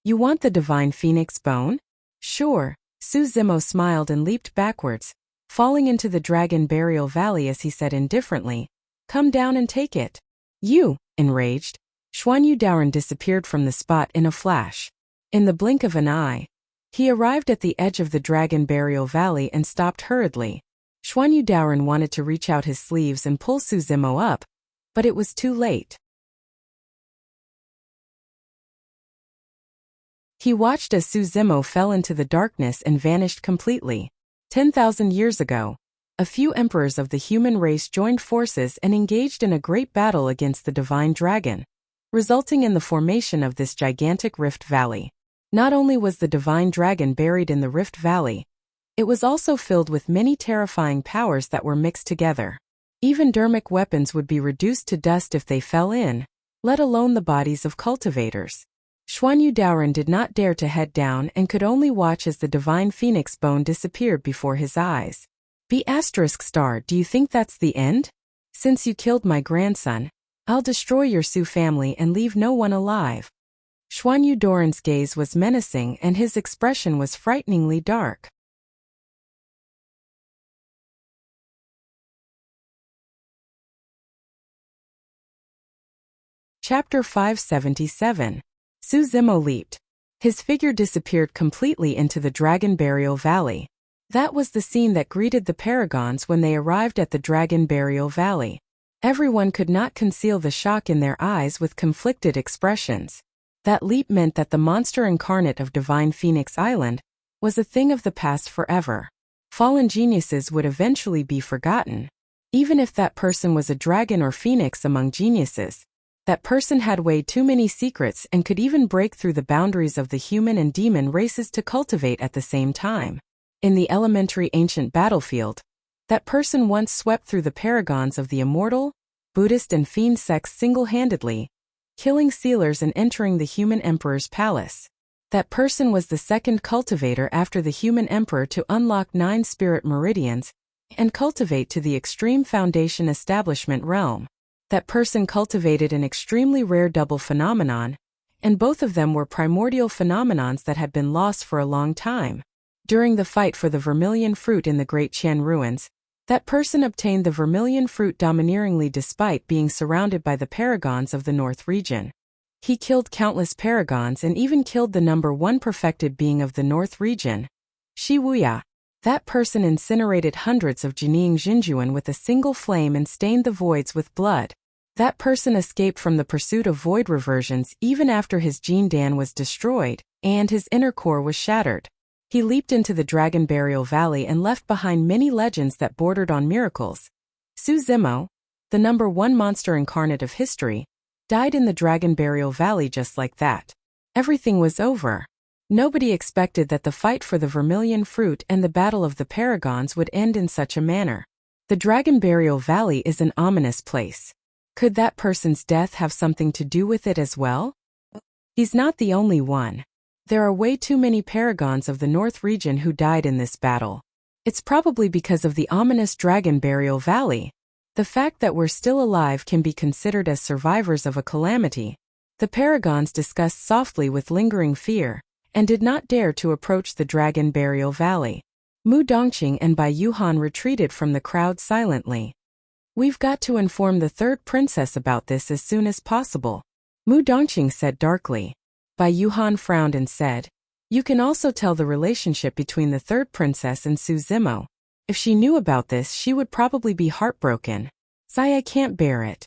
You want the divine phoenix bone? Sure. Su Zimo smiled and leaped backwards, falling into the Dragon Burial Valley as he said indifferently, Come down and take it. You, enraged, Xuanyu Daoran disappeared from the spot in a flash. In the blink of an eye, he arrived at the edge of the Dragon Burial Valley and stopped hurriedly. Xuanyu Daoran wanted to reach out his sleeves and pull Su Zimo up, but it was too late. He watched as Su Zimo fell into the darkness and vanished completely. 10,000 years ago, a few emperors of the human race joined forces and engaged in a great battle against the divine dragon, resulting in the formation of this gigantic rift valley. Not only was the divine dragon buried in the rift valley, it was also filled with many terrifying powers that were mixed together. Even dermic weapons would be reduced to dust if they fell in, let alone the bodies of cultivators. Xuanyu Daoran did not dare to head down and could only watch as the divine phoenix bone disappeared before his eyes. B****, do you think that's the end? Since you killed my grandson, I'll destroy your Su family and leave no one alive. Xuan Yudoran's gaze was menacing and his expression was frighteningly dark. Chapter 577. Su Zimo leaped. His figure disappeared completely into the Dragon Burial Valley. That was the scene that greeted the Paragons when they arrived at the Dragon Burial Valley. Everyone could not conceal the shock in their eyes with conflicted expressions. That leap meant that the monster incarnate of Divine Phoenix Island was a thing of the past forever. Fallen geniuses would eventually be forgotten. Even if that person was a dragon or phoenix among geniuses, that person had way too many secrets and could even break through the boundaries of the human and demon races to cultivate at the same time. In the elementary ancient battlefield, that person once swept through the paragons of the immortal, Buddhist and fiend sects single-handedly, killing sealers and entering the human emperor's palace. That person was the second cultivator after the human emperor to unlock 9 spirit meridians and cultivate to the extreme foundation establishment realm. That person cultivated an extremely rare double phenomenon, and both of them were primordial phenomenons that had been lost for a long time. During the fight for the vermilion fruit in the Great Qian ruins, that person obtained the vermilion fruit domineeringly despite being surrounded by the paragons of the North region. He killed countless paragons and even killed the number 1 perfected being of the North region, Shi Wuya. That person incinerated hundreds of Jining Jinjuan with a single flame and stained the voids with blood. That person escaped from the pursuit of void reversions even after his Jin Dan was destroyed, and his inner core was shattered. He leaped into the Dragon Burial Valley and left behind many legends that bordered on miracles. Su Zimo, the number 1 monster incarnate of history, died in the Dragon Burial Valley just like that. Everything was over. Nobody expected that the fight for the vermilion fruit and the battle of the paragons would end in such a manner. The Dragon Burial Valley is an ominous place. Could that person's death have something to do with it as well? He's not the only one. There are way too many paragons of the North region who died in this battle. It's probably because of the ominous Dragon Burial Valley. The fact that we're still alive can be considered as survivors of a calamity. The paragons discussed softly with lingering fear, and did not dare to approach the Dragon Burial Valley. Mu Dongqing and Bai Yuhan retreated from the crowd silently. We've got to inform the 3rd princess about this as soon as possible, Mu Dongqing said darkly. Bai Yuhan frowned and said, you can also tell the relationship between the 3rd princess and Su Zimo. If she knew about this, she would probably be heartbroken. I can't bear it.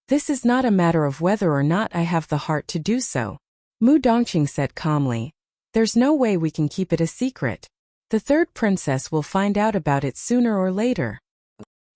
This is not a matter of whether or not I have the heart to do so, Mu Dongqing said calmly. There's no way we can keep it a secret. The 3rd princess will find out about it sooner or later.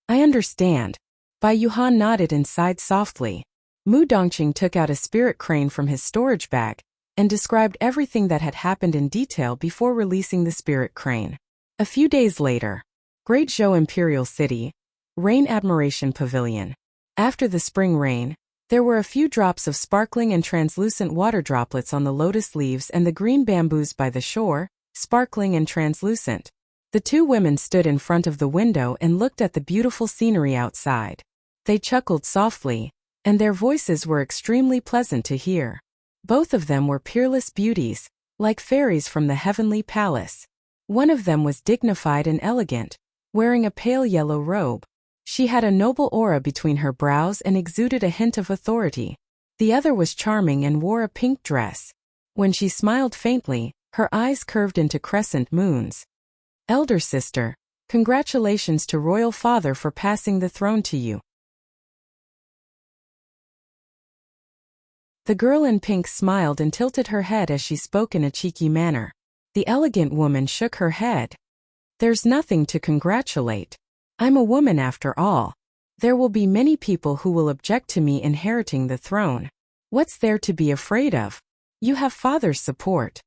I understand. Bai Yuhan nodded and sighed softly. Mu Dongqing took out a spirit crane from his storage bag and described everything that had happened in detail before releasing the spirit crane. A few days later, Great Zhou Imperial City, Rain Admiration Pavilion. After the spring rain, there were a few drops of sparkling and translucent water droplets on the lotus leaves and the green bamboos by the shore, sparkling and translucent. The 2 women stood in front of the window and looked at the beautiful scenery outside. They chuckled softly, and their voices were extremely pleasant to hear. Both of them were peerless beauties, like fairies from the heavenly palace. One of them was dignified and elegant, wearing a pale yellow robe. She had a noble aura between her brows and exuded a hint of authority. The other was charming and wore a pink dress. When she smiled faintly, her eyes curved into crescent moons. Elder sister, congratulations to royal father for passing the throne to you. The girl in pink smiled and tilted her head as she spoke in a cheeky manner. The elegant woman shook her head. There's nothing to congratulate. I'm a woman after all. There will be many people who will object to me inheriting the throne. What's there to be afraid of? You have father's support.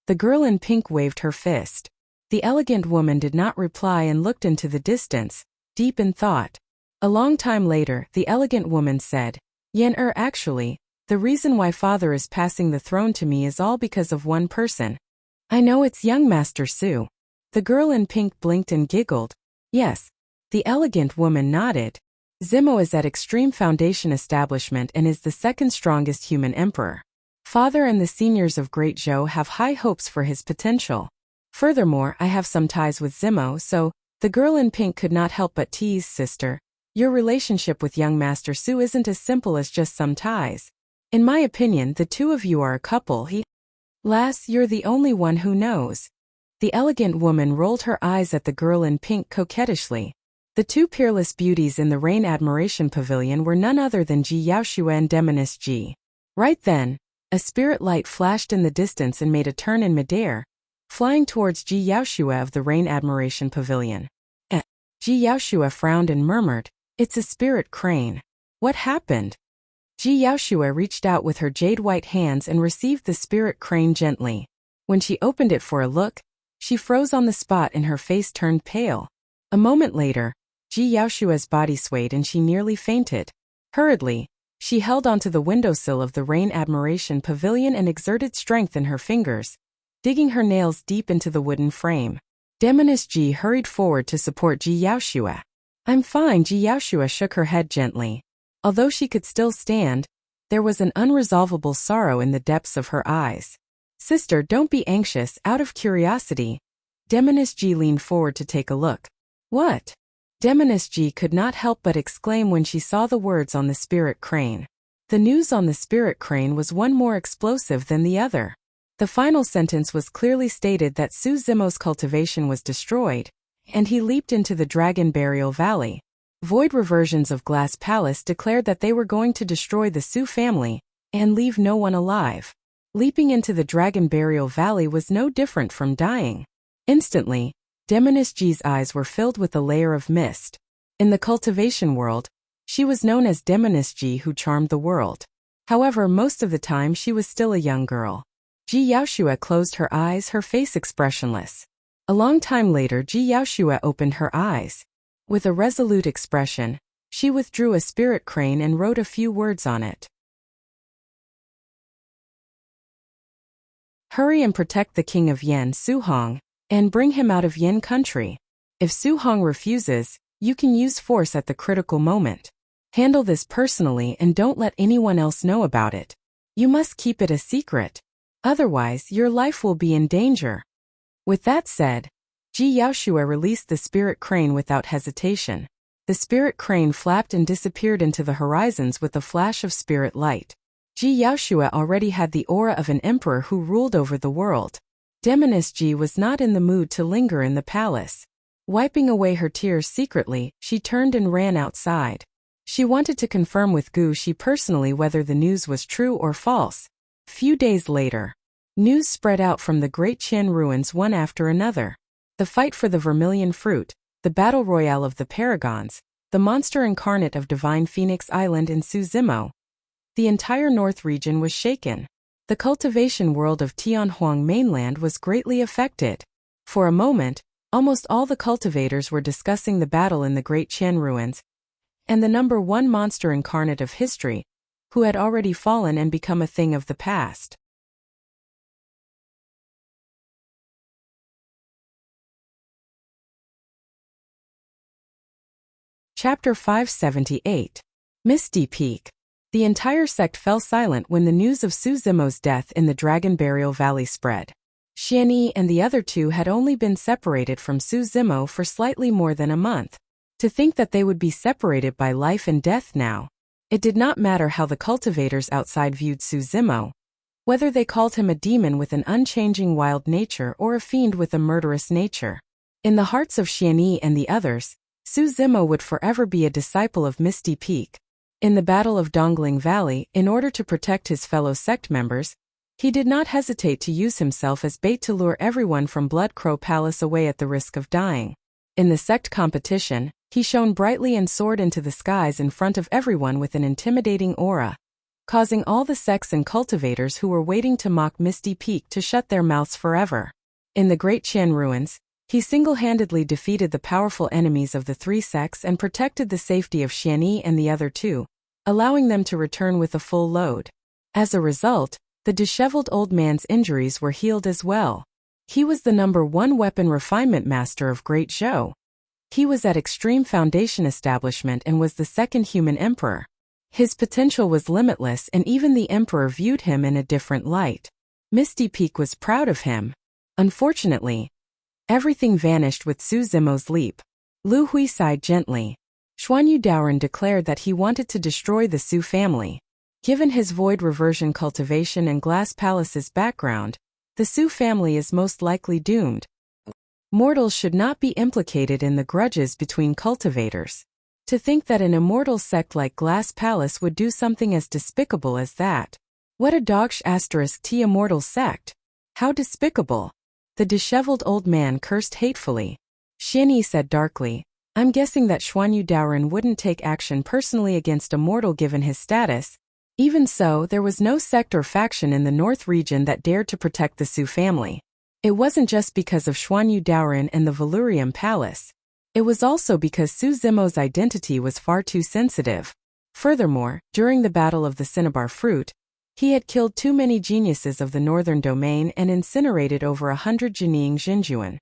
The girl in pink waved her fist. The elegant woman did not reply and looked into the distance, deep in thought. A long time later, the elegant woman said, actually, the reason why father is passing the throne to me is all because of one person. I know it's young Master Su. The girl in pink blinked and giggled. Yes. The elegant woman nodded. Zimo is at Extreme Foundation establishment and is the second strongest human emperor. Father and the seniors of Great Zhou have high hopes for his potential. Furthermore, I have some ties with Zimo, so the girl in pink could not help but tease, sister. Your relationship with young Master Su isn't as simple as just some ties. In my opinion, the two of you are a couple. Lass, you're the only one who knows. The elegant woman rolled her eyes at the girl in pink coquettishly. The two peerless beauties in the Rain Admiration Pavilion were none other than Ji Yaoshua and Demoness Ji. Right then, a spirit light flashed in the distance and made a turn in midair, flying towards Ji Yaoshua of the Rain Admiration Pavilion. Ji Yaoshua frowned and murmured, "It's a spirit crane. What happened?" Ji Yaoshua reached out with her jade-white hands and received the spirit crane gently. When she opened it for a look, she froze on the spot and her face turned pale. A moment later, Ji Yaoshua's body swayed and she nearly fainted. Hurriedly, she held onto the windowsill of the Rain Admiration Pavilion and exerted strength in her fingers, digging her nails deep into the wooden frame. Demoness Ji hurried forward to support Ji Yaoshua. "I'm fine." Ji Yaoshua shook her head gently. Although she could still stand, there was an unresolvable sorrow in the depths of her eyes. "Sister, don't be anxious." Out of curiosity, Demoness Ji leaned forward to take a look. "What?" Demoness Ji could not help but exclaim when she saw the words on the spirit crane. The news on the spirit crane was one more explosive than the other. The final sentence was clearly stated that Su Zimo's cultivation was destroyed, and he leaped into the Dragon Burial Valley. Void Reversions of Glass Palace declared that they were going to destroy the Su family and leave no one alive. Leaping into the Dragon Burial Valley was no different from dying. Instantly, Demoness Ji's eyes were filled with a layer of mist. In the cultivation world, she was known as Demoness Ji who charmed the world. However, most of the time she was still a young girl. Ji Yaoshua closed her eyes, her face expressionless. A long time later, Ji Yaoshua opened her eyes. With a resolute expression, she withdrew a spirit crane and wrote a few words on it. "Hurry and protect the king of Yan, Su Hong, and bring him out of Yin country. If Su Hong refuses, you can use force at the critical moment. Handle this personally and don't let anyone else know about it. You must keep it a secret. Otherwise, your life will be in danger." With that said, Ji Yaoshua released the spirit crane without hesitation. The spirit crane flapped and disappeared into the horizons with a flash of spirit light. Ji Yaoshua already had the aura of an emperor who ruled over the world. Demoness Ji was not in the mood to linger in the palace. Wiping away her tears secretly, she turned and ran outside. She wanted to confirm with Gu Shi personally whether the news was true or false. Few days later, news spread out from the Great Qian ruins one after another. The fight for the vermilion fruit, the battle royale of the paragons, the monster incarnate of Divine Phoenix Island in Su Zimo. The entire north region was shaken. The cultivation world of Tianhuang mainland was greatly affected. For a moment, almost all the cultivators were discussing the battle in the Great Qian ruins, and the number one monster incarnate of history, who had already fallen and become a thing of the past. Chapter 578. Misty Peak. The entire sect fell silent when the news of Su Zimo's death in the Dragon Burial Valley spread. Xianyi and the other two had only been separated from Su Zimo for slightly more than a month. To think that they would be separated by life and death now. It did not matter how the cultivators outside viewed Su Zimo, whether they called him a demon with an unchanging wild nature or a fiend with a murderous nature. In the hearts of Xianyi and the others, Su Zimo would forever be a disciple of Misty Peak. In the Battle of Dongling Valley, in order to protect his fellow sect members, he did not hesitate to use himself as bait to lure everyone from Blood Crow Palace away at the risk of dying. In the sect competition, he shone brightly and soared into the skies in front of everyone with an intimidating aura, causing all the sects and cultivators who were waiting to mock Misty Peak to shut their mouths forever. In the Great Qian ruins, he single-handedly defeated the powerful enemies of the three sects and protected the safety of Xianyi and the other two, allowing them to return with a full load. As a result, the disheveled old man's injuries were healed as well. He was the #1 weapon refinement master of Great Zhou. He was at Extreme Foundation Establishment and was the second human emperor. His potential was limitless, and even the emperor viewed him in a different light. Misty Peak was proud of him. Unfortunately, everything vanished with Su Zimo's leap. Lu Hui sighed gently. Xuan Yu Daoren declared that he wanted to destroy the Su family. Given his void reversion cultivation and Glass Palace's background, the Su family is most likely doomed. Mortals should not be implicated in the grudges between cultivators. To think that an immortal sect like Glass Palace would do something as despicable as that. What a dogsh *T immortal sect. How despicable. The disheveled old man cursed hatefully. Xianyi said darkly, I'm guessing that Xuan Yu Daoren wouldn't take action personally against a mortal given his status. Even so, there was no sect or faction in the North region that dared to protect the Su family. It wasn't just because of Xuan Yu Daoren and the Valurium Palace. It was also because Su Zimo's identity was far too sensitive. Furthermore, during the Battle of the Cinnabar Fruit, he had killed too many geniuses of the Northern Domain and incinerated over 100 Jining Xinjuan.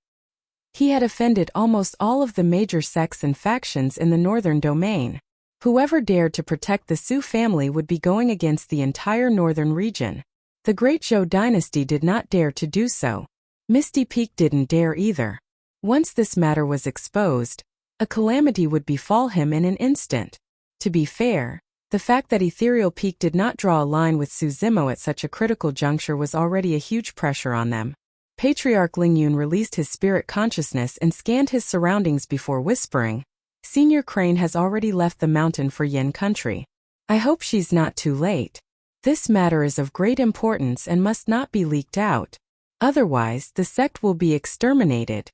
He had offended almost all of the major sects and factions in the Northern Domain. Whoever dared to protect the Su family would be going against the entire northern region. The Great Zhou dynasty did not dare to do so. Misty Peak didn't dare either. Once this matter was exposed, a calamity would befall him in an instant. To be fair, the fact that Ethereal Peak did not draw a line with Su Zimo at such a critical juncture was already a huge pressure on them. Patriarch Lingyun released his spirit consciousness and scanned his surroundings before whispering, Senior Crane has already left the mountain for Yin country. I hope she's not too late. This matter is of great importance and must not be leaked out. Otherwise, the sect will be exterminated.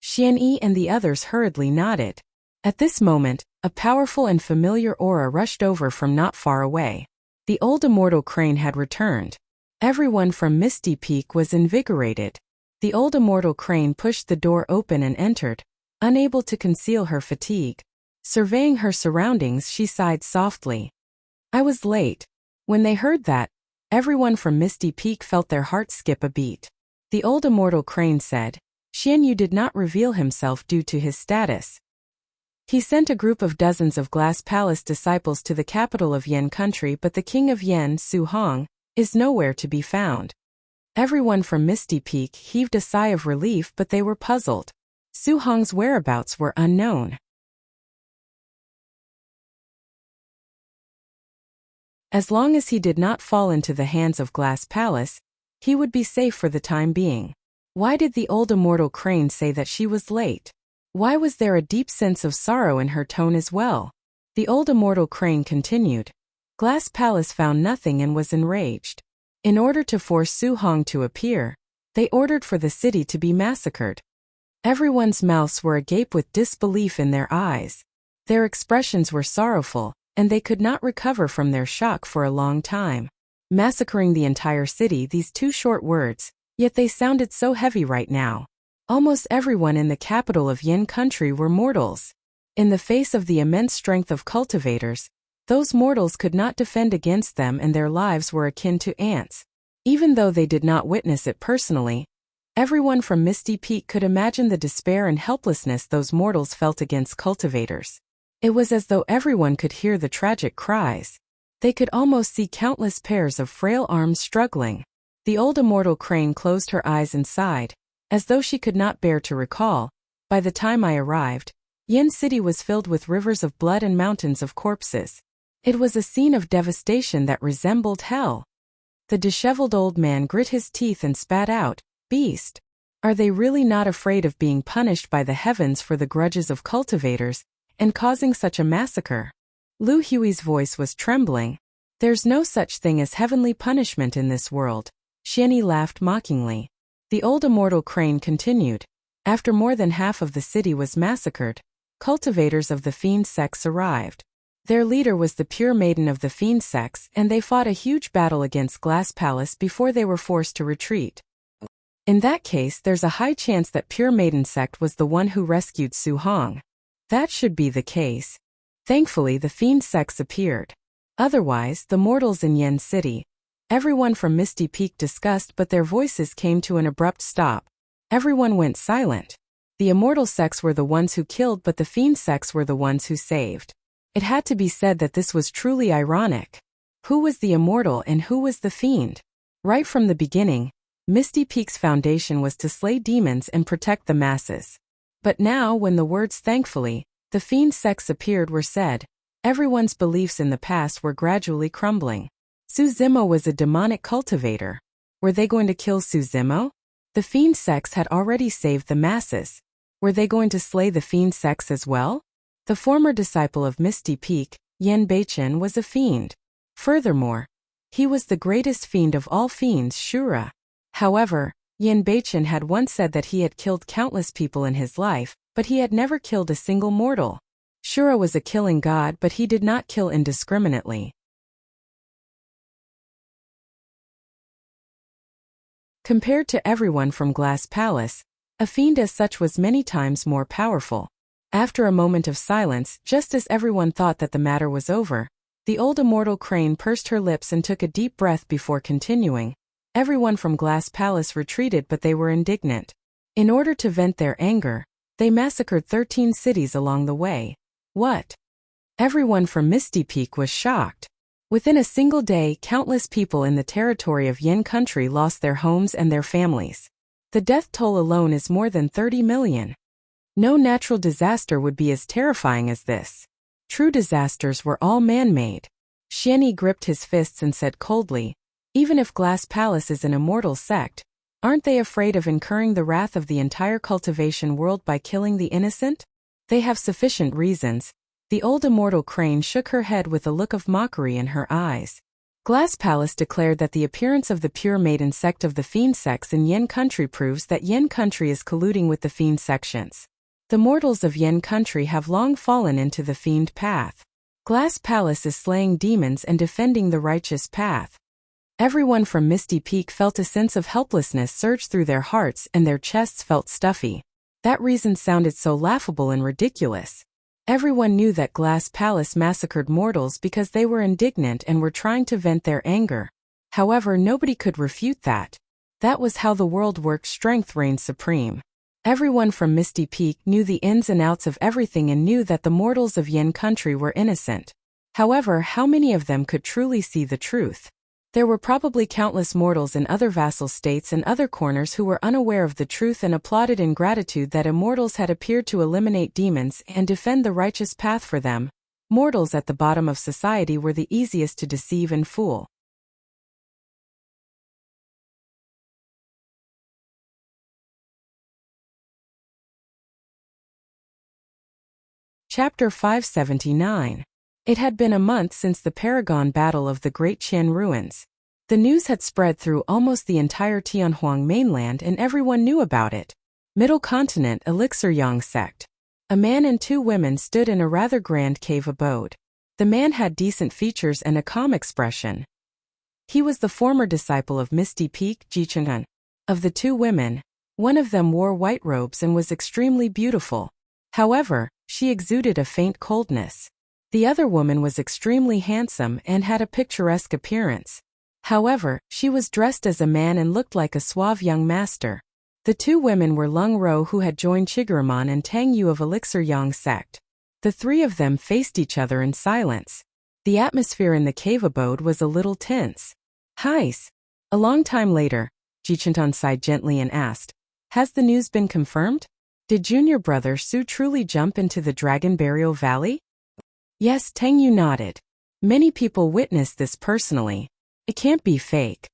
Xianyi and the others hurriedly nodded. At this moment, a powerful and familiar aura rushed over from not far away. The old immortal Crane had returned. Everyone from Misty Peak was invigorated. The old immortal Crane pushed the door open and entered, unable to conceal her fatigue. Surveying her surroundings, she sighed softly. I was late. When they heard that, everyone from Misty Peak felt their hearts skip a beat. The old immortal Crane said, Xian Yu did not reveal himself due to his status. He sent a group of dozens of Glass Palace disciples to the capital of Yen country, but the king of Yen, Su Hong, is nowhere to be found. Everyone from Misty Peak heaved a sigh of relief, but they were puzzled. Su Hong's whereabouts were unknown. As long as he did not fall into the hands of Glass Palace, he would be safe for the time being. Why did the old immortal Crane say that she was late? Why was there a deep sense of sorrow in her tone as well? The old immortal Crane continued. Glass Palace found nothing and was enraged. In order to force Su Hong to appear, they ordered for the city to be massacred. Everyone's mouths were agape with disbelief in their eyes. Their expressions were sorrowful, and they could not recover from their shock for a long time. Massacring the entire city, these two short words, yet they sounded so heavy right now. Almost everyone in the capital of Yin country were mortals. In the face of the immense strength of cultivators, those mortals could not defend against them, and their lives were akin to ants. Even though they did not witness it personally, everyone from Misty Peak could imagine the despair and helplessness those mortals felt against cultivators. It was as though everyone could hear the tragic cries. They could almost see countless pairs of frail arms struggling. The old immortal Crane closed her eyes and sighed, as though she could not bear to recall. By the time I arrived, Yin City was filled with rivers of blood and mountains of corpses. It was a scene of devastation that resembled hell. The disheveled old man grit his teeth and spat out, Beast! Are they really not afraid of being punished by the heavens for the grudges of cultivators, and causing such a massacre? Lu Hui's voice was trembling. There's no such thing as heavenly punishment in this world. Xianyi laughed mockingly. The old immortal Crane continued. After more than half of the city was massacred, cultivators of the Fiend sects arrived. Their leader was the pure maiden of the Fiend sects, and they fought a huge battle against Glass Palace before they were forced to retreat. In that case, there's a high chance that Pure Maiden sect was the one who rescued Su Hong. That should be the case. Thankfully, the Fiend sects appeared. Otherwise, the mortals in Yen City, everyone from Misty Peak discussed, but their voices came to an abrupt stop. Everyone went silent. The immortal sects were the ones who killed, but the fiend sects were the ones who saved. It had to be said that this was truly ironic. Who was the immortal and who was the fiend? Right from the beginning, Misty Peak's foundation was to slay demons and protect the masses. But now, when the words "thankfully, the fiend sects" appeared were said, everyone's beliefs in the past were gradually crumbling. Suzimo was a demonic cultivator. Were they going to kill Suzimo? The fiend sects had already saved the masses. Were they going to slay the fiend sects as well? The former disciple of Misty Peak, Yen Beichen, was a fiend. Furthermore, he was the greatest fiend of all fiends, Shura. However, Yen Beichen had once said that he had killed countless people in his life, but he had never killed a single mortal. Shura was a killing god, but he did not kill indiscriminately. Compared to everyone from Glass Palace, a fiend as such was many times more powerful. After a moment of silence, just as everyone thought that the matter was over, the old immortal crane pursed her lips and took a deep breath before continuing. Everyone from Glass Palace retreated, but they were indignant. In order to vent their anger, they massacred 13 cities along the way. What? Everyone from Misty Peak was shocked. Within a single day, countless people in the territory of Yin country lost their homes and their families. The death toll alone is more than 30 million. No natural disaster would be as terrifying as this. True disasters were all man-made. Xianyi gripped his fists and said coldly, even if Glass Palace is an immortal sect, aren't they afraid of incurring the wrath of the entire cultivation world by killing the innocent? They have sufficient reasons. The old immortal crane shook her head with a look of mockery in her eyes. Glass Palace declared that the appearance of the pure maiden sect of the fiend sects in Yin country proves that Yin country is colluding with the fiend sections. The mortals of Yin country have long fallen into the fiend path. Glass Palace is slaying demons and defending the righteous path. Everyone from Misty Peak felt a sense of helplessness surge through their hearts and their chests felt stuffy. That reason sounded so laughable and ridiculous. Everyone knew that Glass Palace massacred mortals because they were indignant and were trying to vent their anger. However, nobody could refute that. That was how the world worked. Strength reigned supreme. Everyone from Misty Peak knew the ins and outs of everything and knew that the mortals of Yin country were innocent. However, how many of them could truly see the truth? There were probably countless mortals in other vassal states and other corners who were unaware of the truth and applauded in gratitude that immortals had appeared to eliminate demons and defend the righteous path for them. Mortals at the bottom of society were the easiest to deceive and fool. Chapter 579. It had been a month since the Paragon Battle of the Great Qian Ruins. The news had spread through almost the entire Tianhuang mainland and everyone knew about it. Middle Continent Elixir Yang sect. A man and 2 women stood in a rather grand cave abode. The man had decent features and a calm expression. He was the former disciple of Misty Peak, Jicheng'an. Of the 2 women, one of them wore white robes and was extremely beautiful. However, she exuded a faint coldness. The other woman was extremely handsome and had a picturesque appearance. However, she was dressed as a man and looked like a suave young master. The 2 women were Lung Ro, who had joined Chiguramon, and Tang Yu of Elixir Yang sect. The 3 of them faced each other in silence. The atmosphere in the cave abode was a little tense. Heis. A long time later, Jichentan sighed gently and asked, has the news been confirmed? Did junior brother Su truly jump into the Dragon Burial Valley? Yes, Tang Yu nodded. Many people witnessed this personally. It can't be fake.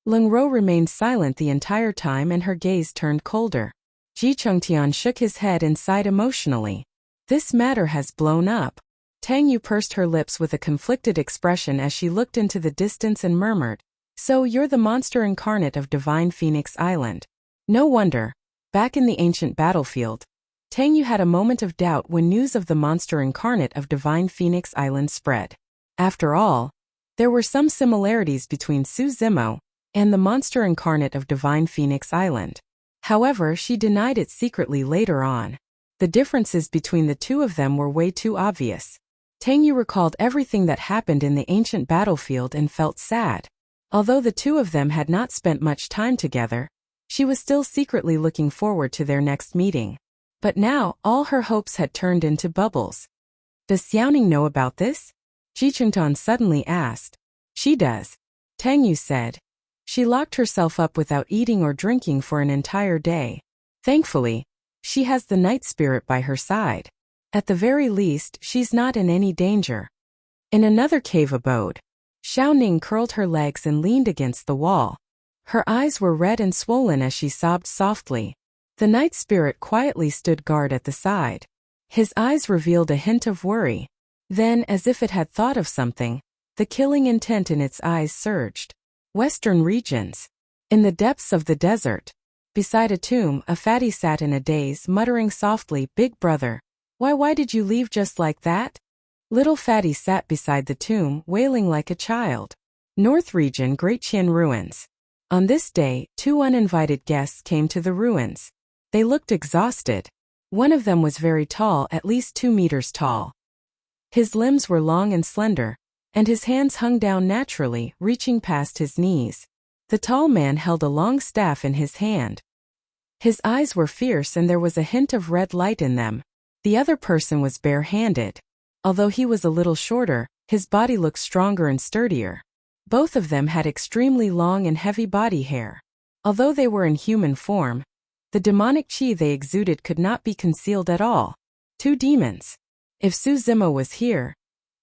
Lung Ro remained silent the entire time and her gaze turned colder. Ji Chengtian shook his head and sighed emotionally. This matter has blown up. Tang Yu pursed her lips with a conflicted expression as she looked into the distance and murmured, so you're the monster incarnate of Divine Phoenix Island. No wonder. Back in the ancient battlefield, Tang Yu had a moment of doubt when news of the monster incarnate of Divine Phoenix Island spread. After all, there were some similarities between Su Zimo and the monster incarnate of Divine Phoenix Island. However, she denied it secretly later on. The differences between the 2 of them were way too obvious. Tang Yu recalled everything that happened in the ancient battlefield and felt sad. Although the 2 of them had not spent much time together, she was still secretly looking forward to their next meeting. But now, all her hopes had turned into bubbles. Does Xiaoning know about this? Ji Chengtan suddenly asked. She does, Tang Yu said. She locked herself up without eating or drinking for an entire day. Thankfully, she has the night spirit by her side. At the very least, she's not in any danger. In another cave abode, Xiaoning curled her legs and leaned against the wall. Her eyes were red and swollen as she sobbed softly. The night spirit quietly stood guard at the side. His eyes revealed a hint of worry. Then, as if it had thought of something, the killing intent in its eyes surged. Western regions. In the depths of the desert, beside a tomb, a fatty sat in a daze, muttering softly, "Big brother, why did you leave just like that?" Little fatty sat beside the tomb, wailing like a child. North region, Great Qian ruins. On this day, 2 uninvited guests came to the ruins. They looked exhausted. One of them was very tall, at least 2 meters tall. His limbs were long and slender, and his hands hung down naturally, reaching past his knees. The tall man held a long staff in his hand. His eyes were fierce and there was a hint of red light in them. The other person was bare-handed. Although he was a little shorter, his body looked stronger and sturdier. Both of them had extremely long and heavy body hair. Although they were in human form, the demonic qi they exuded could not be concealed at all. 2 demons. If Su Zimo was here,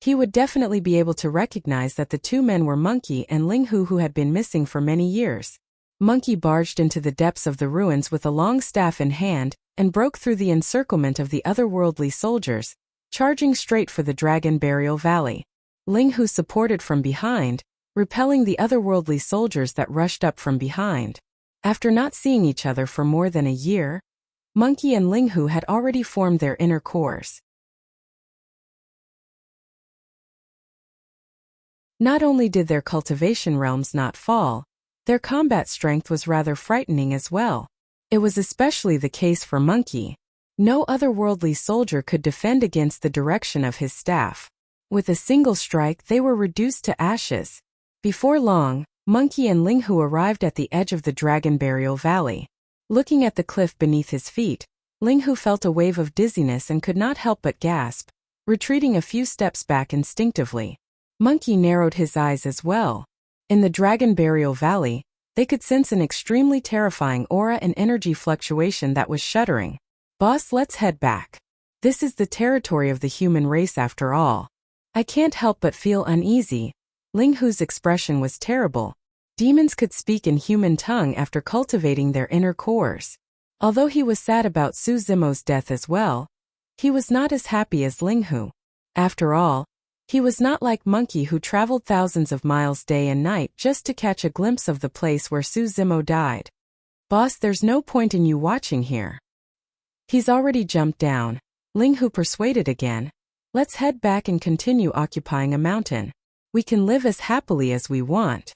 he would definitely be able to recognize that the 2 men were Monkey and Ling Hu, who had been missing for many years. Monkey barged into the depths of the ruins with a long staff in hand and broke through the encirclement of the otherworldly soldiers, charging straight for the Dragon Burial Valley. Ling Hu supported from behind, repelling the otherworldly soldiers that rushed up from behind. After not seeing each other for more than a year, Monkey and Ling Hu had already formed their inner cores. Not only did their cultivation realms not fall, their combat strength was rather frightening as well. It was especially the case for Monkey. No otherworldly soldier could defend against the direction of his staff. With a single strike, they were reduced to ashes. Before long, Monkey and Ling Hu arrived at the edge of the Dragon Burial Valley. Looking at the cliff beneath his feet, Ling Hu felt a wave of dizziness and could not help but gasp, retreating a few steps back instinctively. Monkey narrowed his eyes as well. In the Dragon Burial Valley, they could sense an extremely terrifying aura and energy fluctuation that was shuddering. "Boss, let's head back. This is the territory of the human race after all." "I can't help but feel uneasy." Ling Hu's expression was terrible. Demons could speak in human tongue after cultivating their inner cores. Although he was sad about Su Zimo's death as well, he was not as happy as Ling Hu. After all, he was not like Monkey, who traveled thousands of miles day and night just to catch a glimpse of the place where Su Zimo died. "Boss, there's no point in you watching here. He's already jumped down." Ling Hu persuaded again. "Let's head back and continue occupying a mountain. We can live as happily as we want."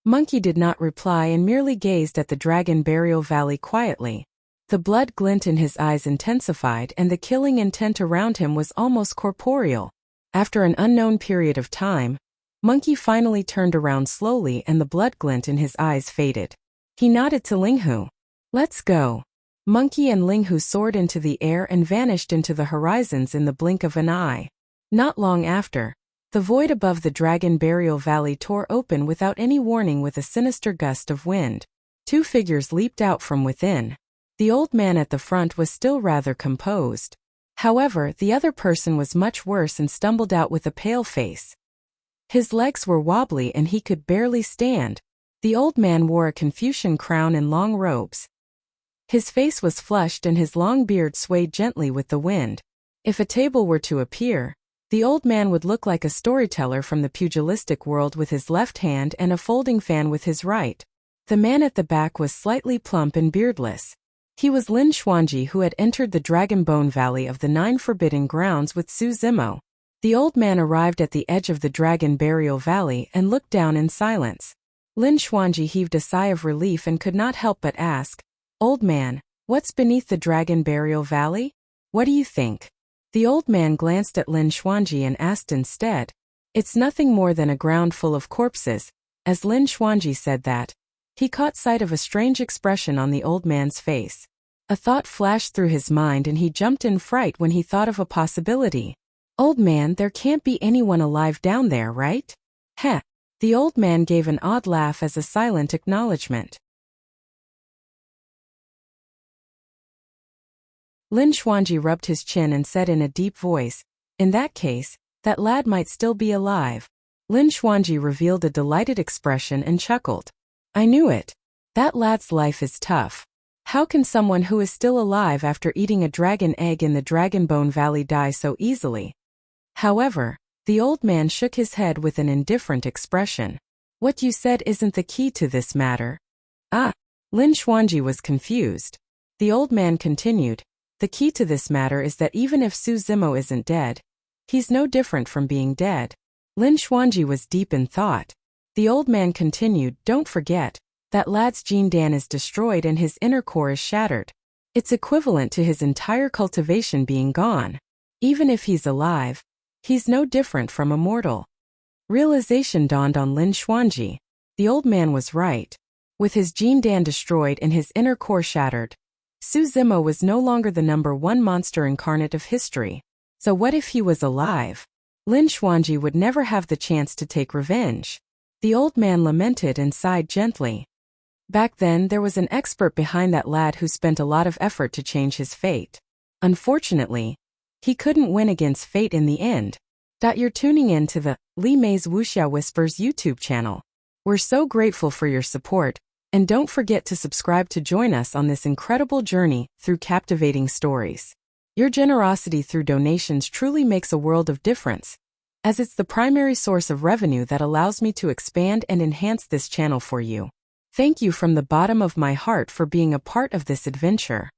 Monkey did not reply and merely gazed at the Dragon Burial Valley quietly. The blood glint in his eyes intensified and the killing intent around him was almost corporeal. After an unknown period of time, Monkey finally turned around slowly and the blood glint in his eyes faded. He nodded to Ling Hu. "Let's go." Monkey and Ling Hu soared into the air and vanished into the horizons in the blink of an eye. Not long after, the void above the Dragon Burial Valley tore open without any warning with a sinister gust of wind. 2 figures leaped out from within. The old man at the front was still rather composed. However, the other person was much worse and stumbled out with a pale face. His legs were wobbly and he could barely stand. The old man wore a Confucian crown and long robes. His face was flushed and his long beard swayed gently with the wind. If a table were to appear, the old man would look like a storyteller from the pugilistic world with his left hand and a folding fan with his right. The man at the back was slightly plump and beardless. He was Lin Xuanji, who had entered the Dragon Bone Valley of the 9 Forbidden Grounds with Su Zimo. The old man arrived at the edge of the Dragon Burial Valley and looked down in silence. Lin Xuanji heaved a sigh of relief and could not help but ask, "Old man, what's beneath the Dragon Burial Valley? What do you think?" The old man glanced at Lin Xuanji and asked instead. "It's nothing more than a ground full of corpses." As Lin Xuanji said that, he caught sight of a strange expression on the old man's face. A thought flashed through his mind and he jumped in fright when he thought of a possibility. Old man, there can't be anyone alive down there, right? Heh. The old man gave an odd laugh as a silent acknowledgement. Lin Xuanji rubbed his chin and said in a deep voice, "In that case, that lad might still be alive." Lin Xuanji revealed a delighted expression and chuckled. "I knew it. That lad's life is tough. How can someone who is still alive after eating a dragon egg in the Dragonbone Valley die so easily?" However, the old man shook his head with an indifferent expression. "What you said isn't the key to this matter." Ah! Lin Xuanji was confused. The old man continued, "The key to this matter is that even if Su Zimo isn't dead, he's no different from being dead." Lin Xuanji was deep in thought. The old man continued, "Don't forget, that lad's Jin Dan is destroyed and his inner core is shattered. It's equivalent to his entire cultivation being gone. Even if he's alive, he's no different from a mortal." Realization dawned on Lin Xuanji. The old man was right. With his Jin Dan destroyed and his inner core shattered, Su Zimo was no longer the #1 monster incarnate of history. So what if he was alive? Lin Xuanji would never have the chance to take revenge. The old man lamented and sighed gently. Back then there was an expert behind that lad who spent a lot of effort to change his fate. Unfortunately, he couldn't win against fate in the end. You're tuning in to the Li Mei's Wuxia Whispers YouTube channel. We're so grateful for your support, and don't forget to subscribe to join us on this incredible journey through captivating stories. Your generosity through donations truly makes a world of difference, as it's the primary source of revenue that allows me to expand and enhance this channel for you. Thank you from the bottom of my heart for being a part of this adventure.